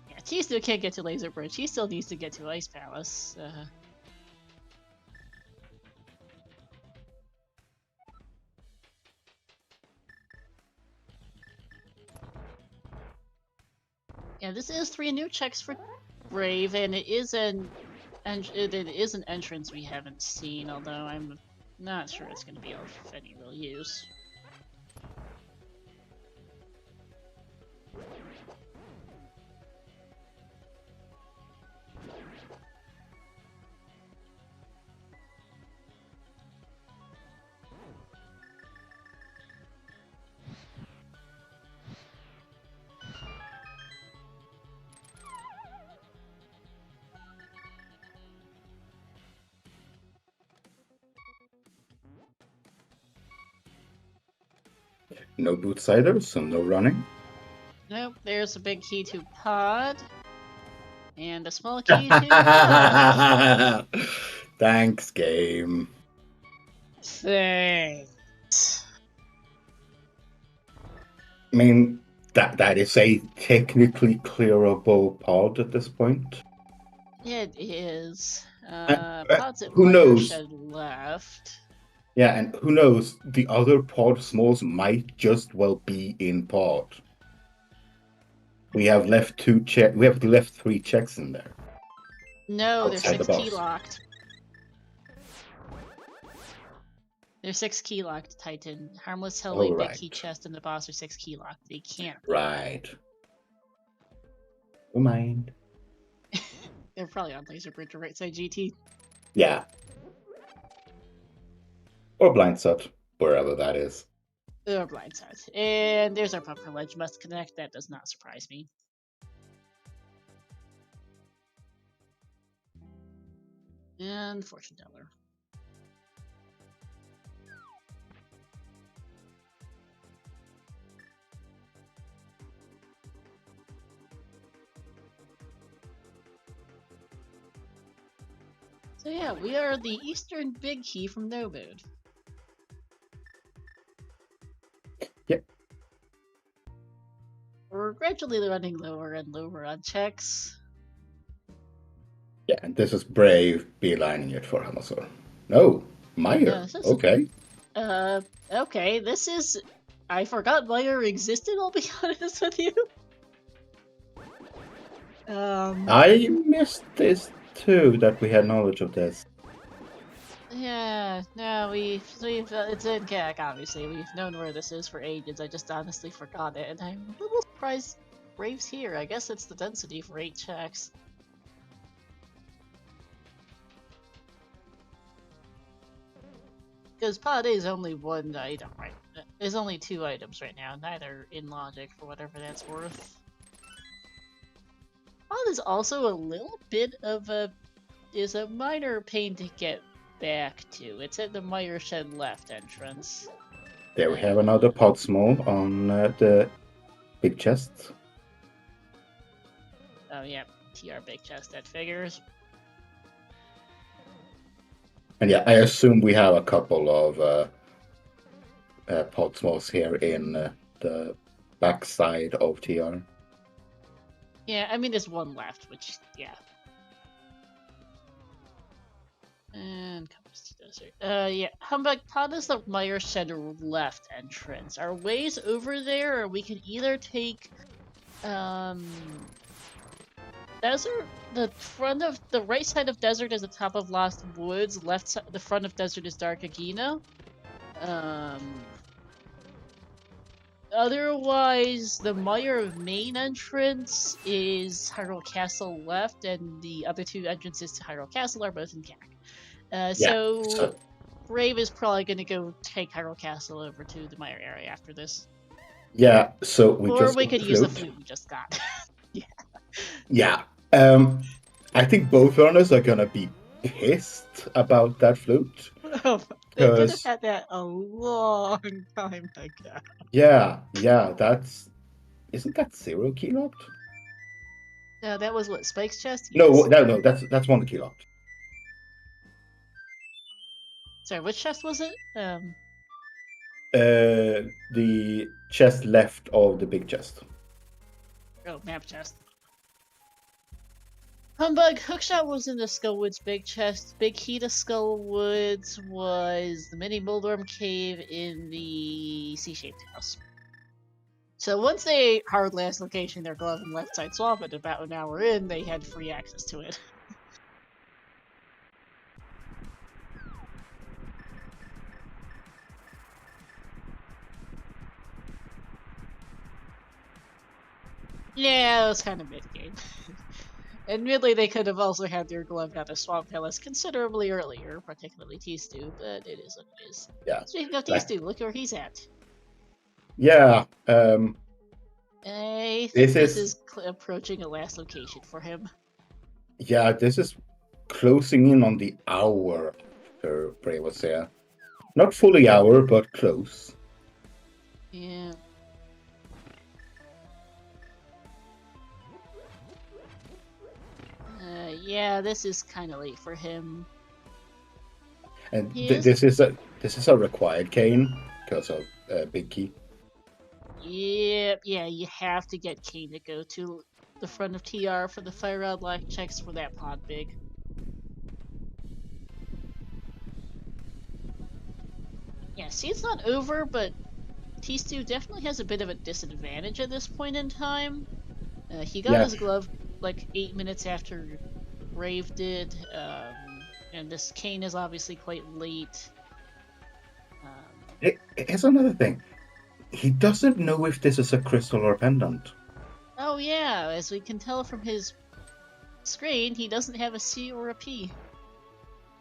Yeah, she still can't get to Laser Bridge. She still needs to get to Ice Palace. Yeah, this is 3 new checks for Brave, and it is an entrance we haven't seen, although I'm not sure it's going to be of any real use. No boots either, so no running. Nope, there's a big key to Pod. And a small key to Pod. Thanks, game. Thanks. I mean, that is a technically clearable pod at this point. It is. Pod's at Who knows? Watershed left. Yeah, and who knows? The other pod smalls might just well be in pod. We have left 2 check. We have left 3 checks in there. No, they're Outside 6 the key box. locked. They're 6 key locked, Titan. Harmless Hellway, right. Big Key Chest, and the boss are 6 key locked. They can't. Right. Don't mind. They're probably on Laser Bridge or right side GT. Yeah. Or blind set, wherever that is. Or blindside. And there's our pumper ledge. Must connect. That does not surprise me. And fortune teller. So yeah, we are the eastern big key from no mode. Yep. We're gradually running lower and lower on checks. Yeah, and this is Brave beelining it for Hamazor. No, Meyer. Okay. Okay, this is... I forgot Meyer existed, I'll be honest with you. I missed this too, that we had knowledge of this. Yeah, no, we've it's in CAC, obviously. We've known where this is for ages. I just honestly forgot it, and I'm a little surprised Brave's here. I guess it's the density for 8 checks. Because pod A is only one item, right? There's only 2 items right now, neither in logic for whatever that's worth. Pod is also a little bit of a minor pain to get back to. It's at the Meyer Shed left entrance. There we have another pod small on the big chest. Oh yeah, TR big chest, that figures. And yeah, I assume we have a couple of pod smalls here in the backside of TR. Yeah, I mean there's one left, which, yeah. And comes to desert. Yeah, Humbug, pod is the Meyer Shed left entrance. Our ways over there, or we can either take, Desert, the right side of Desert is the top of Lost Woods, the front of Desert is Dark Agino. Otherwise, the Meyer main entrance is Hyrule Castle left, and the other 2 entrances to Hyrule Castle are both in CAC. So Brave is probably going to go take Hyrule Castle over to the Meyer area after this. Yeah, so we could use the flute we just got. Yeah. Yeah. I think both runners are gonna be pissed about that flute. They could have had that a long time ago. Yeah, isn't that 0 key locked? No, that was what, Spike's chest? Yes. No, that's 1 key locked. Sorry, which chest was it? The chest left of the big chest. Oh, map chest. Humbug, Hookshot was in the Skullwoods big chest. Big key to Skullwoods was the mini Moldorm cave in the C-shaped house. So once they hard last location their glove and left side swap, and about an hour in, they had free access to it. Yeah, it was kind of mid-game. Admittedly, they could have also had their glove out of Swamp Palace considerably earlier, particularly tstew, but it is what it is. Yeah. Speaking of tstew, look where he's at. Yeah, I think this is approaching a last location for him. Yeah, this is closing in on the hour after Brave was there. Not fully hour, but close. Yeah. Yeah, this is kind of late for him. And this is a required cane because of Big Key. Yeah, you have to get Kane to go to the front of TR for the fire rod lock checks for that pod big. Yeah, see, it's not over, but tstew definitely has a bit of a disadvantage at this point in time. He got his glove like 8 minutes after Brave did, and this cane is obviously quite late. Here's another thing. He doesn't know if this is a crystal or pendant. Oh yeah, as we can tell from his screen, he doesn't have a C or a P.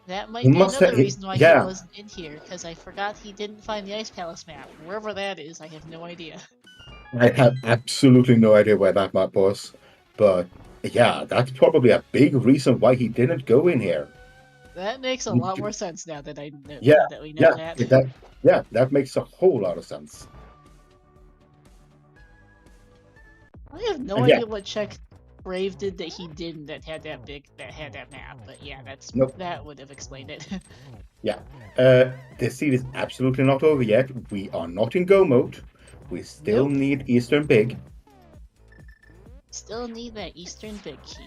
That might be another reason why he wasn't in here, because I forgot he didn't find the Ice Palace map. Wherever that is, I have no idea. I have absolutely no idea where that map was, but yeah, that's probably a big reason why he didn't go in here. That makes a lot more sense now that I know that we know that. That makes a whole lot of sense. I have no idea what check Brave did that he didn't that had that map, but yeah, that would have explained it. Yeah. This seed is absolutely not over yet. We are not in go mode. We still need Eastern Big. Still need that Eastern Big key.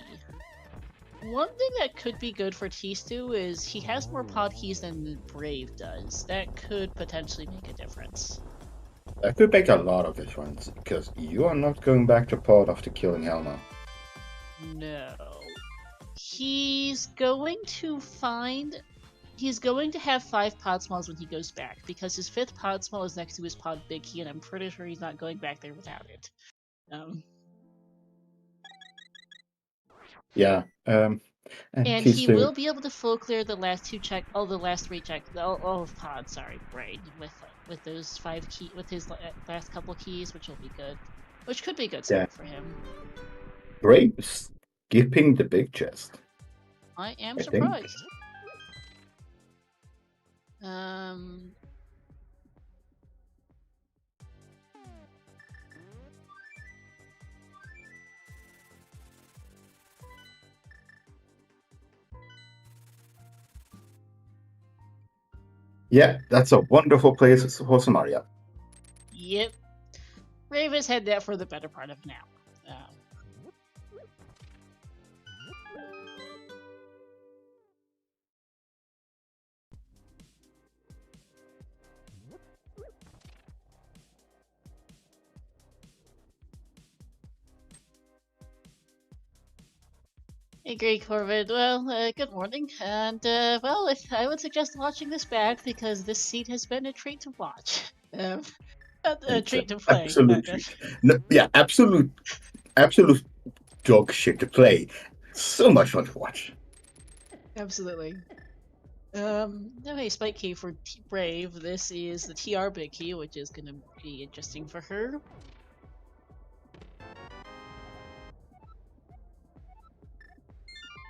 One thing that could be good for tstew is he has more pod keys than Brave does. That could potentially make a difference. That could make a lot of difference, because you are not going back to pod after killing Helma. No. He's going to have 5 pod smalls when he goes back, because his 5th pod small is next to his pod big key, and I'm pretty sure he's not going back there without it. Yeah. And he will be able to full clear the last three check, all of pods. Sorry, right, with those 5 key, with his last couple keys, which will be good, which could be a good start for him. Brave skipping the big chest. I am surprised. Yeah, that's a wonderful place for Samaria. Yep. Brave has had that for the better part of now. Hey, Great Corvid. Well, good morning. And, well, I would suggest watching this back because this seat has been a treat to watch. A treat to play. Absolutely. No, yeah, absolute dog shit to play. So much fun to watch. Absolutely. Okay, spike key for Brave. This is the TR big key, which is going to be interesting for her.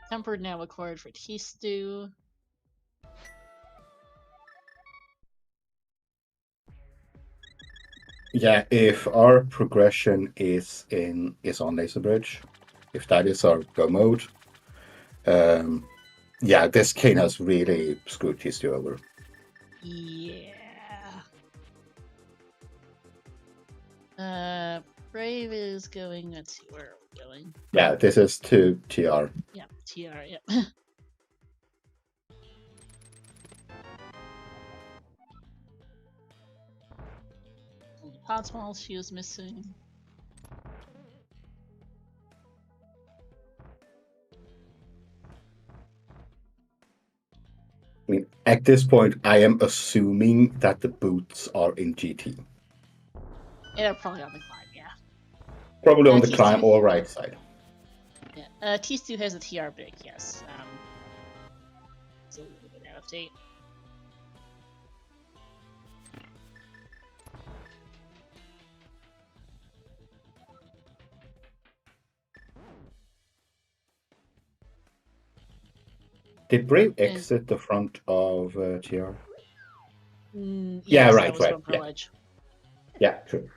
Tempered now acquired for tstew. Yeah, if our progression is on Laser Bridge, if that is our go mode, yeah, this cane has really screwed tstew over. Yeah. Brave is going. Let's see, where are we going? Yeah, this is to TR. Yeah, TR. Yeah. Pot small she was missing. I mean, at this point, I am assuming that the boots are in GT. Yeah, probably on the climb, yeah. Probably on the climb or right side. Yeah, tstew has a TR big, yes. So a little bit out of date. Did Brave exit the front of TR? Yes, yeah, right. Yeah. Yeah, true.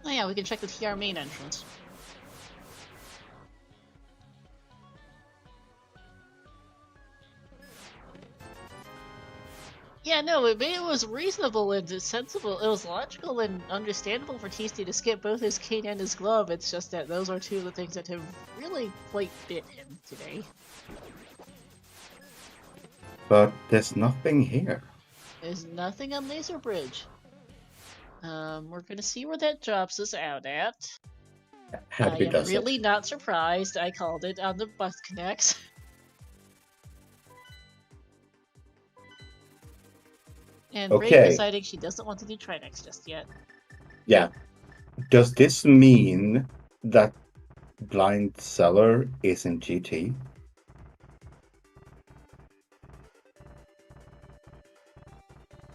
Oh yeah, we can check the TR main entrance. Yeah, no, it was reasonable and sensible. It was logical and understandable for tstew to skip both his cane and his glove. It's just that those are two of the things that have really quite bit him today. But there's nothing here. There's nothing on Laser Bridge. We're gonna see where that drops us out at. I am really not surprised. I called it on the bus connects. And Brave deciding she doesn't want to do Trinex just yet. Yeah. Does this mean that Blind Seller is in GT?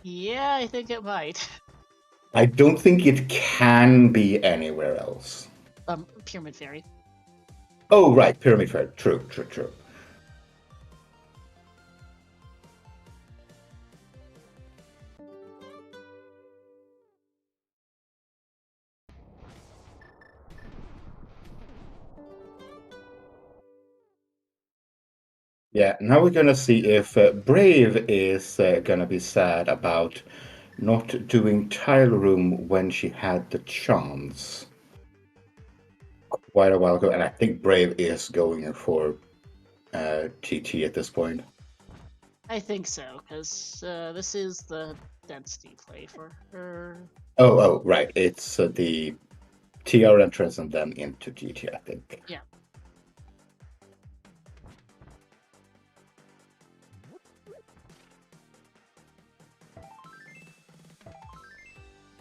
Yeah, I think it might. I don't think it can be anywhere else. Pyramid Fairy. Oh, right, Pyramid Fairy. True. Yeah, now we're gonna see if Brave is gonna be sad about not doing Tile Room when she had the chance quite a while ago, and I think Brave is going for GT at this point. I think so, because this is the density play for her. Oh, right. It's the TR entrance and then into GT, I think. Yeah.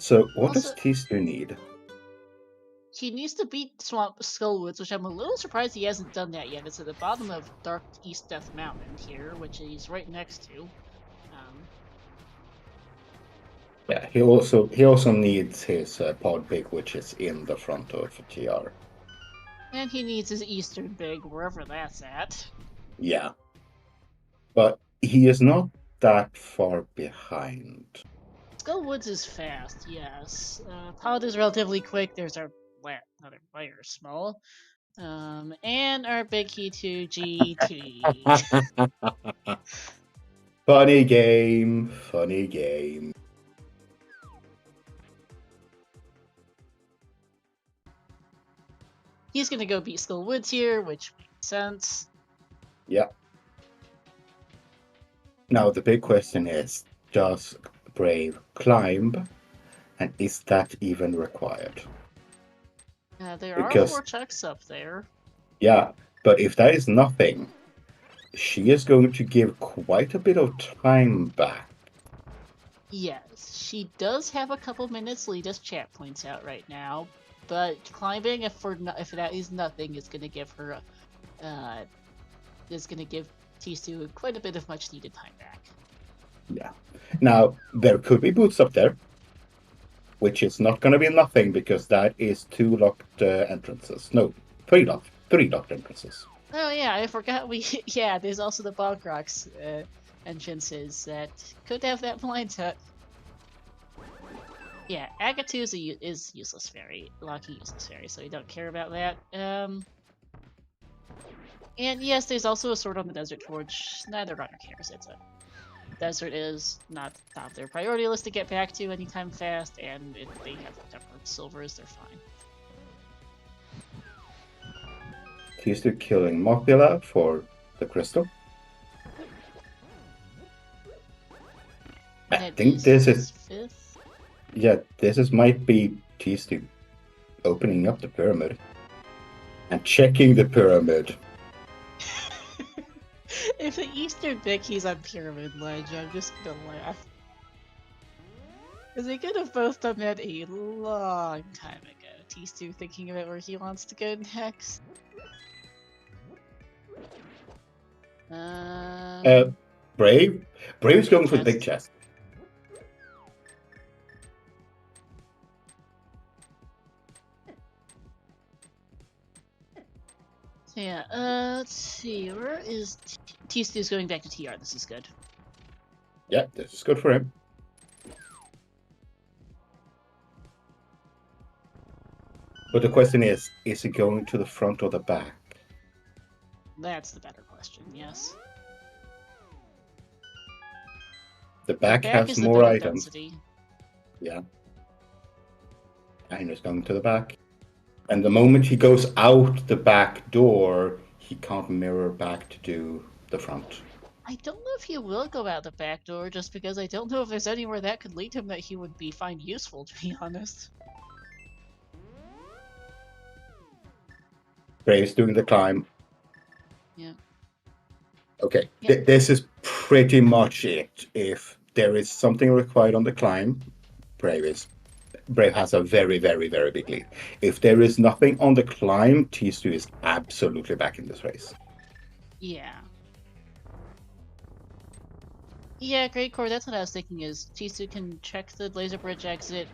So what Also, does tstew need? he needs to beat Swamp Skullwoods, which I'm a little surprised he hasn't done that yet. It's at the bottom of Dark East Death Mountain here, which he's right next to. Yeah, he also needs his pod big, which is in the front of TR. And he needs his Eastern Big, wherever that's at. Yeah. But he is not that far behind. Skullwoods is fast, yes. Pod is relatively quick. There's our another player small. And our big key to GT. Funny game, funny game. He's gonna go beat Skullwoods here, which makes sense. Yeah. Now the big question is, does Brave climb? And is that even required? There Because, are 4 checks up there. yeah, but if that is nothing, she is going to give quite a bit of time back. Yes, she does have a couple minutes lead, as chat points out right now. But climbing, if that is nothing, is going to give her, is going to give tstew quite a bit of much needed time back. Yeah. Now there could be boots up there, which is not going to be nothing because that is 2 locked entrances. No, 3 locked entrances. Oh yeah, I forgot yeah, there's also the Bog Rocks entrances that could have that blind hut. Yeah, Agatu is useless fairy, Lucky useless fairy, so we don't care about that. And yes, there's also a sword on the Desert Forge. Neither runner cares. It's a desert is not top of their priority list to get back to anytime fast, and if they have whatever silvers, they're fine. tstew killing Mokbila for the crystal. I think this is 5th. Yeah, might be tstew opening up the pyramid and checking the pyramid. If the Eastern Bickie's on Pyramid Ledge, I'm just gonna laugh. Because they could have both done that a long time ago. tstew thinking about where he wants to go next. Brave's going for the big chest. Yeah, let's see, where is tstew's going back to TR, this is good. Yeah, this is good for him. But the question is he going to the front or the back? That's the better question, yes. The back has more items. Density. Yeah. And he's going to the back. And the moment he goes out the back door, he can't mirror back to do the front. I don't know if he will go out the back door, just because I don't know if there's anywhere that could lead him that he would find useful, to be honest. Brave's doing the climb. Yeah. Okay, yeah. This is pretty much it. If there is something required on the climb, Brave has a very, very, very big lead. If there is nothing on the climb, tstew is absolutely back in this race. Yeah. Yeah, Great Core, that's what I was thinking is tstew can check the Laser Bridge exit,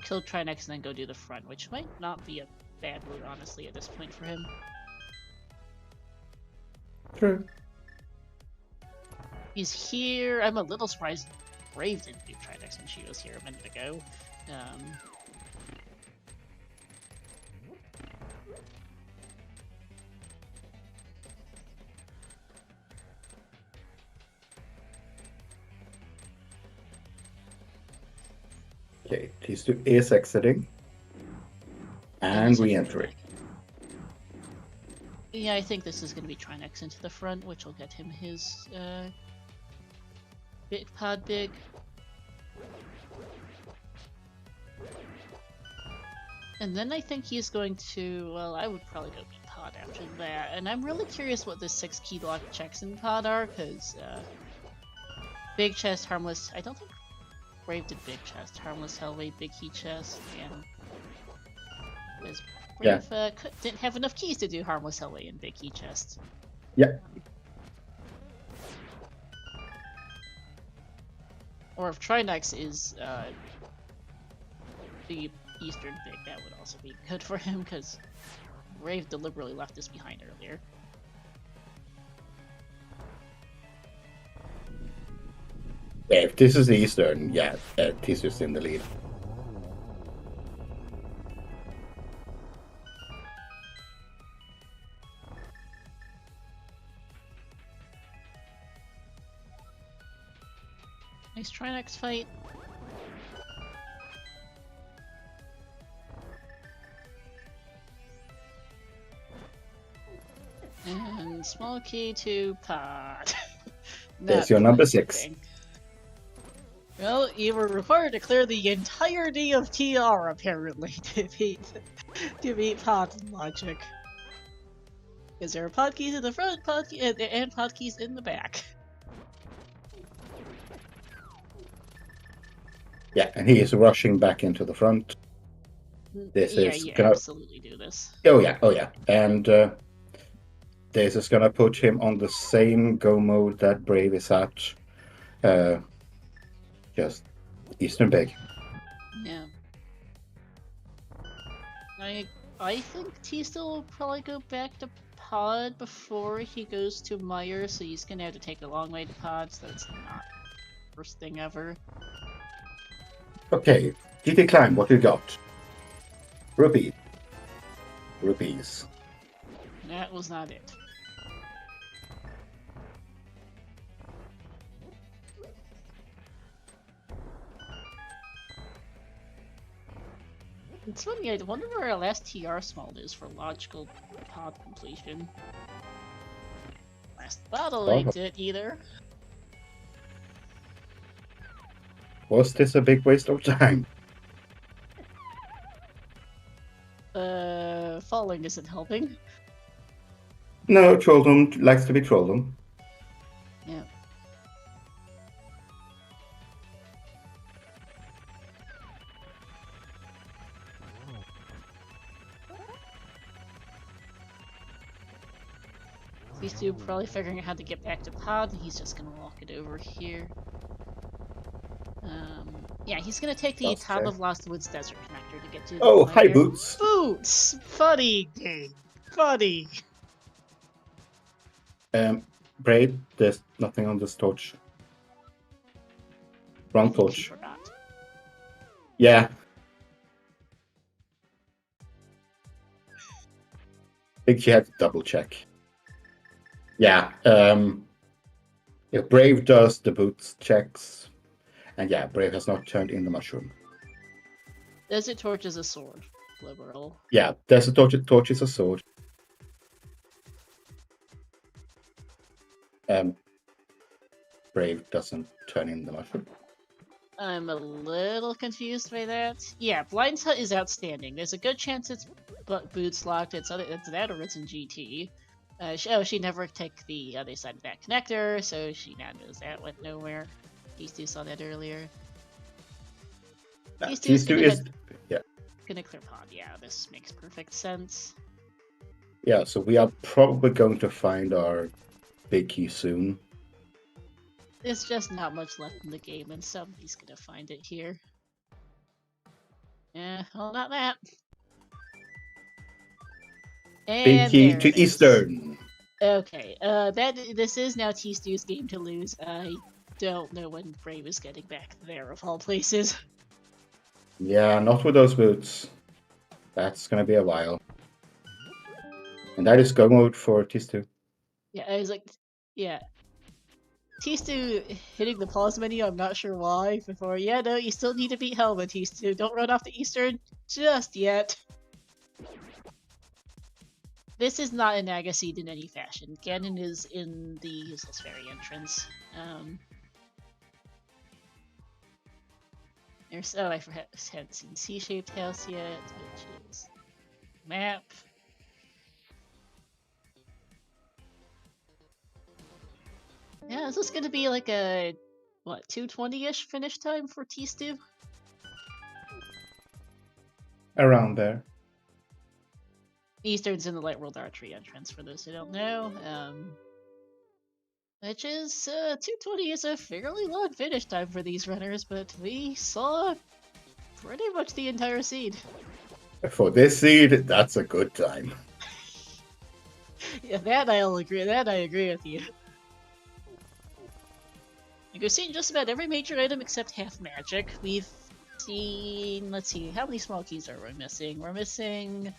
kill Trinex, and then go do the front, which might not be a bad route, honestly, at this point for him. True. He's here. I'm a little surprised Brave didn't do Trinex when she was here a minute ago. Okay, tstew is exiting and re-entering. Yeah, I think this is going to be Trinex into the front, which will get him his big pod big. And then I think he's going to, well, I would probably go beat pod after that. And I'm really curious what the 6 key lock checks in pod are, because big chest, harmless, I don't think Brave did big chest, harmless hellway, big key chest, and because Yeah. Brave didn't have enough keys to do harmless hellway and big key chest. Yeah. Or if Trinex is the Eastern big, that would also be good for him because Brave deliberately left this behind earlier. Yeah, if this is the Eastern, yeah, Tisu's in the lead. Nice Trinex fight. And small key to pod. There's your number 6. Well, you were required to clear the entirety of TR apparently to beat pod logic. Because there are pod keys in the front, and pod keys in the back. Yeah, and he is rushing back into the front. This is you gonna absolutely do this. Oh yeah, and this is gonna put him on the same go mode that Brave is at. Just Eastern big. Yeah. I think T-Still will probably go back to pod before he goes to Meyer, so he's gonna have to take a long way to pod, so that's not the first thing ever. Okay, GT Climb, what you got? Rupees. That was not it. It's funny, I wonder where our last TR small is for logical pod completion. Last battle I did either. Was this a big waste of time? Falling isn't helping. No, Trolldom likes to be Trolldom. Yeah. These two probably figuring out how to get back to pod, and he's just gonna walk it over here. Yeah, he's gonna take the Top of Lost Woods Desert connector to get to the Oh, hi, Boots! Boots! Funny game! Funny! Braid, there's nothing on this torch. Wrong torch. Forgot. Yeah. I think you had to double check. Yeah, if Brave does the Boots checks, and yeah, Brave has not turned in the mushroom. Desert Torch is a sword. Liberal. Yeah, Desert Torch is a sword. Brave doesn't turn in the mushroom. I'm a little confused by that. Yeah, Blind's Hut is outstanding. There's a good chance it's Boots locked. It's that or it's in GT. She never took the other side of that connector, so she now knows that went nowhere. These two saw that earlier. These two is gonna clear pod. Yeah, this makes perfect sense. Yeah, so we are probably going to find our big key soon. There's just not much left in the game, and somebody's gonna find it here. Yeah, well, not that. And big key to Eastern. Okay, this is now T-Stew's game to lose. I don't know when Brave is getting back there, of all places. Yeah, not with those boots. That's gonna be a while. And that is go mode for T-Stew. Yeah, I was like, yeah. T-Stew hitting the pause menu, I'm not sure why, before, yeah, no, you still need to beat Helma, T-Stew. Don't run off the Eastern just yet. This is not an Agaseed in any fashion. Ganon is in the Useless Fairy entrance. I hadn't seen C-shaped house yet, which is map. Yeah, is this gonna be like a what, 2:20-ish finish time for tstew? Around there. Eastern's in the Light World Archery entrance, for those who don't know. Which is, 2:20 is a fairly long finish time for these runners, but we saw pretty much the entire seed. For this seed, that's a good time. Yeah, that I agree with you. Like, we've seen just about every major item except half magic. We've seen, let's see, how many small keys are we missing? We're missing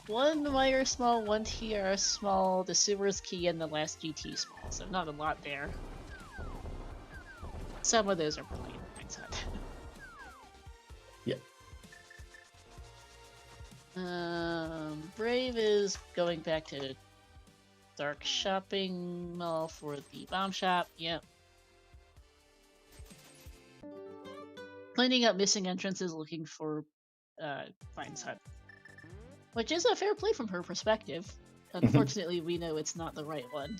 one wire small, one TR small, the sewers key, and the last GT small, so not a lot there. Some of those are probably in hindsight. Yeah. Brave is going back to Dark Shopping Mall for the bomb shop. Yep. Cleaning up missing entrances, looking for Vine's Hut. Which is a fair play from her perspective. Unfortunately, we know it's not the right one.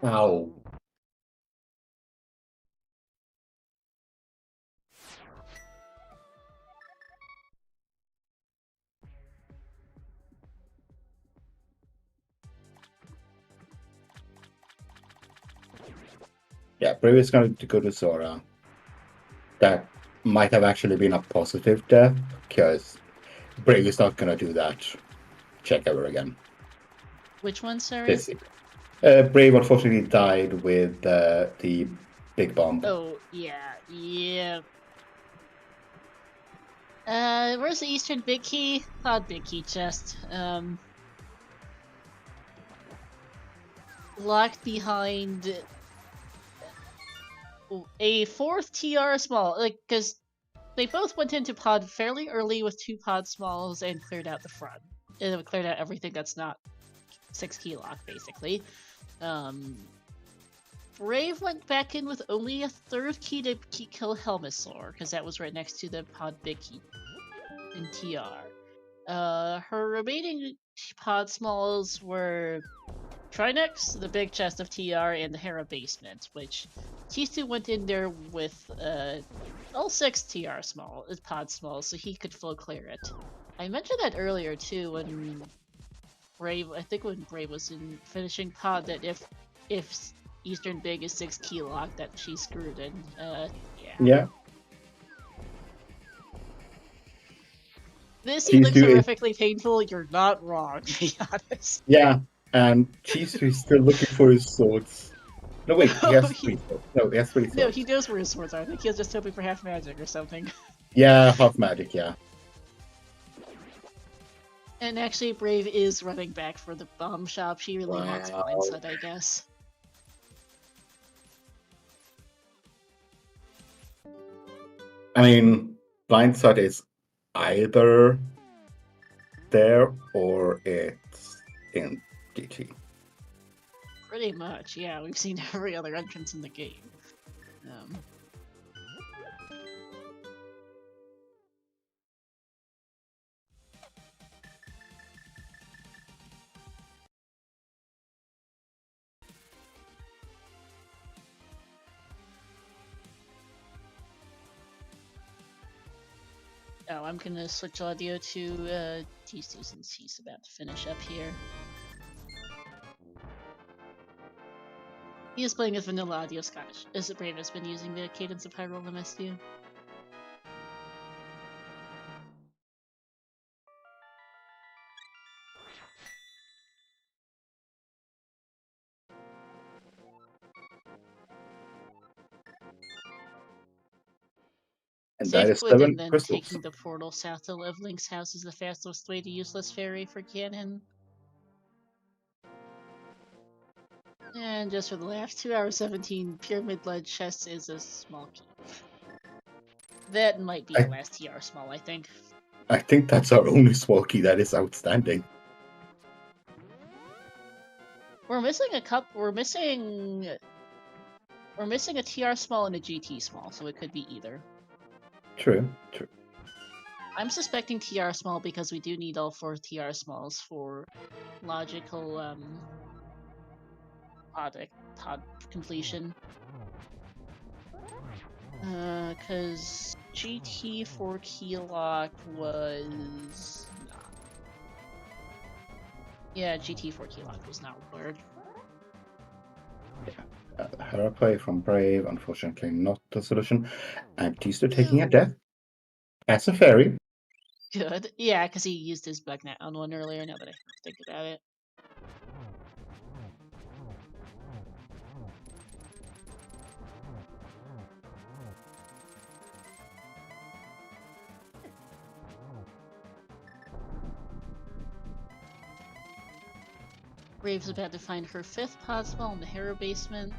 Ow. Yeah, Brave is going to go to Zora. That might have actually been a positive death, because Brave is not going to do that check ever again. Which one, sorry? This Brave unfortunately died with the big bomb. Oh, yeah, yeah. Where's the Eastern Big Key? Odd Big Key chest. Locked behind a fourth TR small, like, because they both went into pod fairly early with 2 pod smalls and cleared out the front. And cleared out everything that's not 6 key lock, basically. Brave went back in with only a 3rd key to kill Helmasaur, because that was right next to the pod big key in TR. Her remaining pod smalls were Trinex, the big chest of TR, and the Hera basement, which tstew went in there with all 6 TR pod smalls, so he could full clear it. I mentioned that earlier too when Brave, I think when Brave was in finishing pod, that if Eastern Big is 6 key lock, that she's screwed, and Yeah. This scene looks horrifically painful. You're not wrong, to be honest. Yeah, and Chisu is still looking for his swords. No, wait, he has 3 swords. No, he has 3 swords. No, he knows where his swords are. I think he was just hoping for half magic or something. Yeah, half magic, yeah. And actually, Brave is running back for the bomb shop. She really wants Blindset, I guess. I mean, Blindset is either there or it's in GT. Pretty much, yeah. We've seen every other entrance in the game. Oh, I'm gonna switch audio to tstew since he's about to finish up here. He is playing with vanilla audio Scottish. Is it Brave has been using the cadence of Hyrule MSU? And Safe that is quit 7 and then crystals. taking the portal south to Link's house is the fastest way to useless fairy for Ganon. And just for the last 2 hours 17, Pyramid Ledge chest is a small key. That might be the last TR small, I think. I think that's our only small key that is outstanding. We're missing a couple. We're missing a TR small and a GT small, so it could be either. True. I'm suspecting TR small because we do need all 4 TR smalls for logical pod completion. Because GT for keylock was not. Yeah, GT for keylock was not required. Yeah. Hera play from Brave, unfortunately not the solution. And tstew taking a death as a fairy. Good. Yeah, because he used his bug net on one earlier, now that I think about it. Brave's about to find her 5th pod small in the Hera basement.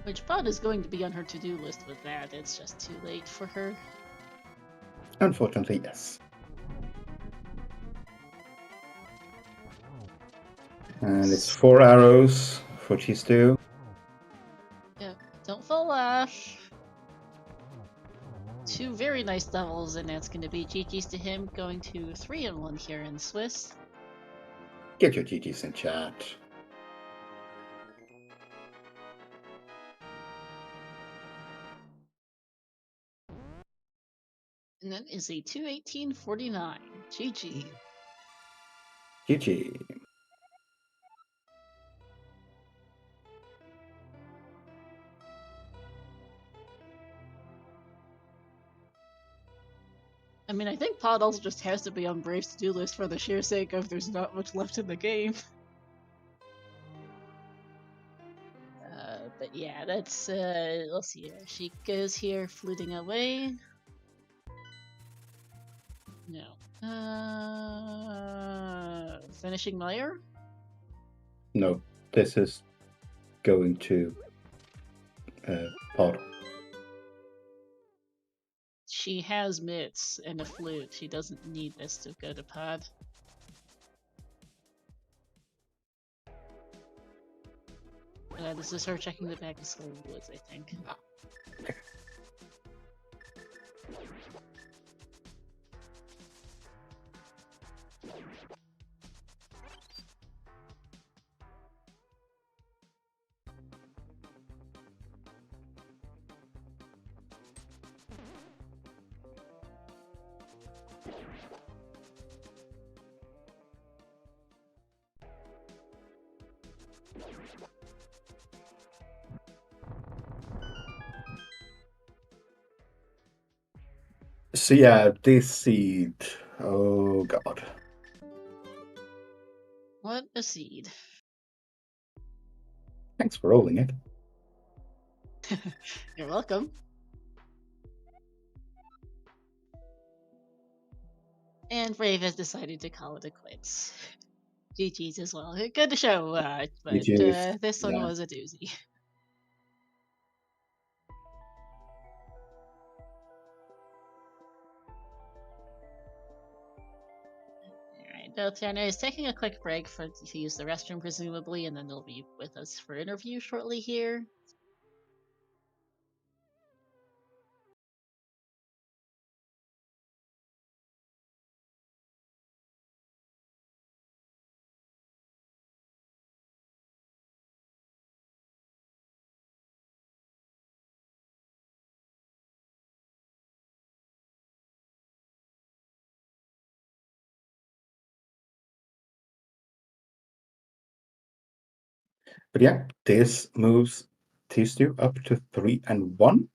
Which pod is going to be on her to-do list with that, it's just too late for her. Unfortunately, yes. And it's 4 arrows for tstew. Yeah, don't fall off. 2 very nice levels, and that's going to be GG's to him, going to 3-1 here in Swiss. Get your GG's in chat. And that is a 218.49. GG. GG. I mean, I think pod also just has to be on Brave's to-do list for the sheer sake of there's not much left in the game. But yeah, that's, let's see, she goes here, fluting away. No. Finishing Meyer? No, this is going to pod. She has mitts and a flute. She doesn't need this to go to pod. This is her checking the back of Skull Woods, I think. Okay. So yeah, this seed. Oh god. What a seed. Thanks for rolling it. You're welcome. And Brave has decided to call it a quits. GG's as well. Good to show, but this one was a doozy. Alright, Beltana is taking a quick break to use the restroom, presumably, and then they'll be with us for interview shortly here. But yeah, this moves tstew up to 3-1,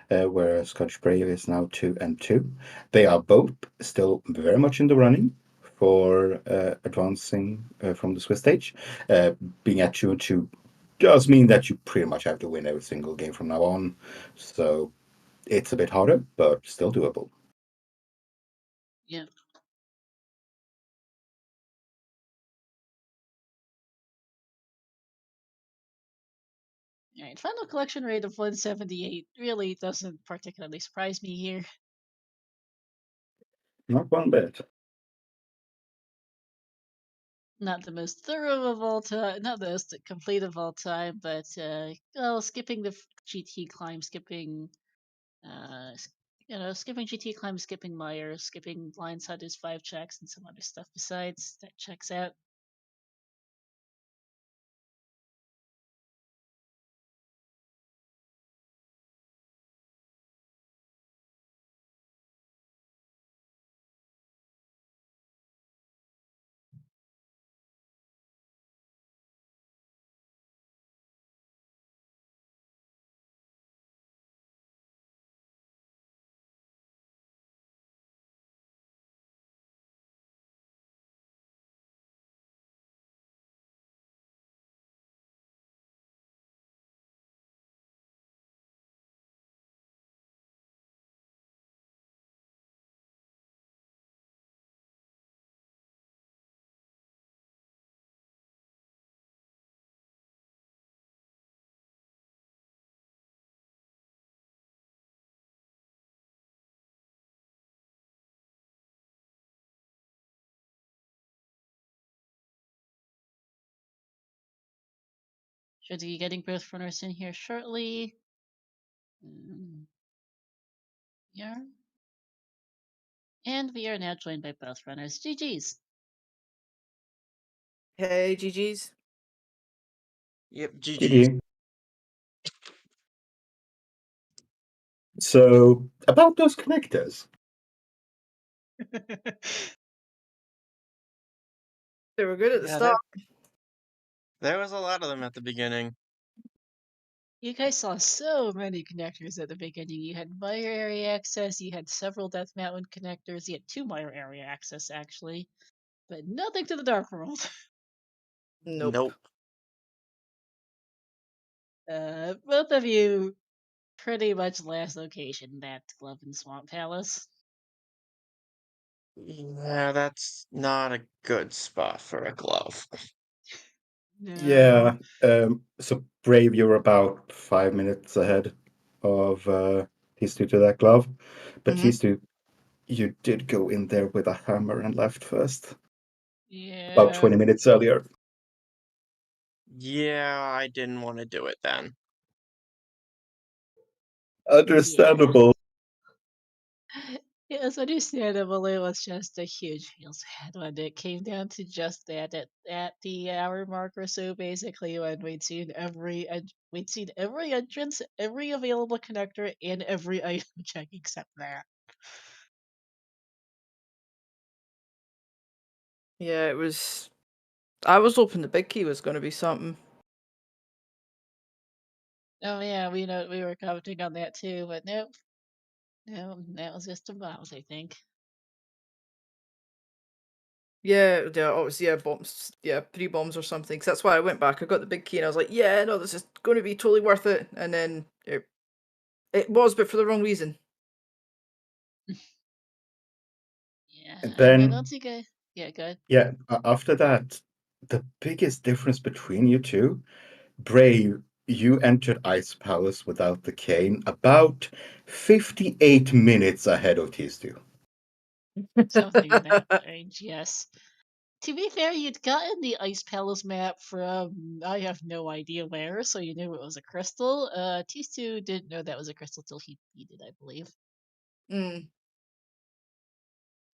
whereas Scottish Brave is now 2-2. They are both still very much in the running for advancing from the Swiss stage. Being at 2-2 does mean that you pretty much have to win every single game from now on. So it's a bit harder, but still doable. Yeah. Alright, final collection rate of 178 really doesn't particularly surprise me here. Not one bit. Not the most thorough of all time, not the most complete of all time, but well, skipping the GT climb, skipping skipping GT climb, skipping Meyer, skipping Blindsiders 5 checks, and some other stuff besides that checks out. Should be getting both runners in here shortly. Yeah. And we are now joined by both runners. GG's. Hey, GG's. Yep, GG. GG. So, about those connectors. They were good at the start. There was a lot of them at the beginning. You guys saw so many connectors at the beginning. You had Meyer area access, you had several Death Mountain connectors, you had 2 Meyer area access actually, but nothing to the Dark World. Nope. Both of you pretty much last location, that Glove and Swamp Palace. Yeah, that's not a good spot for a glove. No. Yeah. So Brave, you're about 5 minutes ahead of T2 to that glove, but T2, you did go in there with a hammer and left first. Yeah. About 20 minutes earlier. Yeah, I didn't want to do it then. Understandable. It was understandable. It was just a huge feels bad when it came down to just that at the hour mark or so, basically, when we'd seen every entrance, every available connector, and every item check except that. Yeah, it was. I was hoping the big key was going to be something. Oh yeah, we were commenting on that too, but nope. No, that was just a mouse, I think. Yeah, obviously, bombs. Yeah, 3 bombs or something. 'Cause that's why I went back. I got the big key, and I was like, "Yeah, no, this is going to be totally worth it." And then it was, but for the wrong reason. Yeah, And I then, don't think yeah, good. yeah, after that, the biggest difference between you two, Brave, you entered Ice Palace without the cane about 58 minutes ahead of T2. Something in that range, yes. To be fair, you'd gotten the Ice Palace map from I have no idea where, so you knew it was a crystal. T2 didn't know that was a crystal till he beat it, I believe. Mm.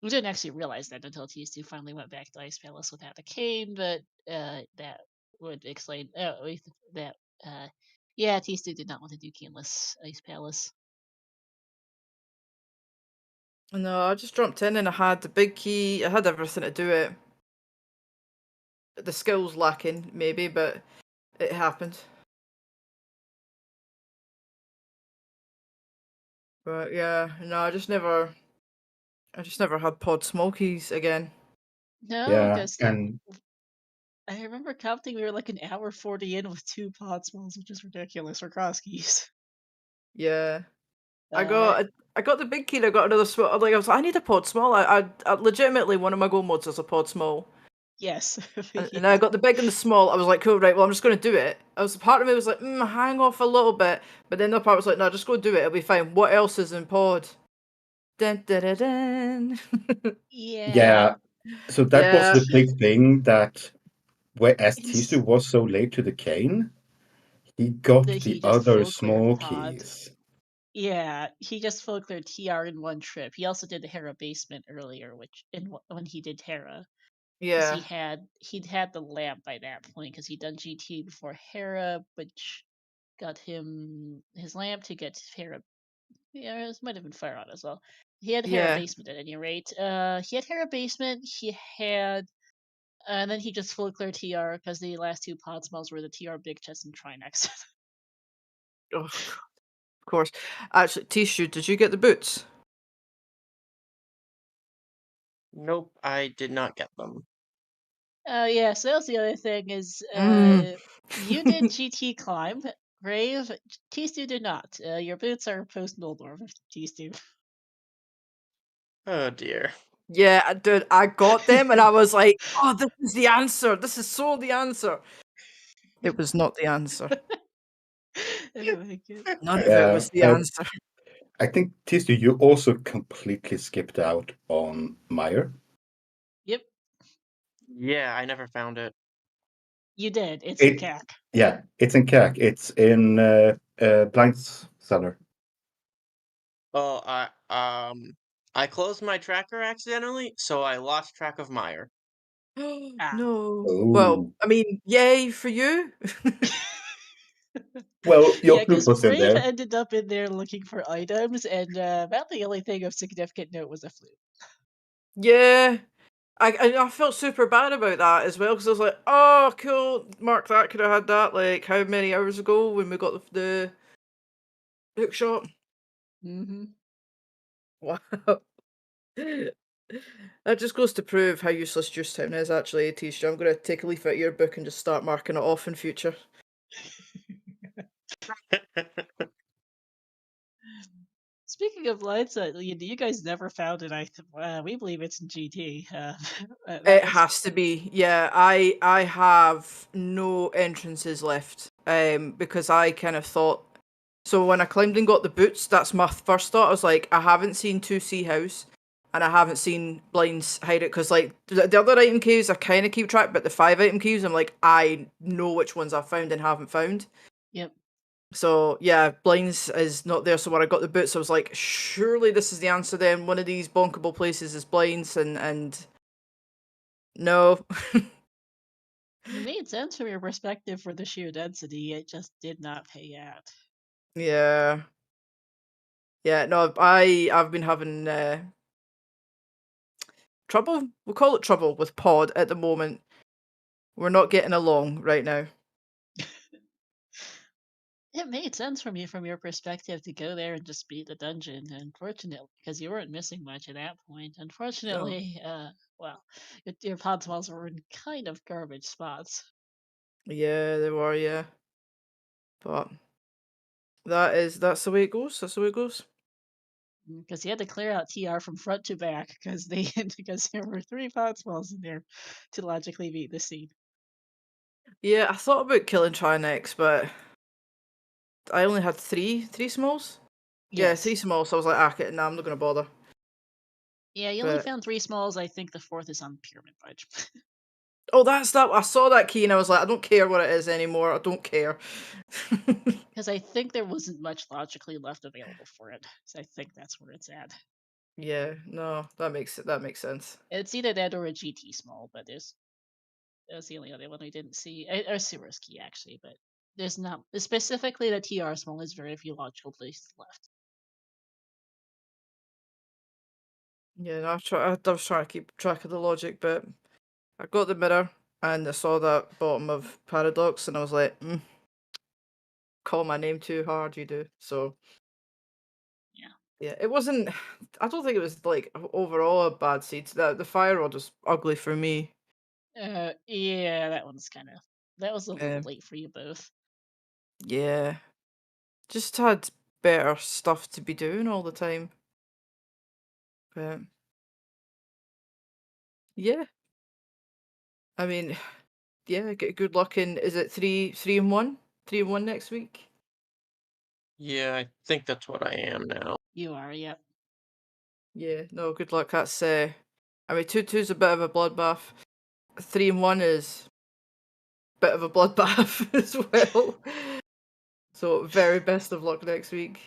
We didn't actually realize that until T2 finally went back to Ice Palace without a cane, but that would explain that yeah, T2 did not want to do caneless Ice Palace. No, I just jumped in and I had the big key. I had everything to do it. The skills lacking, maybe, but it happened. But yeah, no, I just never had pod smokies again. No, Yeah, because and I remember counting we were like an hour 40 in with 2 pod smalls, which is ridiculous for Crosskeys. Yeah. I got the big key. I got another small. Like I was like, I need a pod small. I legitimately one of my goal modes is a pod small, Yes. And I got the big and the small. I was like, cool, right, well, I'm just going to do it. Part of me was like, hang off a little bit. But then the other part was like, no, just go do it. It'll be fine. What else is in pod? Dun, dun, dun, dun. Yeah. So that was Yeah. the big thing that whereas Ins- tstew was so late to the cane, he got That the he just other full cleared small pod. keys. Yeah, he just full cleared TR in one trip. He also did the Hera basement earlier, when he did Hera. Because Yeah. he'd had the lamp by that point, because he'd done GT before Hera, which got him his lamp to get Hera. Yeah, it might have been Fire On as well. He had Hera Yeah. basement at any rate. He had Hera basement. He had, and then he just full clear TR because the last two pod smells were the TR big chest and Trinex. Oh, God. Of course. Actually, tstew, did you get the boots? Nope, I did not get them. Oh yeah, so that was the other thing is Mm. you did GT climb, Brave. tstew did not. Your boots are post Noldor, tstew. Oh dear. Yeah, dude, I got them and I was like, oh, this is the answer. This is so the answer. It was not the answer. Oh my goodness. None of it was the answer. I think tstew, you also completely skipped out on Meyer. Yep, Yeah, I never found it. you did. It's in It, CAC. yeah, it's in CAC. It's in Blinds Cellar. Oh, I closed my tracker accidentally, so I lost track of Meyer. Ah. No. Well, Oh. I mean, yay for you. Well, Yeah, your flute because was in Brave there. ended up in there looking for items, and about the only thing of significant note was a flute. Yeah. I felt super bad about that as well because I was like, oh, cool, Mark, that could have had that like how many hours ago when we got the hook shot. Mm-hmm. Wow. That just goes to prove how useless Juice Town is actually, Tisha. I'm going to take a leaf out of your book and just start marking it off in future. Speaking of lights, you guys never found it. We believe it's in GT. It That's has to be. Yeah, I have no entrances left. Because I kind of thought, so when I climbed and got the boots, that's my first thought. I was like, I haven't seen 2C House and I haven't seen Blinds Hide It because like the other item caves I kind of keep track, but the 5 item caves I'm like, I know which ones I've found and haven't found. Yep. So yeah, Blinds is not there. So when I got the boots, I was like, surely this is the answer. Then one of these bonkable places is Blinds, and no. It made sense from your perspective for the sheer density. It just did not pay out. Yeah. Yeah, no, I've been having trouble. We'll call it trouble with Pod at the moment. We're not getting along right now. It made sense from your perspective to go there and just beat the dungeon. Unfortunately, because you weren't missing much at that point. Unfortunately, well, your pod smalls were in kind of garbage spots. Yeah, they were, yeah. But that's the way it goes. That's the way it goes. Because you had to clear out TR from front to back because because there were 3 pod smalls in there to logically beat the scene. Yeah, I thought about killing Trinex, but I only had three smalls. Yeah, Yes. 3 smalls. So I was like, okay, nah, I'm not gonna bother. Yeah, you only But found 3 smalls. I think the 4th is on Pyramid Budge. oh, that's that. I saw that key and I was like, I don't care what it is anymore. I don't care. Because I think there wasn't much logically left available for it. So I think that's where it's at. Yeah, no, that makes sense. It's either that or a GT small, but that's the only other one I didn't see. Or Sewer's key, actually, but there's not. Specifically, the TR small is very few logical places left. Yeah, no, I was trying to keep track of the logic, but I got the mirror and I saw that bottom of Paradox and I was like, call my name too hard, you do. So yeah, it wasn't. I don't think it was like overall a bad seed. The fire rod was ugly for me. Yeah, that was a little Um, late for you both. yeah, just had better stuff to be doing all the time. But yeah, I mean, yeah, good luck in. Is it 3-1? 3-1 next week? Yeah, I think that's what I am now. You are, yep. Yeah, no, good luck. That's I mean, 2-2's a bit of a bloodbath. 3-1 is a bit of a bloodbath as well. So very best of luck next week.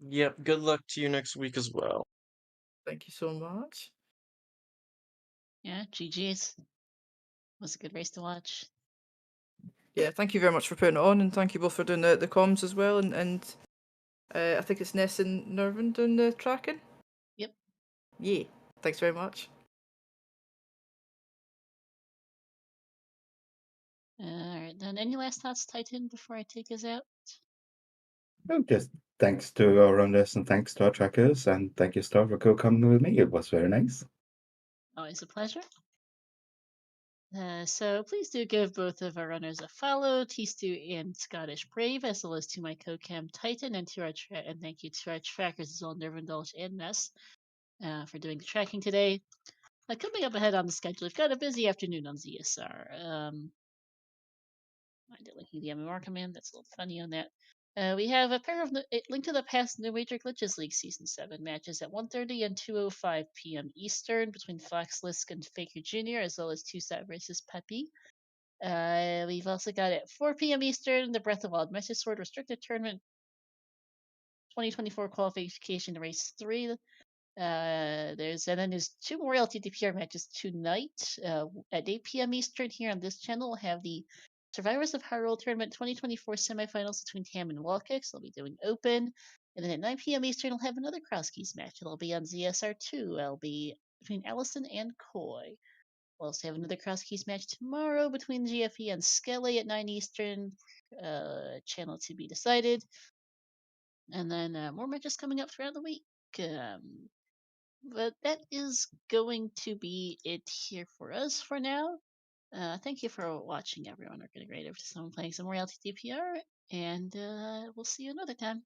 Yep, good luck to you next week as well. Thank you so much. Yeah, GG's. Was a good race to watch. Yeah, thank you very much for putting it on, and thank you both for doing the comms as well. And I think it's Ness and Nervin doing the tracking. Yep. Yeah, thanks very much. Alright, then any last thoughts, Titan, before I take us out? Oh, just thanks to our runners and thanks to our trackers, and thank you, Star, for co-coming with me. It was very nice. Always a pleasure. So please do give both of our runners a follow, tstew and Scottish Brave, as well as to my co-cam Titan, and to our and thank you to our trackers as well, Nervindulge and Ness, for doing the tracking today. Coming up ahead on the schedule, we've got a busy afternoon on ZSR. I did linking the MMR command. That's a little funny on that. We have a pair of Link to the Past No Major Glitches League Season 7 matches at 1:30 and 2:05 p.m. Eastern between Fox Lisk and Faker Jr., as well as Two-Sat versus Peppy. We've also got at 4 p.m. Eastern the Breath of Wild Message Sword Restricted Tournament 2024 Qualification Race 3. There's 2 more ALttPR matches tonight at 8 p.m. Eastern here on this channel. We'll have the Survivors of Hyrule Tournament 2024 semifinals between Tam and Walkix. They'll be doing open. And then at 9 p.m. Eastern, we'll have another Crosskeys match. It'll be on ZSR2. It'll be between Allison and Koi. We'll also have another Crosskeys match tomorrow between GFE and Skelly at 9 Eastern. Channel to be decided. And then more matches coming up throughout the week. But that is going to be it here for us for now. Thank you for watching, everyone. We're going to grade over to someone playing some more ALttPR, and we'll see you another time.